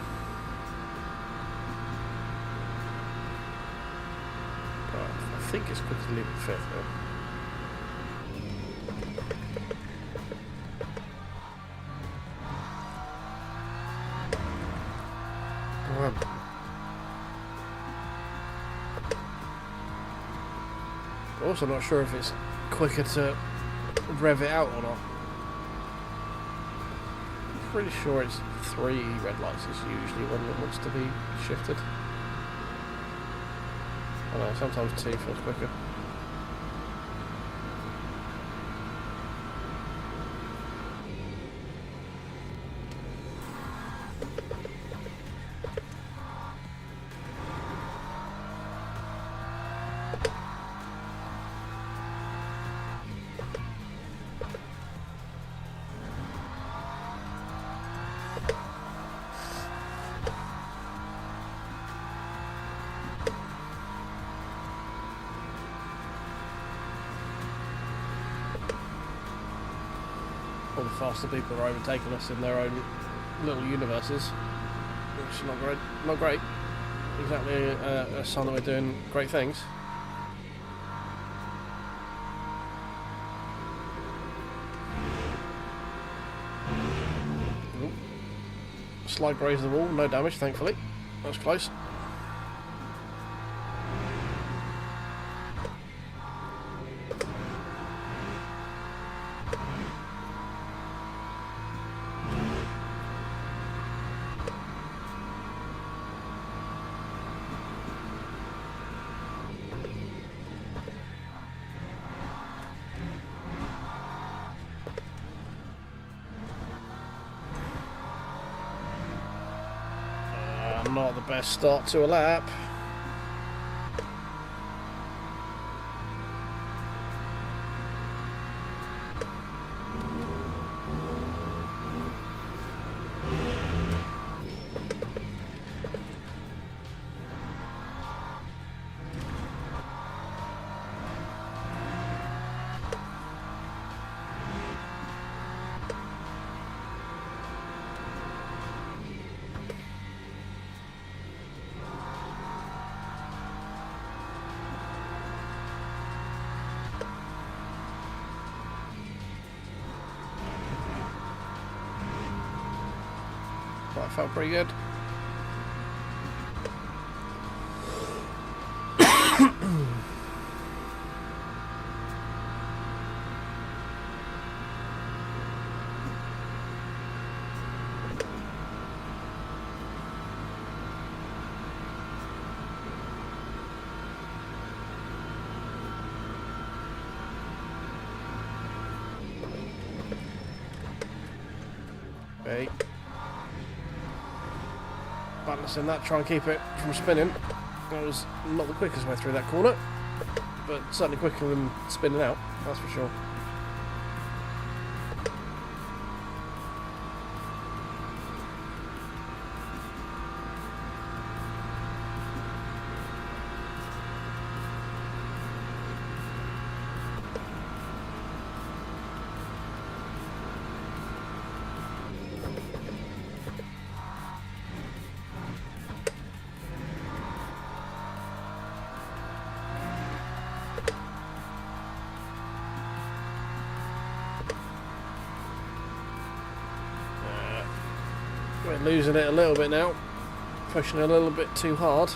A: Right, I think it's quick to leave it fifth though. Also not sure if it's quicker to rev it out or not. Pretty sure it's 3 red lights is usually when it wants to be shifted. I know, sometimes 2 feels quicker. All the faster people are overtaking us in their own little universes, which is not great. Not great. Exactly a sign that we're doing great things. Ooh. Slight graze of the wall, no damage, thankfully. That was close. not the best start to a lap. That felt pretty good. Okay. Balancing that, try and keep it from spinning. That was not the quickest way through that corner, but certainly quicker than spinning out, that's for sure. We're losing it a little bit now, pushing a little bit too hard.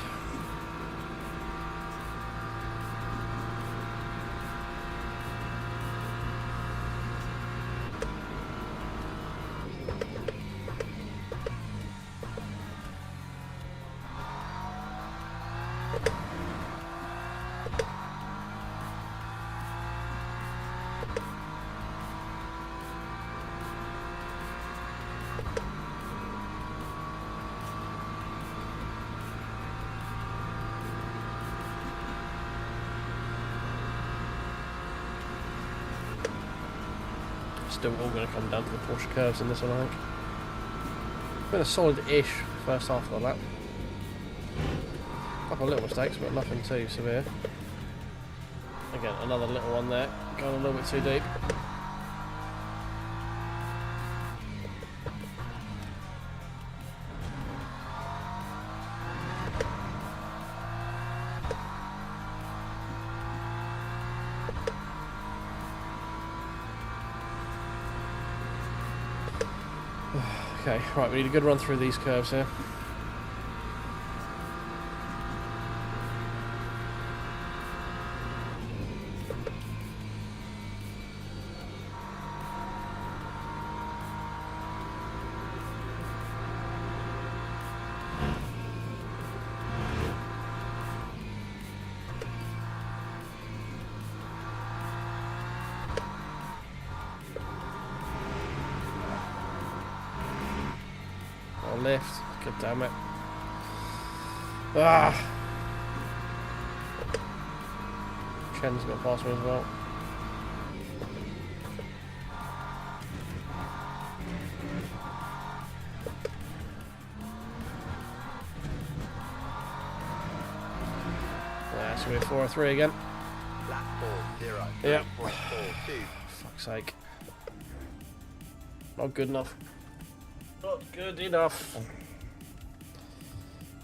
A: Still all going to come down to the Porsche curves in this one, I think. It's been a solid-ish first half of the lap. A couple of little mistakes, but nothing too severe. Again, another little one there, going a little bit too deep. Okay, right, we need a good run through these curves here. Left, god damn it. Ah! Chen's got past me as well. Yeah, so we're 4-3 again.
B: Lap 4-0.
A: Yep.
B: 3.42.
A: Fuck's sake. Not good enough. Not good enough.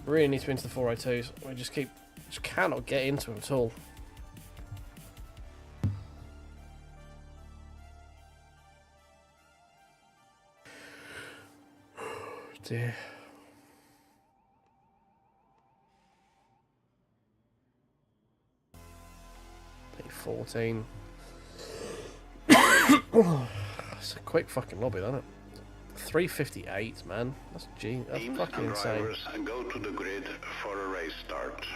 A: Really need to be into the 402s. We just cannot get into them at all. Dear. P14. It's a quick fucking lobby, isn't it? 358, man. That's
C: Teams
A: fucking
C: and
A: insane.
C: drivers go to the grid for a race start.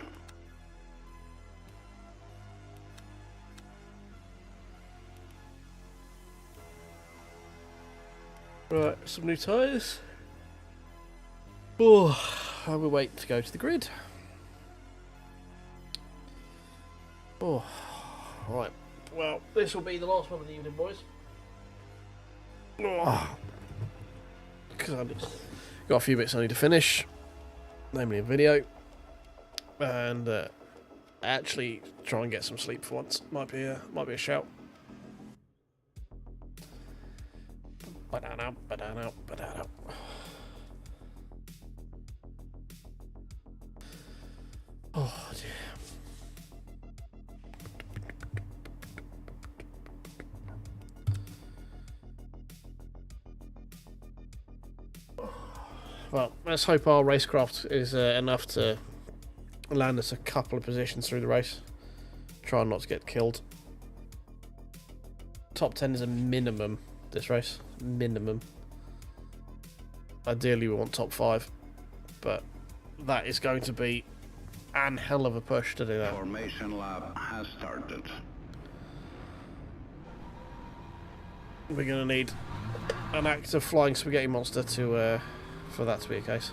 A: Right, some new tyres. Oh. we wait to go to the grid. Oh, right. Well, this will be the last one of the evening, boys. Because I've got a few bits I need to finish, namely a video, and actually try and get some sleep for once. Might be a shout. Ba-da-da, ba-da-da, ba-da-da. Oh dear. Well, let's hope our racecraft is enough to land us a couple of positions through the race. Try not to get killed. Top 10 is a minimum this race. Minimum. Ideally we want top 5. But that is going to be an hell of a push to do that.
C: Formation lap has started.
A: We're going to need an active flying spaghetti monster to for that to be a case.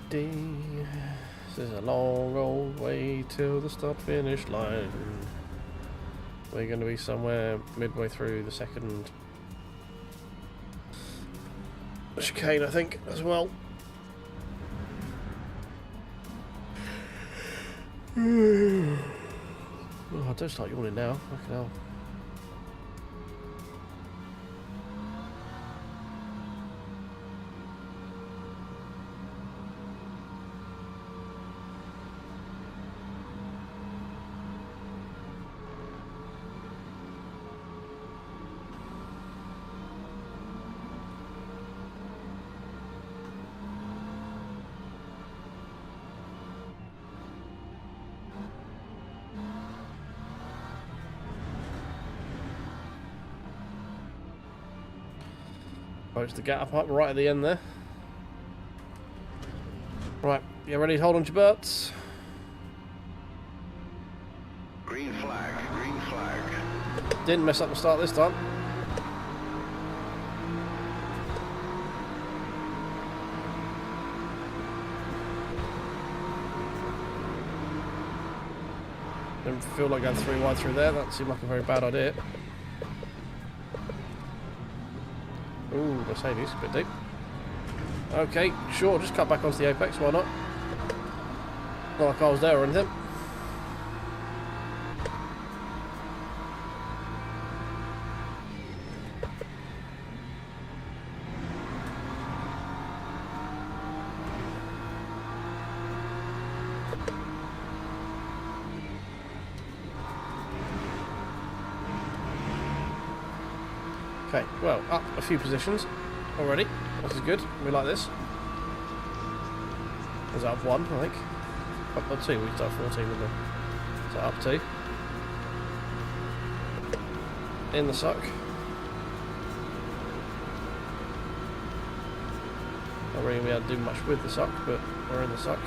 A: This is a long old way till the start-finish line. We're going to be somewhere midway through the second chicane, I think, as well. Oh, I don't start yawning now. Fucking hell. Close the gap up right at the end there. Right, you ready to hold on to your butts?
C: Green flag, green flag.
A: Didn't mess up the start this time. Didn't feel like going 3 wide through there. That seemed like a very bad idea. Ooh, Mercedes, a bit deep. Okay, sure, just cut back onto the apex, why not? Not like I was there or anything. Okay, well, up a few positions already, which is good. We like this. Was that up 1, I think? Up 2, we start 14 with them. So up 2. In the suck. Not really be able to do much with the suck, but we're in the suck.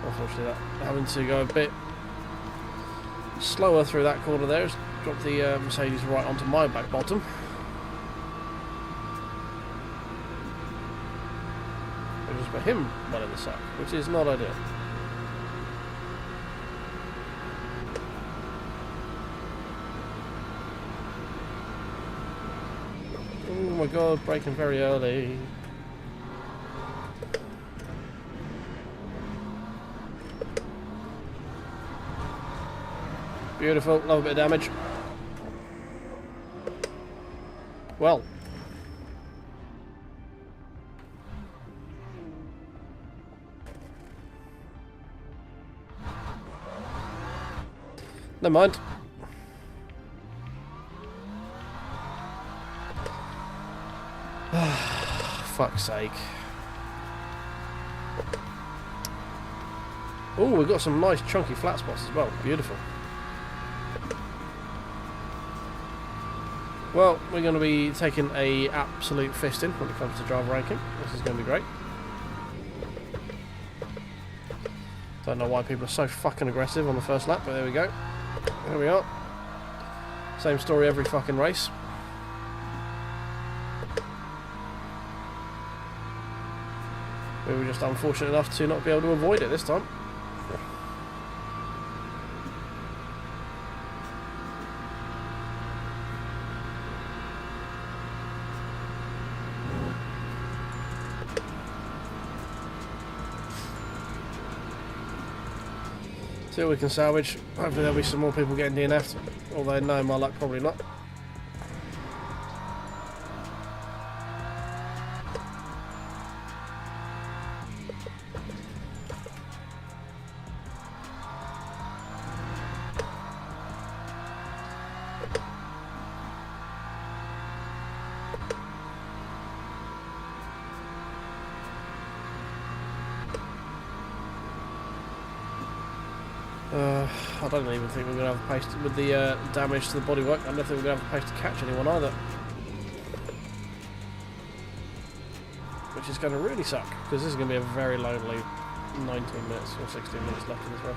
A: Unfortunately, having to go a bit slower through that corner there has dropped the Mercedes right onto my back bottom. Which has put him well in the suck, which is not ideal. Oh my god, braking very early. Beautiful. Love a bit of damage. Well. Never mind. Fuck's sake. Oh, we've got some nice chunky flat spots as well. Beautiful. Well, we're going to be taking a absolute fisting when it comes to driver ranking. This is going to be great. Don't know why people are so fucking aggressive on the first lap, but there we go. There we are. Same story every fucking race. We were just unfortunate enough to not be able to avoid it this time. See what we can salvage. Hopefully there'll be some more people getting DNF'd. Although no, my luck, probably not. I don't even think we're going to have the pace to, with the damage to the bodywork. I don't think we're going to have the pace to catch anyone either. Which is going to really suck, because this is going to be a very lonely 19 minutes or 16 minutes left in this race.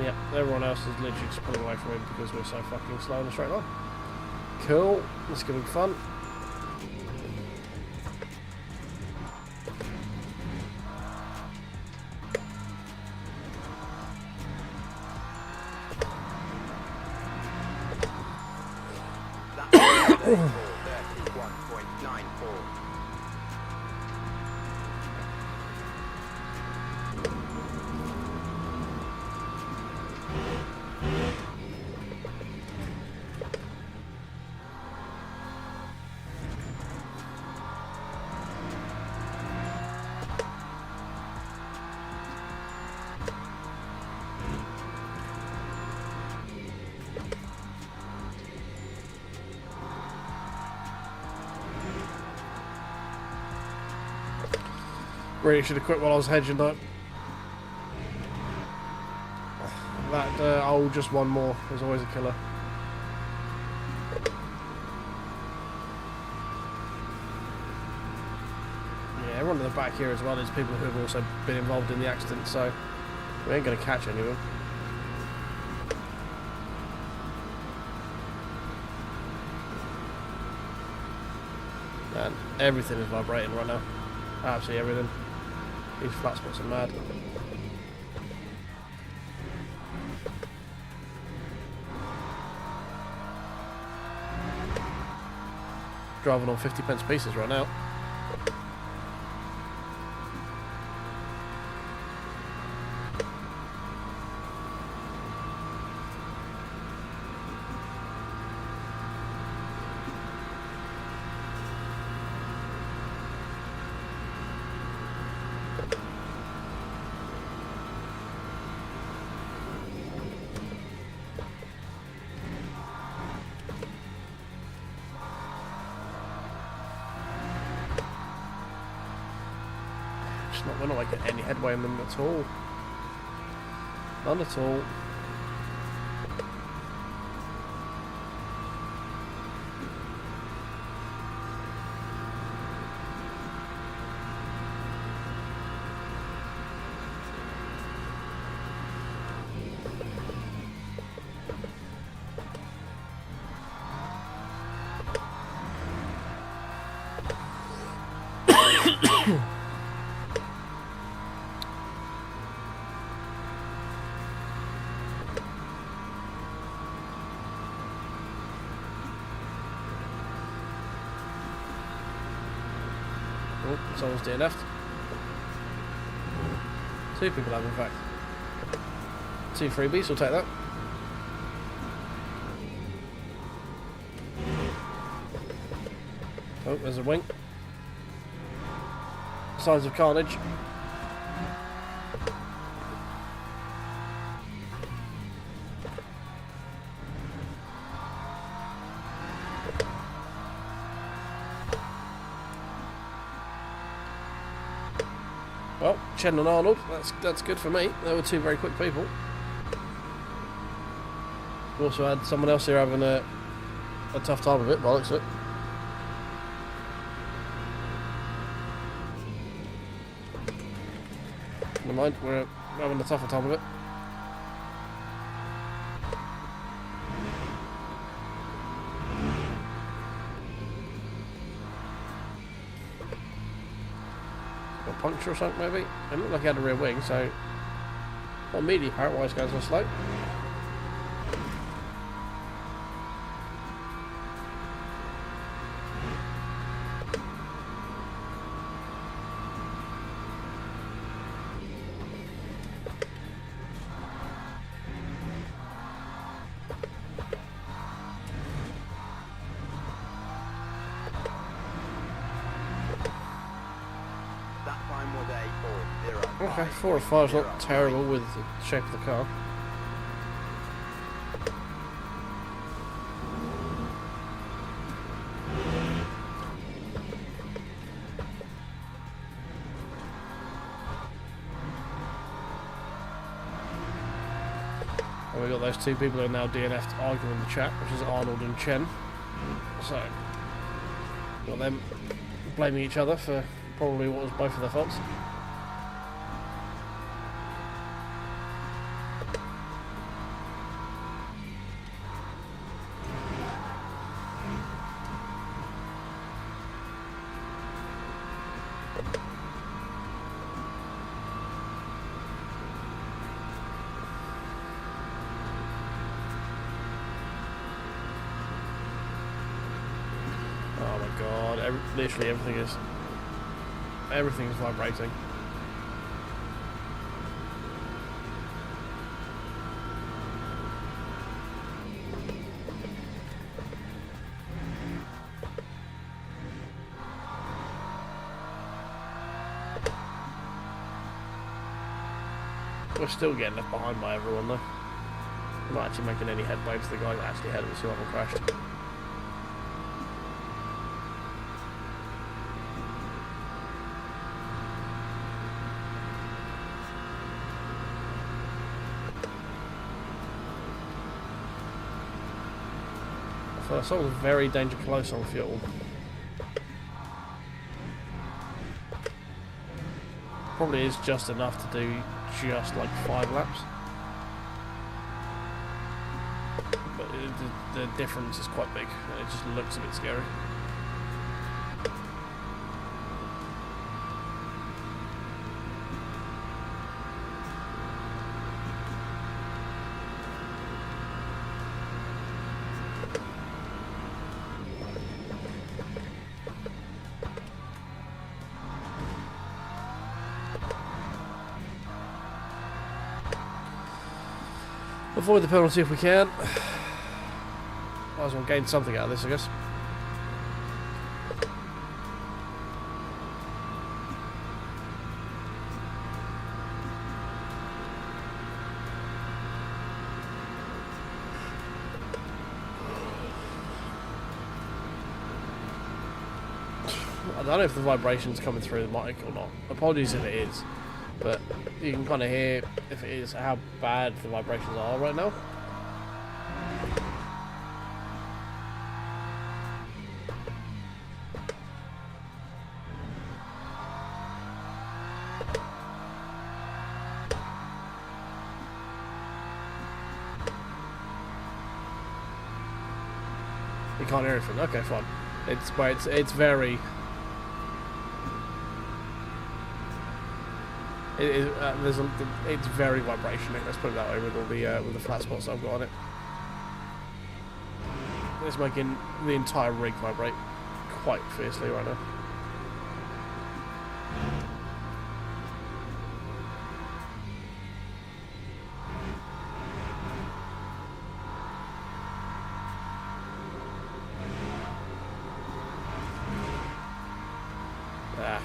A: Yeah, everyone else is literally just pulling away from him because we're so fucking slow in the straight line. Cool, this is going to be fun. Really should have quit while I was hedging though. That, oh, just one more is always a killer. Yeah, everyone in the back here as well is people who have also been involved in the accident, so we ain't going to catch any of them. Man, everything is vibrating right now. Absolutely everything. These flat spots are mad. Driving on 50p pieces right now. We're not making any headway on them at all. None at all. Oh, someone's DNF'd. 2 people have, in fact. 2 freebies, we'll take that. Oh, there's a wing. Signs of carnage. Well, Chen and Arnold, that's good for me. They were 2 very quick people. We also had someone else here having a tough time of it, by the looks of it. Never mind, we're having a tougher time of it. Got a puncture or something, maybe? It looked like he had a rear wing, so... Not immediately apparent why it's going so slow.
B: That time was a 4-0.
A: Okay, 4 or 5 is not terrible with the shape of the car. And we've got those 2 people who are now DNF'd arguing in the chat, which is Arnold and Chen. So, got them blaming each other for probably what was both of their faults. Oh my god, literally everything is vibrating. We're still getting left behind by everyone though. We're not actually making any headway to the guy that actually ahead of us who haven't crashed. So someone's very danger close on fuel. Probably is just enough to do just like 5 laps. But the difference is quite big and it just looks a bit scary. Avoid the penalty if we can. Might as well gain something out of this, I guess. I don't know if the vibration's coming through the mic or not. Apologies if it is. But you can kind of hear, if it is, how bad the vibrations are right now. You can't hear anything. Okay, fine. It's very. It's very vibrational. Let's put it that way with all the flat spots I've got on it. It's making the entire rig vibrate quite fiercely right now. Ah.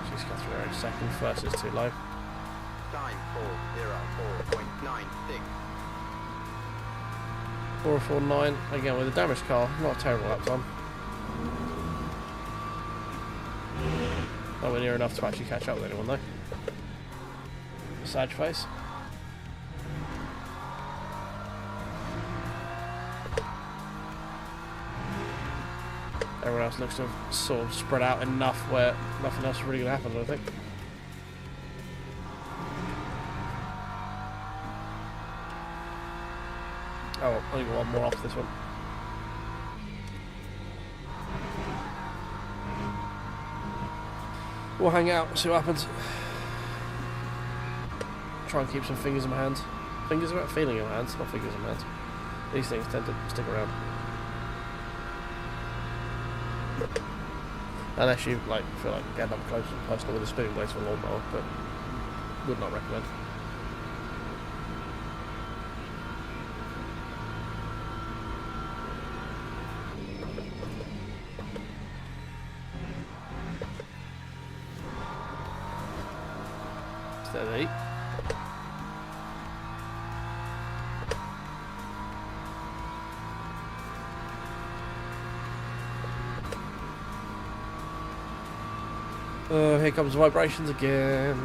A: She's got through her in second. First is too low.
B: Time 404.96.
A: 449 again with a damaged car. Not a terrible lap time. Nowhere near enough to actually catch up with anyone though. Sad face. Everyone else looks to have sort of spread out enough where nothing else is really going to happen, I think. Oh, only got one more off this one. We'll hang out, see what happens. Try and keep some fingers in my hands. Fingers about feeling in my hands, not fingers in my hands. These things tend to stick around. Unless you like feel like getting up close and personal with a spinning blade for a lawnmower, but would not recommend. Steady. Here comes the vibrations again.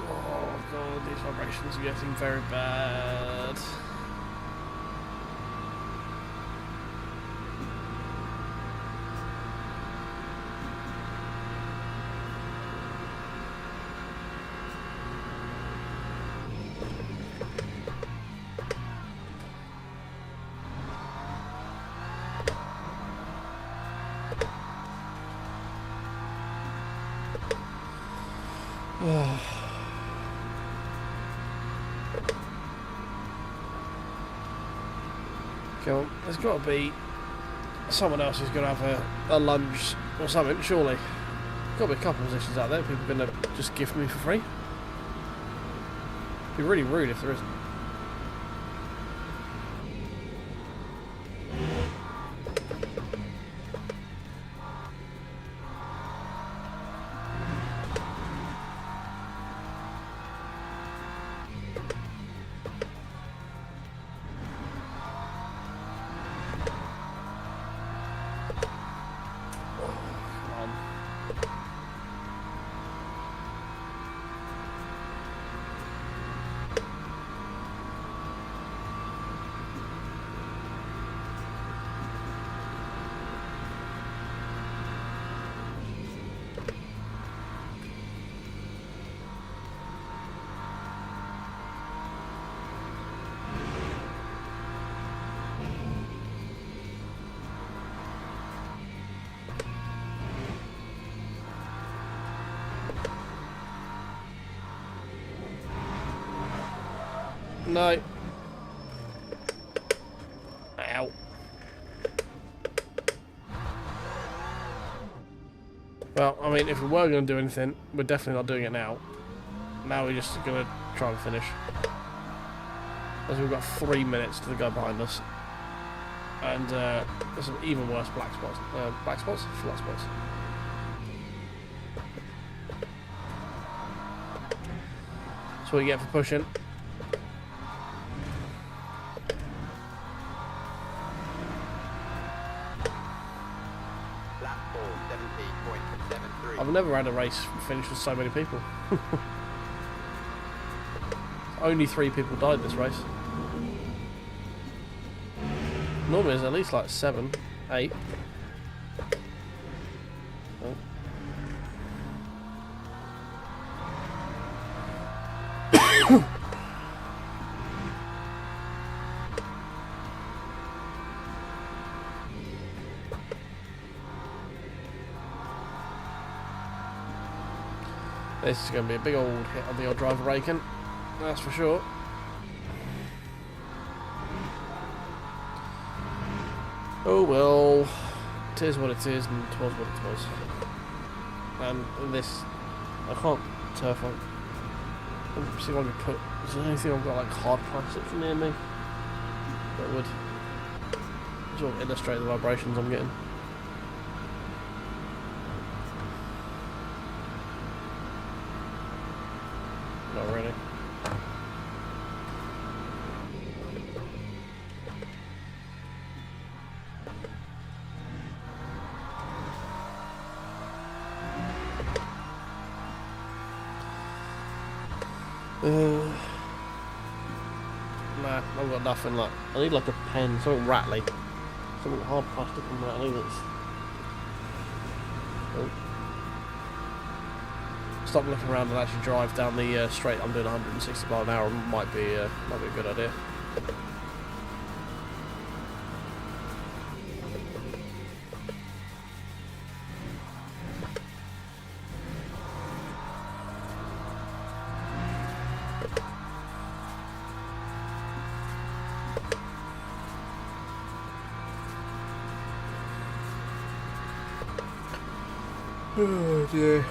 A: Oh god, these vibrations are getting very bad. Come on, there's got to be someone else who's going to have a lunge or something, surely. Got to be a couple of positions out there people are going to just gift me for free. It'd be really rude if there isn't. No. Ow. Well, I mean, if we were going to do anything, we're definitely not doing it now. Now we're just going to try and finish. As we've got 3 minutes to the guy behind us. And there's some even worse black spots. Black spots? Flat spots. That's what you get for pushing. I've never had a race finish with so many people. Only 3 people died this race. Normally there's at least like 7, 8. Oh. This is going to be a big old hit on the old driver raking, that's for sure. Oh well, it is what it is, and it was what it was. And this, I can't turf on. Let me see if I can put. Is there anything I've got like hard plastic near me that would sort of illustrate the vibrations I'm getting? Not really. Nah, I've got nothing like. I need like a pen, something rattly, something hard plastic and rattly that's. Oh. Stop looking around and actually drive down the straight. I'm doing 160 miles an hour. Might be a good idea. Oh dear.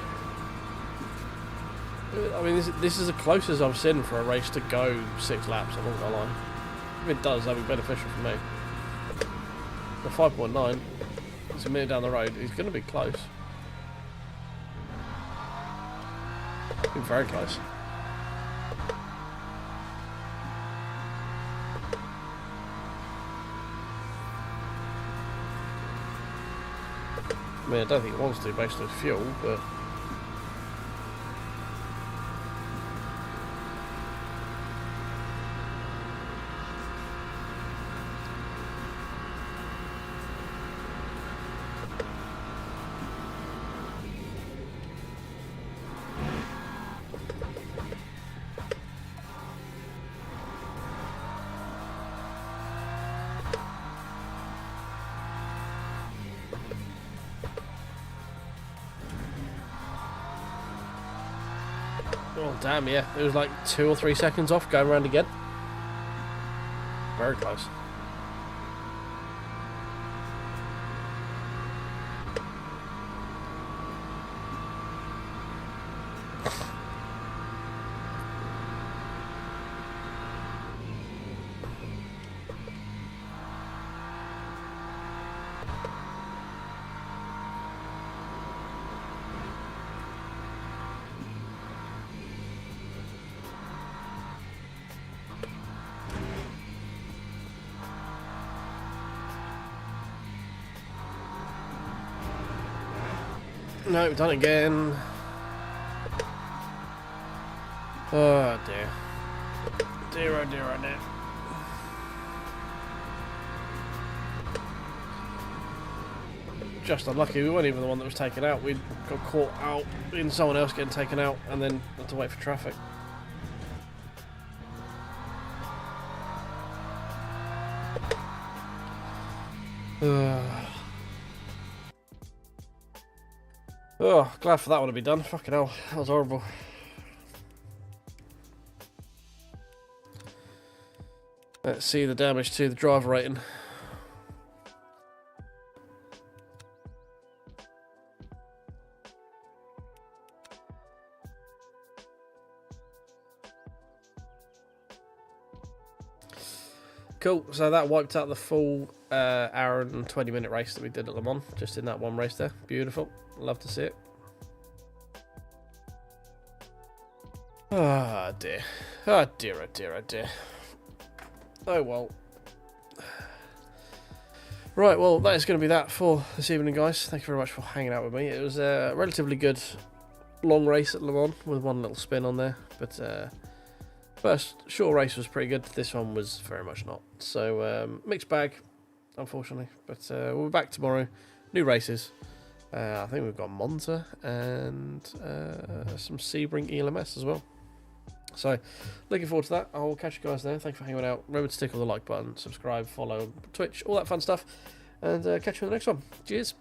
A: I mean, this is the closest I've seen for a race to go 6 laps, I'm not gonna lie. If it does, that'd be beneficial for me. The 5.9, it's a minute down the road, it's gonna be close. Be very close. I mean, I don't think it wants to based on fuel, but... Oh damn, yeah. It was like 2 or 3 seconds off going around again. Very close. No, we've done it again. Oh dear. Dear, oh dear, oh dear. Just unlucky, we weren't even the one that was taken out. We got caught out in someone else getting taken out and then had to wait for traffic. Oh, glad for that one to be done. Fucking hell, that was horrible. Let's see the damage to the driver rating. Cool, so that wiped out the full hour and 20-minute race that we did at Le Mans, just in that one race there. Beautiful, love to see it. Ah dear, oh dear, oh dear, oh dear. Oh well. Right, well that is going to be that for this evening, guys. Thank you very much for hanging out with me. It was a relatively good long race at Le Mans with one little spin on there, but first short race was pretty good. This one was very much not. So mixed bag, unfortunately. But we'll be back tomorrow. New races. I think we've got Monza and some Sebring ELMS as well. So, looking forward to that. I'll catch you guys there. Thanks for hanging out. Remember to tick on the like button, subscribe, follow, Twitch, all that fun stuff. And catch you in the next one. Cheers.